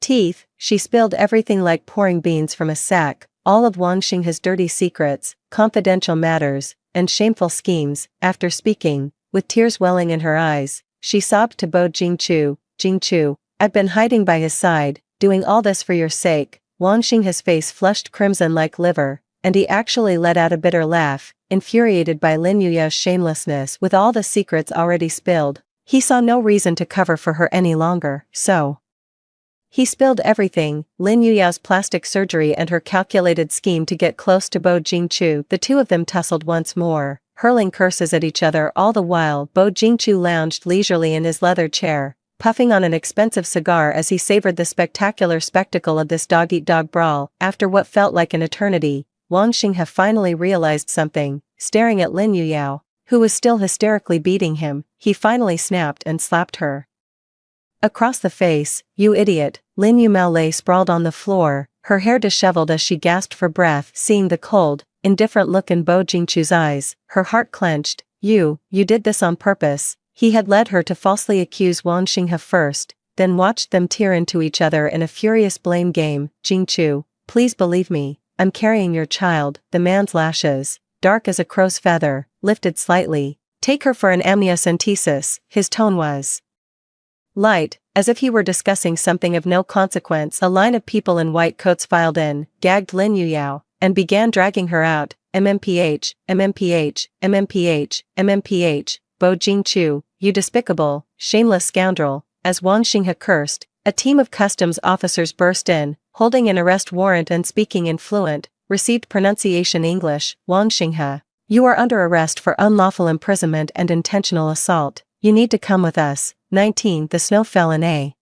teeth, she spilled everything like pouring beans from a sack, all of Wang Xinghe's dirty secrets, confidential matters, and shameful schemes. After speaking, with tears welling in her eyes, she sobbed to Bo Jingchu, Jingchu, I've been hiding by his side, doing all this for your sake. Wang Xinghe's face flushed crimson like liver, and he actually let out a bitter laugh, infuriated by Lin Yuya's shamelessness. With all the secrets already spilled, he saw no reason to cover for her any longer, so he spilled everything, Lin Yuyao's plastic surgery and her calculated scheme to get close to Bo Jingchu. The two of them tussled once more, hurling curses at each other. All the while, Bo Jingchu lounged leisurely in his leather chair, puffing on an expensive cigar as he savored the spectacular spectacle of this dog-eat-dog brawl. After what felt like an eternity, Wang Xinghe finally realized something. Staring at Lin Yuyao, who was still hysterically beating him, he finally snapped and slapped her across the face. "You idiot!" Lin Yuyao lay sprawled on the floor, her hair disheveled as she gasped for breath. Seeing the cold, indifferent look in Bo Jingchu's eyes, her heart clenched. You did this on purpose." He had led her to falsely accuse Wang Xinghe first, then watched them tear into each other in a furious blame game. "Jingchu, please believe me, I'm carrying your child." The man's lashes, dark as a crow's feather, lifted slightly. "Take her for an amniocentesis." His tone was light, as if he were discussing something of no consequence. A line of people in white coats filed in, gagged Lin Yuyao, and began dragging her out. MMPH, MMPH, MMPH, MMPH, Bo Jingchu, you despicable, shameless scoundrel. As Wang Xinghe cursed, a team of customs officers burst in, holding an arrest warrant and speaking in fluent, received pronunciation English. "Wang Xinghe, you are under arrest for unlawful imprisonment and intentional assault. You need to come with us." 19. The snow fell in a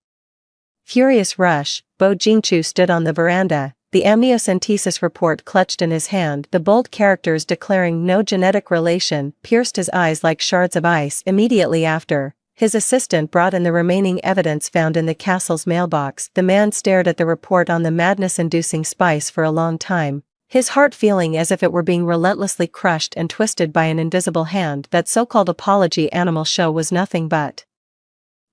furious rush. Bo Jingchu stood on the veranda, the amniocentesis report clutched in his hand. The bold characters declaring no genetic relation pierced his eyes like shards of ice. Immediately after, his assistant brought in the remaining evidence found in the castle's mailbox. The man stared at the report on the madness-inducing spice for a long time, his heart feeling as if it were being relentlessly crushed and twisted by an invisible hand. That so-called apology animal show was nothing but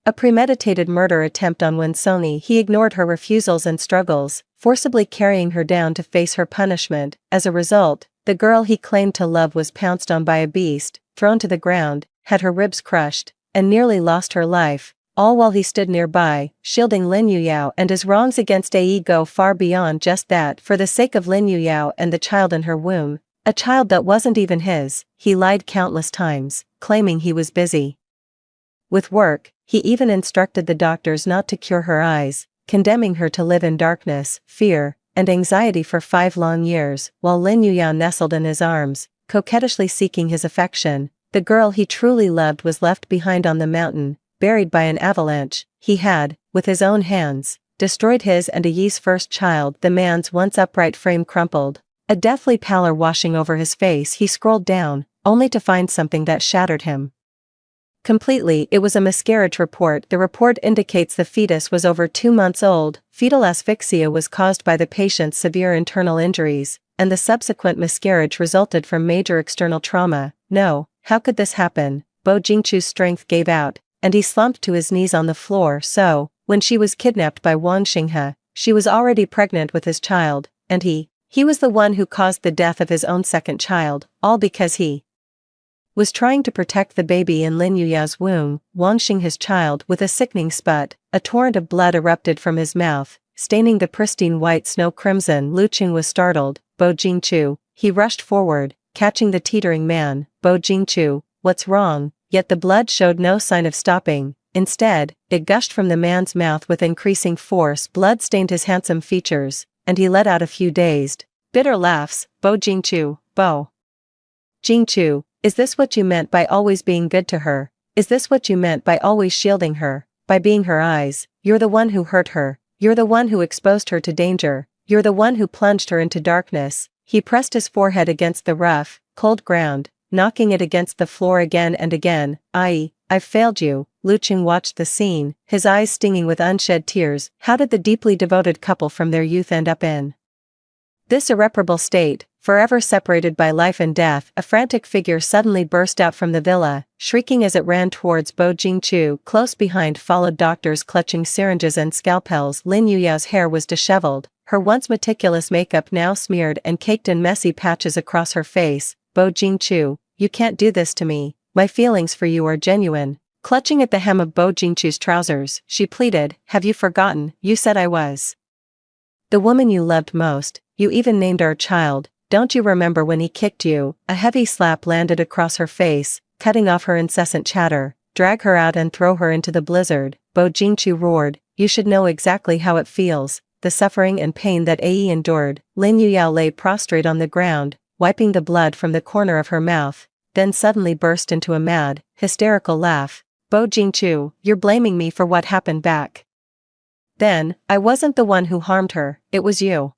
a premeditated murder attempt on Winsoni. He ignored her refusals and struggles, forcibly carrying her down to face her punishment. As a result, the girl he claimed to love was pounced on by a beast, thrown to the ground, had her ribs crushed, and nearly lost her life, all while he stood nearby, shielding Lin Yuyao. And his wrongs against Ai go far beyond just that. For the sake of Lin Yuyao and the child in her womb, a child that wasn't even his, he lied countless times, claiming he was busy with work. He even instructed the doctors not to cure her eyes, condemning her to live in darkness, fear, and anxiety for 5 long years. While Lin Yuyao nestled in his arms, coquettishly seeking his affection, the girl he truly loved was left behind on the mountain, buried by an avalanche. He had, with his own hands, destroyed his and Ai's first child. The man's once upright frame crumpled, a deathly pallor washing over his face. He scrolled down, only to find something that shattered him completely. It was a miscarriage report. The report indicates the fetus was over 2 months old. Fetal asphyxia was caused by the patient's severe internal injuries, and the subsequent miscarriage resulted from major external trauma. No, how could this happen? Bo Jingchu's strength gave out, and he slumped to his knees on the floor. So, when she was kidnapped by Wang Xinghe, she was already pregnant with his child, and he was the one who caused the death of his own second child, all because he was trying to protect the baby in Lin Yuyao's womb. Wang Xinghe's child, with a sickening sput, a torrent of blood erupted from his mouth, staining the pristine white snow crimson. Lu Qing was startled. Bo Jingchu, he rushed forward, catching the teetering man. Bo Jingchu, what's wrong? Yet the blood showed no sign of stopping. Instead, it gushed from the man's mouth with increasing force. Blood stained his handsome features, and he let out a few dazed, bitter laughs. Bo Jingchu, Bo Jingchu, is this what you meant by always being good to her? Is this what you meant by always shielding her, by being her eyes? You're the one who hurt her. You're the one who exposed her to danger. You're the one who plunged her into darkness. He pressed his forehead against the rough, cold ground, knocking it against the floor again and again. I've failed you. Lu Qing watched the scene, his eyes stinging with unshed tears. How did the deeply devoted couple from their youth end up in this irreparable state, forever separated by life and death? A frantic figure suddenly burst out from the villa, shrieking as it ran towards Bo Jingchu. Close behind followed doctors clutching syringes and scalpels. Lin Yuyao's hair was disheveled, her once meticulous makeup now smeared and caked in messy patches across her face. Bo Jingchu, you can't do this to me. My feelings for you are genuine. Clutching at the hem of Bo Jingchu's trousers, she pleaded, have you forgotten? You said I was the woman you loved most. You even named our child. Don't you remember when he kicked you? A heavy slap landed across her face, cutting off her incessant chatter. Drag her out and throw her into the blizzard. Bo Jingchu roared, you should know exactly how it feels, the suffering and pain that Ai endured. Lin Yuyao lay prostrate on the ground, wiping the blood from the corner of her mouth, then suddenly burst into a mad, hysterical laugh. Bo Jingchu, you're blaming me for what happened back then. I wasn't the one who harmed her, it was you.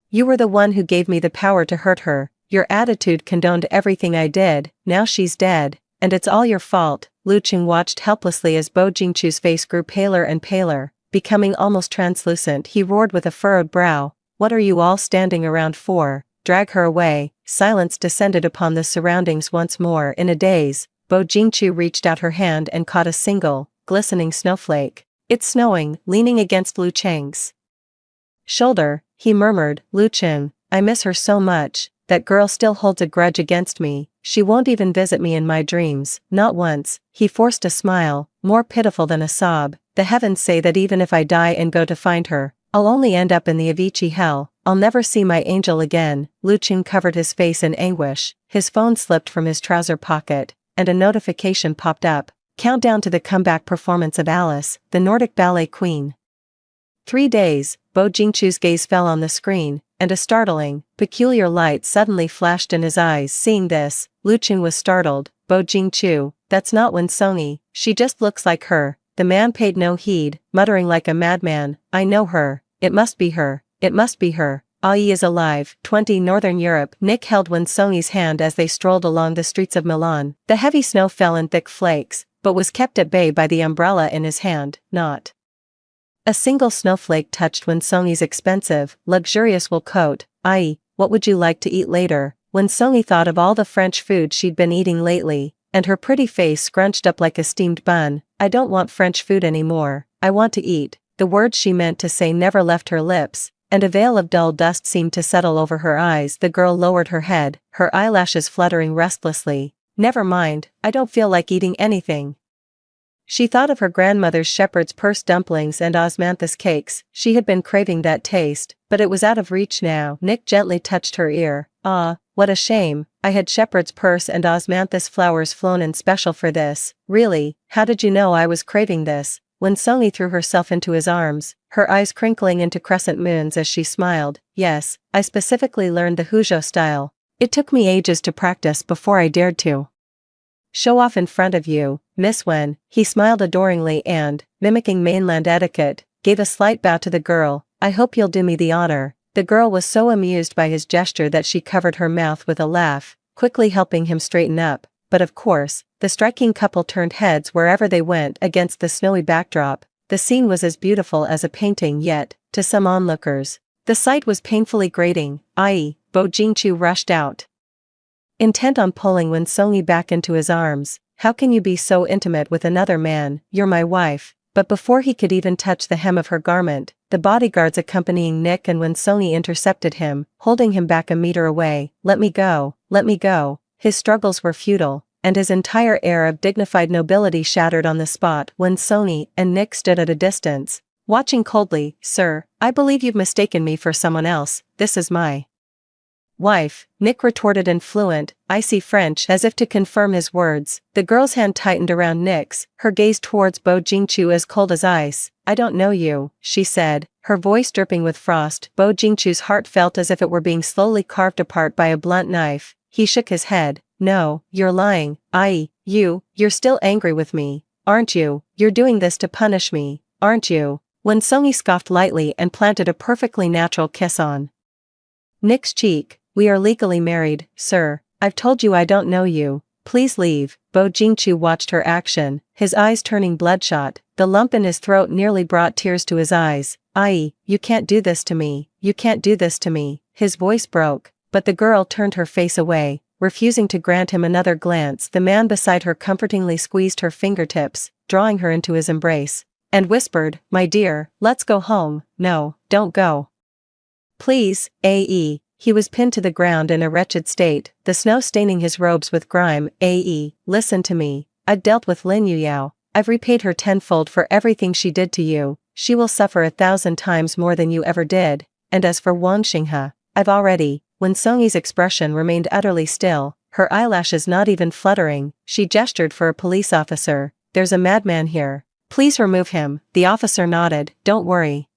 You were the one who gave me the power to hurt her. Your attitude condoned everything I did. Now she's dead, and it's all your fault. Lu Qing watched helplessly as Bo Jingchu's face grew paler and paler, becoming almost translucent. He roared with a furrowed brow, "What are you all standing around for? Drag her away." Silence descended upon the surroundings once more. In a daze, Bo Jingchu reached out her hand and caught a single, glistening snowflake. "It's snowing." Leaning against Lu Cheng's shoulder, he murmured, "Lu Cheng, I miss her so much. That girl still holds a grudge against me. She won't even visit me in my dreams, not once." He forced a smile, more pitiful than a sob. "The heavens say that even if I die and go to find her, I'll only end up in the Avicii hell. I'll never see my angel again." Lu Qing covered his face in anguish. His phone slipped from his trouser pocket, and a notification popped up. Countdown to the comeback performance of Alice, the Nordic Ballet Queen. 3 days. Bo Jingchu's gaze fell on the screen, and a startling, peculiar light suddenly flashed in his eyes. Seeing this, Lu Qing was startled. "Bo Jingchu, that's not Wen Songyi. She just looks like her." The man paid no heed, muttering like a madman, "I know her. It must be her. It must be her. Ai is alive." 20 Northern Europe. Nick held Wen Songyi's hand as they strolled along the streets of Milan. The heavy snow fell in thick flakes, but was kept at bay by the umbrella in his hand. Not a single snowflake touched Wen Songyi's expensive, luxurious wool coat. "Ai, what would you like to eat later?" Wen Songyi thought of all the French food she'd been eating lately, and her pretty face scrunched up like a steamed bun. "I don't want French food anymore. I want to eat." The words she meant to say never left her lips, and a veil of dull dust seemed to settle over her eyes. The girl lowered her head, her eyelashes fluttering restlessly. "Never mind, I don't feel like eating anything." She thought of her grandmother's shepherd's purse dumplings and osmanthus cakes. She had been craving that taste, but it was out of reach now. Nick gently touched her ear. "Ah, what a shame. I had shepherd's purse and osmanthus flowers flown in special for this." "Really? How did you know I was craving this?" When Songyi threw herself into his arms, her eyes crinkling into crescent moons as she smiled. "Yes, I specifically learned the Huzhou style. It took me ages to practice before I dared to show off in front of you, Miss Wen." He smiled adoringly and, mimicking mainland etiquette, gave a slight bow to the girl. "I hope you'll do me the honor." The girl was so amused by his gesture that she covered her mouth with a laugh, quickly helping him straighten up. But of course, the striking couple turned heads wherever they went against the snowy backdrop. The scene was as beautiful as a painting, yet, to some onlookers, the sight was painfully grating. "Ai." Bo Jingchu rushed out, intent on pulling Wen Songyi back into his arms. "How can you be so intimate with another man? You're my wife." But before he could even touch the hem of her garment, the bodyguards accompanying Nick and Wen Songyi intercepted him, holding him back a meter away. "Let me go, let me go." His struggles were futile, and his entire air of dignified nobility shattered on the spot. Wen Songyi and Nick stood at a distance, watching coldly. "Sir, I believe you've mistaken me for someone else. This is my wife," Nick retorted in fluent, icy French as if to confirm his words. The girl's hand tightened around Nick's, her gaze towards Bo Jingchu as cold as ice. "I don't know you," she said, her voice dripping with frost. Bo Jingchu's heart felt as if it were being slowly carved apart by a blunt knife. He shook his head. "No, you're lying. Ai, you're still angry with me, aren't you? You're doing this to punish me, aren't you?" When Songyi scoffed lightly and planted a perfectly natural kiss on Nick's cheek. "We are legally married, sir. I've told you I don't know you. Please leave." Bo Jingchu watched her action, his eyes turning bloodshot. The lump in his throat nearly brought tears to his eyes. "Ai, you can't do this to me. You can't do this to me." His voice broke, but the girl turned her face away, refusing to grant him another glance. The man beside her comfortingly squeezed her fingertips, drawing her into his embrace, and whispered, "My dear, let's go home." "No, don't go. Please, A.E." He was pinned to the ground in a wretched state, the snow staining his robes with grime. "A.E., listen to me. I've dealt with Lin Yuyao. I've repaid her tenfold for everything she did to you. She will suffer 1,000 times more than you ever did. And as for Wang Xinghe, I've already." When Songyi's expression remained utterly still, her eyelashes not even fluttering, she gestured for a police officer. "There's a madman here. Please remove him." The officer nodded. "Don't worry,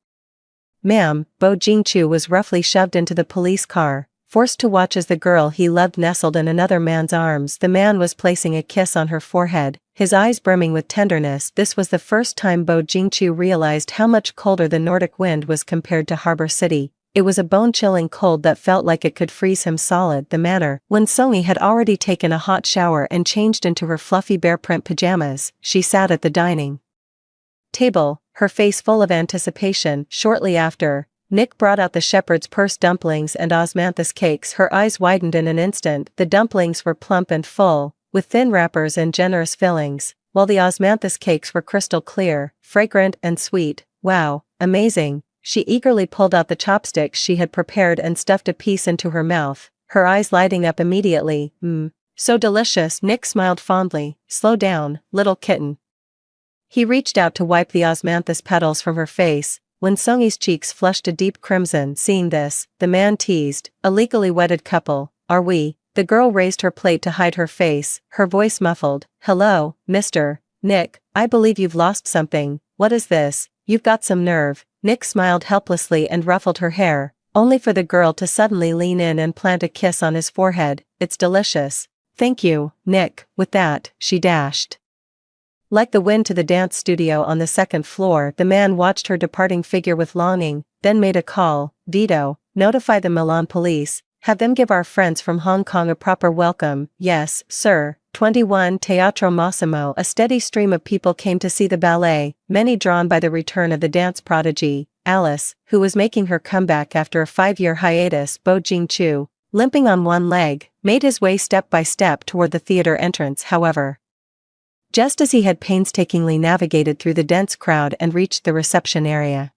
ma'am." Bo Jingchu was roughly shoved into the police car, forced to watch as the girl he loved nestled in another man's arms. The man was placing a kiss on her forehead, his eyes brimming with tenderness. This was the first time Bo Jingchu realized how much colder the Nordic wind was compared to Harbor City. It was a bone-chilling cold that felt like it could freeze him solid. The manner. When Songi had already taken a hot shower and changed into her fluffy bear print pajamas, she sat at the dining table, her face full of anticipation. Shortly after, Nick brought out the shepherd's purse dumplings and osmanthus cakes. Her eyes widened in an instant. The dumplings were plump and full, with thin wrappers and generous fillings, while the osmanthus cakes were crystal clear, fragrant and sweet. Wow, amazing. She eagerly pulled out the chopsticks she had prepared and stuffed a piece into her mouth, her eyes lighting up immediately. So delicious. Nick smiled fondly. Slow down, little kitten. He reached out to wipe the osmanthus petals from her face, when Songi's cheeks flushed a deep crimson. Seeing this, the man teased, a legally wedded couple, are we? The girl raised her plate to hide her face, her voice muffled. Hello, Mr. Nick, I believe you've lost something. What is this? You've got some nerve. Nick smiled helplessly and ruffled her hair, only for the girl to suddenly lean in and plant a kiss on his forehead. It's delicious. Thank you, Nick. With that, she dashed like the wind to the dance studio on the second floor. The man watched her departing figure with longing, then made a call. Vito, notify the Milan police, have them give our friends from Hong Kong a proper welcome. Yes, sir. 21 Teatro Massimo. A steady stream of people came to see the ballet, many drawn by the return of the dance prodigy, Alice, who was making her comeback after a 5-year hiatus. Bo Jingchu, limping on one leg, made his way step by step toward the theater entrance. However, just as he had painstakingly navigated through the dense crowd and reached the reception area,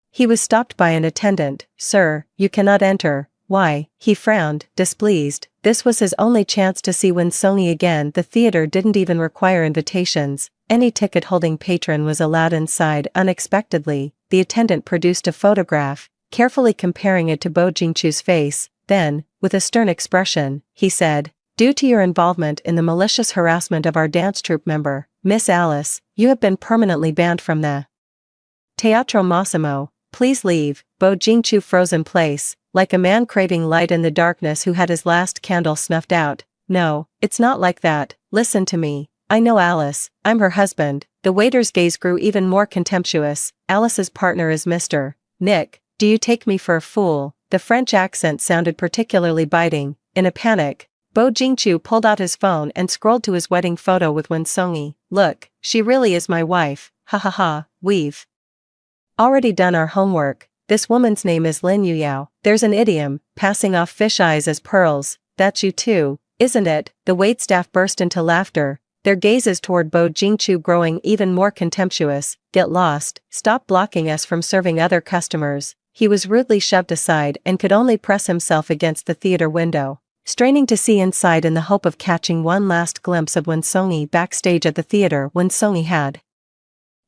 he was stopped by an attendant. Sir, you cannot enter. Why? He frowned, displeased. This was his only chance to see Wen Songi again. The theater didn't even require invitations. Any ticket-holding patron was allowed inside. Unexpectedly, the attendant produced a photograph, carefully comparing it to Bo Jingchu's face. Then, with a stern expression, he said, due to your involvement in the malicious harassment of our dance troupe member, Miss Alice, you have been permanently banned from the Teatro Massimo. Please leave. Bo Jingchu froze in place, like a man craving light in the darkness who had his last candle snuffed out. No, it's not like that. Listen to me. I know Alice, I'm her husband. The waiter's gaze grew even more contemptuous. Alice's partner is Mr. Nick. Do you take me for a fool? The French accent sounded particularly biting. In a panic, Bo Jingchu pulled out his phone and scrolled to his wedding photo with Wen Songi. Look, she really is my wife. Ha ha ha, we've already done our homework. This woman's name is Lin Yuyao. There's an idiom, passing off fish eyes as pearls. That's you too, isn't it? The waitstaff burst into laughter, their gazes toward Bo Jingchu growing even more contemptuous. Get lost, stop blocking us from serving other customers. He was rudely shoved aside and could only press himself against the theater window, straining to see inside in the hope of catching one last glimpse of Wen Songi backstage at the theater. Wen Songi had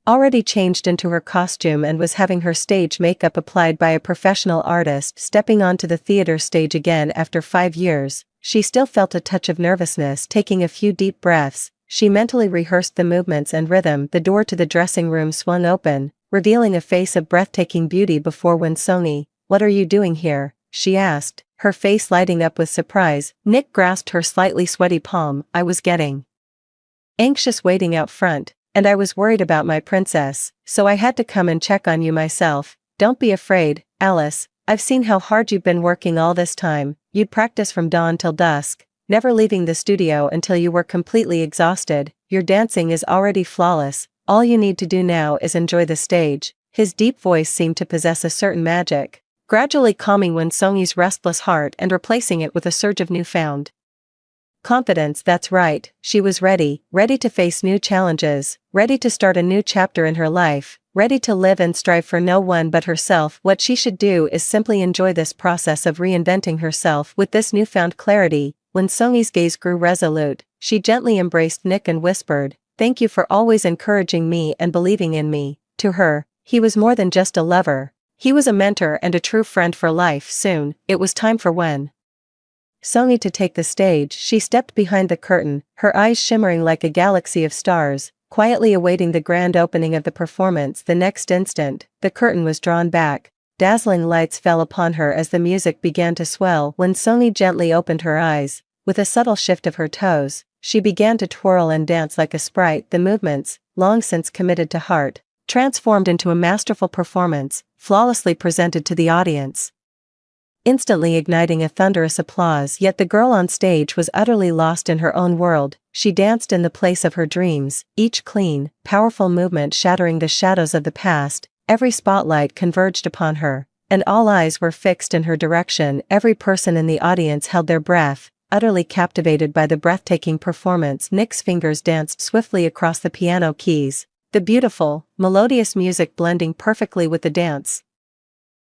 already changed into her costume and was having her stage makeup applied by a professional artist. Stepping onto the theater stage again after 5 years, she still felt a touch of nervousness. Taking a few deep breaths, she mentally rehearsed the movements and rhythm. The door to the dressing room swung open, revealing a face of breathtaking beauty before Wen Songi. What are you doing here? She asked, her face lighting up with surprise. Nick grasped her slightly sweaty palm. I was getting anxious waiting out front, and I was worried about my princess, so I had to come and check on you myself. Don't be afraid, Alice, I've seen how hard you've been working all this time. You'd practice from dawn till dusk, never leaving the studio until you were completely exhausted. Your dancing is already flawless, all you need to do now is enjoy the stage. His deep voice seemed to possess a certain magic, gradually calming Wen Songi's restless heart and replacing it with a surge of newfound confidence. That's right, she was ready to face new challenges, ready to start a new chapter in her life, ready to live and strive for no one but herself. What she should do is simply enjoy this process of reinventing herself. With this newfound clarity, Wen Songi's gaze grew resolute, she gently embraced Nick and whispered, thank you for always encouraging me and believing in me. To her, he was more than just a lover, he was a mentor and a true friend for life. Soon, it was time for Wen Songi to take the stage. She stepped behind the curtain, her eyes shimmering like a galaxy of stars, quietly awaiting the grand opening of the performance. The next instant, the curtain was drawn back, dazzling lights fell upon her as the music began to swell. When Sony gently opened her eyes, with a subtle shift of her toes, she began to twirl and dance like a sprite. The movements, long since committed to heart, transformed into a masterful performance, flawlessly presented to the audience, instantly igniting a thunderous applause. Yet the girl on stage was utterly lost in her own world. She danced in the place of her dreams, each clean, powerful movement shattering the shadows of the past. Every spotlight converged upon her, and all eyes were fixed in her direction. Every person in the audience held their breath, utterly captivated by the breathtaking performance. Nick's fingers danced swiftly across the piano keys, the beautiful, melodious music blending perfectly with the dance.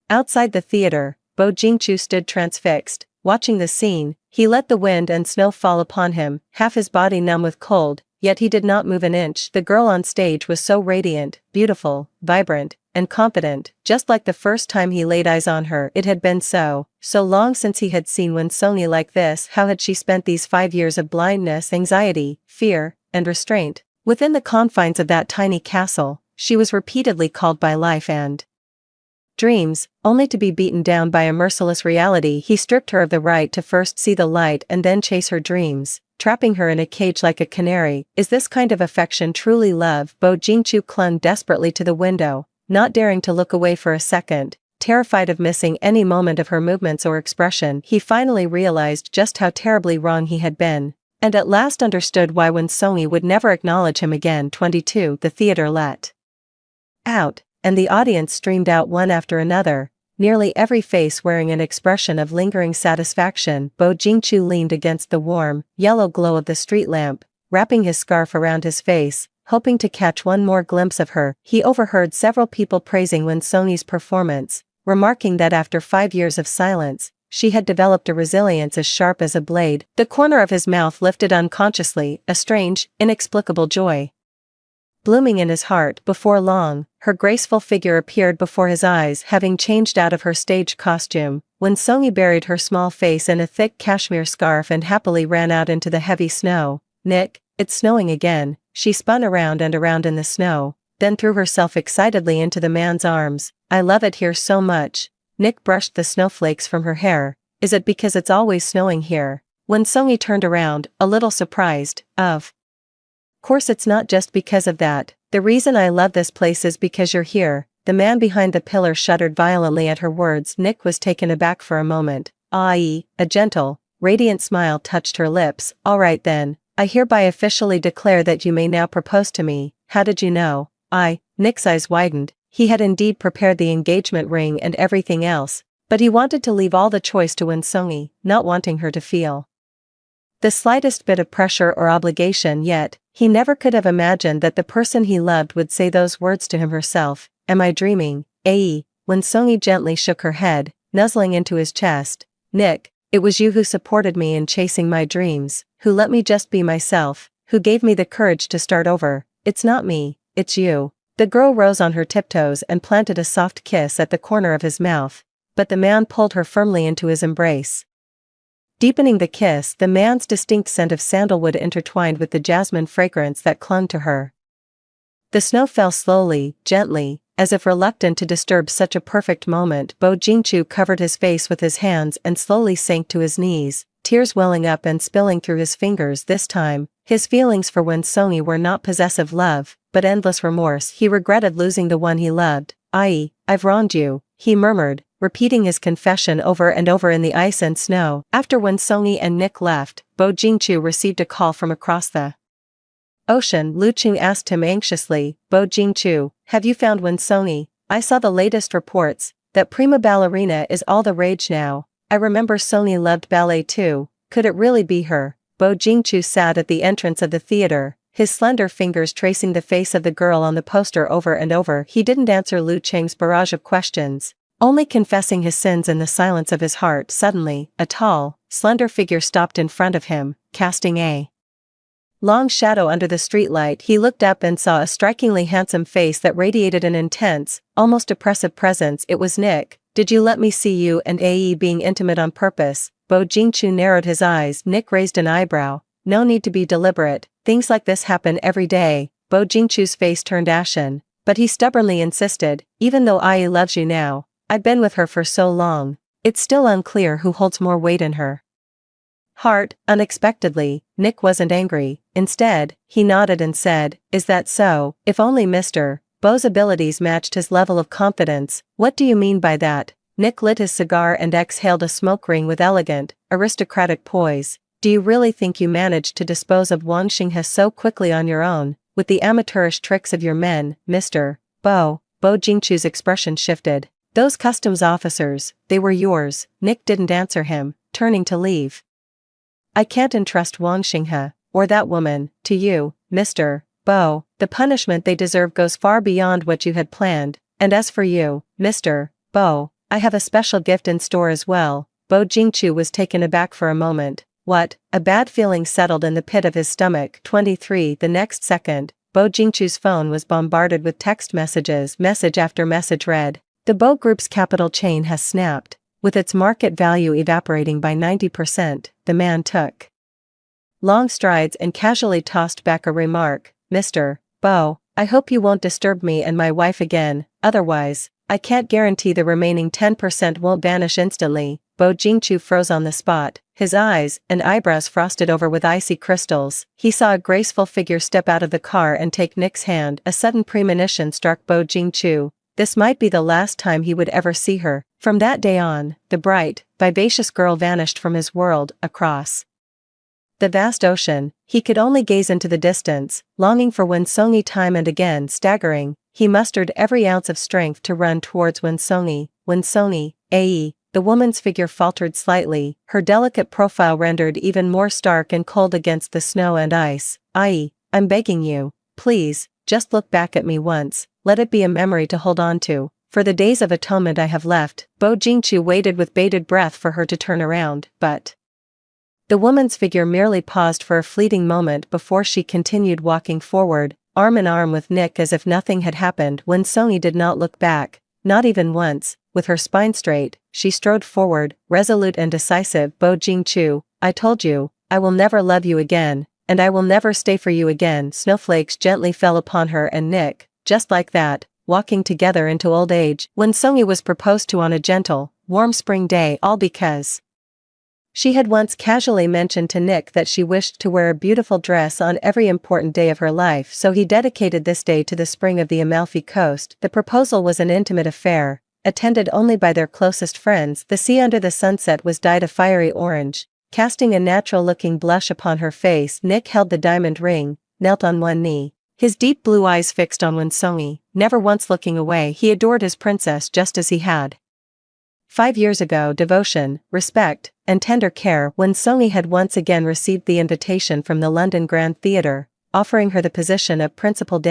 Outside the theater, Bo Jingchu stood transfixed, watching the scene. He let the wind and snow fall upon him, half his body numb with cold, yet he did not move an inch. The girl on stage was so radiant, beautiful, vibrant, and confident, just like the first time he laid eyes on her. It had been so long since he had seen Sony like this. How had she spent these 5 years of blindness, anxiety, fear, and restraint? Within the confines of that tiny castle, she was repeatedly called by life and dreams, only to be beaten down by a merciless reality. He stripped her of the right to first see the light and then chase her dreams, trapping her in a cage like a canary. Is this kind of affection truly love? Bo Jingchu clung desperately to the window, not daring to look away for a second, terrified of missing any moment of her movements or expression. He finally realized just how terribly wrong he had been, and at last understood why Sony would never acknowledge him again. 22. The theater let out, and the audience streamed out one after another, nearly every face wearing an expression of lingering satisfaction. Bo Jingchu leaned against the warm, yellow glow of the street lamp, wrapping his scarf around his face, hoping to catch one more glimpse of her. He overheard several people praising Sony's performance, remarking that after 5 years of silence, she had developed a resilience as sharp as a blade. The corner of his mouth lifted unconsciously, a strange, inexplicable joy blooming in his heart. Before long, her graceful figure appeared before his eyes, having changed out of her stage costume. Sony buried her small face in a thick cashmere scarf and happily ran out into the heavy snow. Nick, it's snowing again. She spun around and around in the snow, then threw herself excitedly into the man's arms. I love it here so much. Nick brushed the snowflakes from her hair. Is it because it's always snowing here? Sony turned around, a little surprised. Of course it's not just because of that. The reason I love this place is because you're here. The man behind the pillar shuddered violently at her words. Nick was taken aback for a moment. A gentle, radiant smile touched her lips. All right then, I hereby officially declare that you may now propose to me. How did you know? Nick's eyes widened. He had indeed prepared the engagement ring and everything else, but he wanted to leave all the choice to Sony, not wanting her to feel the slightest bit of pressure or obligation. Yet, he never could have imagined that the person he loved would say those words to him herself. Am I dreaming? Sony gently shook her head, nuzzling into his chest. Nick, it was you who supported me in chasing my dreams, who let me just be myself, who gave me the courage to start over. It's not me, it's you. The girl rose on her tiptoes and planted a soft kiss at the corner of his mouth, but the man pulled her firmly into his embrace. Deepening the kiss, the man's distinct scent of sandalwood intertwined with the jasmine fragrance that clung to her. The snow fell slowly, gently, as if reluctant to disturb such a perfect moment. Bo Jingchu covered his face with his hands and slowly sank to his knees, tears welling up and spilling through his fingers. This time, his feelings for Sony were not possessive love, but endless remorse. He regretted losing the one he loved. I've wronged you, he murmured, repeating his confession over and over in the ice and snow. After Sony and Nick left, Bo Jingchu received a call from across the ocean. Lu Qing asked him anxiously, Bo Jingchu, have you found Sony? I saw the latest reports, that prima ballerina is all the rage now. I remember Sony loved ballet too. Could it really be her? Bo Jingchu sat at the entrance of the theater, his slender fingers tracing the face of the girl on the poster over and over. He didn't answer Lu Qing's barrage of questions, only confessing his sins in the silence of his heart. Suddenly, a tall, slender figure stopped in front of him, casting a long shadow under the streetlight. He looked up and saw a strikingly handsome face that radiated an intense, almost oppressive presence. It was Nick. Did you let me see you and being intimate on purpose? Bo Jingchu narrowed his eyes. Nick raised an eyebrow. No need to be deliberate. Things like this happen every day. Bo Jingchu's face turned ashen, but he stubbornly insisted, even though loves you now, I've been with her for so long. It's still unclear who holds more weight in her heart. Unexpectedly, Nick wasn't angry. Instead, he nodded and said, "Is that so?" If only Mr. Bo's abilities matched his level of confidence. "What do you mean by that?" Nick lit his cigar and exhaled a smoke ring with elegant, aristocratic poise. "Do you really think you managed to dispose of Wanxinghe so quickly on your own, with the amateurish tricks of your men, Mr. Bo?" Bo Jingchu's expression shifted. "Those customs officers, they were yours." Nick didn't answer him, turning to leave. "I can't entrust Wanxinghe, or that woman, to you, Mr. Bo. The punishment they deserve goes far beyond what you had planned, and as for you, Mr. Bo, I have a special gift in store as well." Bo Jingchu was taken aback for a moment. What? A bad feeling settled in the pit of his stomach. 23 The next second, Bo Jingchu's phone was bombarded with text messages. Message after message read, "The Bo Group's capital chain has snapped. With its market value evaporating by 90%, the man took long strides and casually tossed back a remark, "Mr. Bo, I hope you won't disturb me and my wife again, otherwise, I can't guarantee the remaining 10% won't vanish instantly." Bo Jingchu froze on the spot, his eyes and eyebrows frosted over with icy crystals. He saw a graceful figure step out of the car and take Nick's hand. A sudden premonition struck Bo Jingchu. This might be the last time he would ever see her. From that day on, the bright, vivacious girl vanished from his world. Across the vast ocean, he could only gaze into the distance, longing for Wensongi. Time and again, staggering, he mustered every ounce of strength to run towards Wensongi. "Wensongi, ae." The woman's figure faltered slightly, her delicate profile rendered even more stark and cold against the snow and ice. "Ai, I'm begging you, please, just look back at me once, let it be a memory to hold on to, for the days of atonement I have left." Bo Jingchu waited with bated breath for her to turn around, but the woman's figure merely paused for a fleeting moment before she continued walking forward, arm in arm with Nick as if nothing had happened. When Sony did not look back, not even once. With her spine straight, she strode forward, resolute and decisive. "Bo Jingchu, I told you, I will never love you again, and I will never stay for you again." Snowflakes gently fell upon her and Nick, just like that, walking together into old age. When Songi was proposed to on a gentle, warm spring day, all because she had once casually mentioned to Nick that she wished to wear a beautiful dress on every important day of her life, so he dedicated this day to the spring of the Amalfi Coast. The proposal was an intimate affair, attended only by their closest friends. The sea under the sunset was dyed a fiery orange, casting a natural-looking blush upon her face. Nick held the diamond ring, knelt on one knee, his deep blue eyes fixed on Wensongi, never once looking away. He adored his princess just as he had 5 years ago. Devotion, respect, and tender care. Wensongi had once again received the invitation from the London Grand Theatre, offering her the position of principal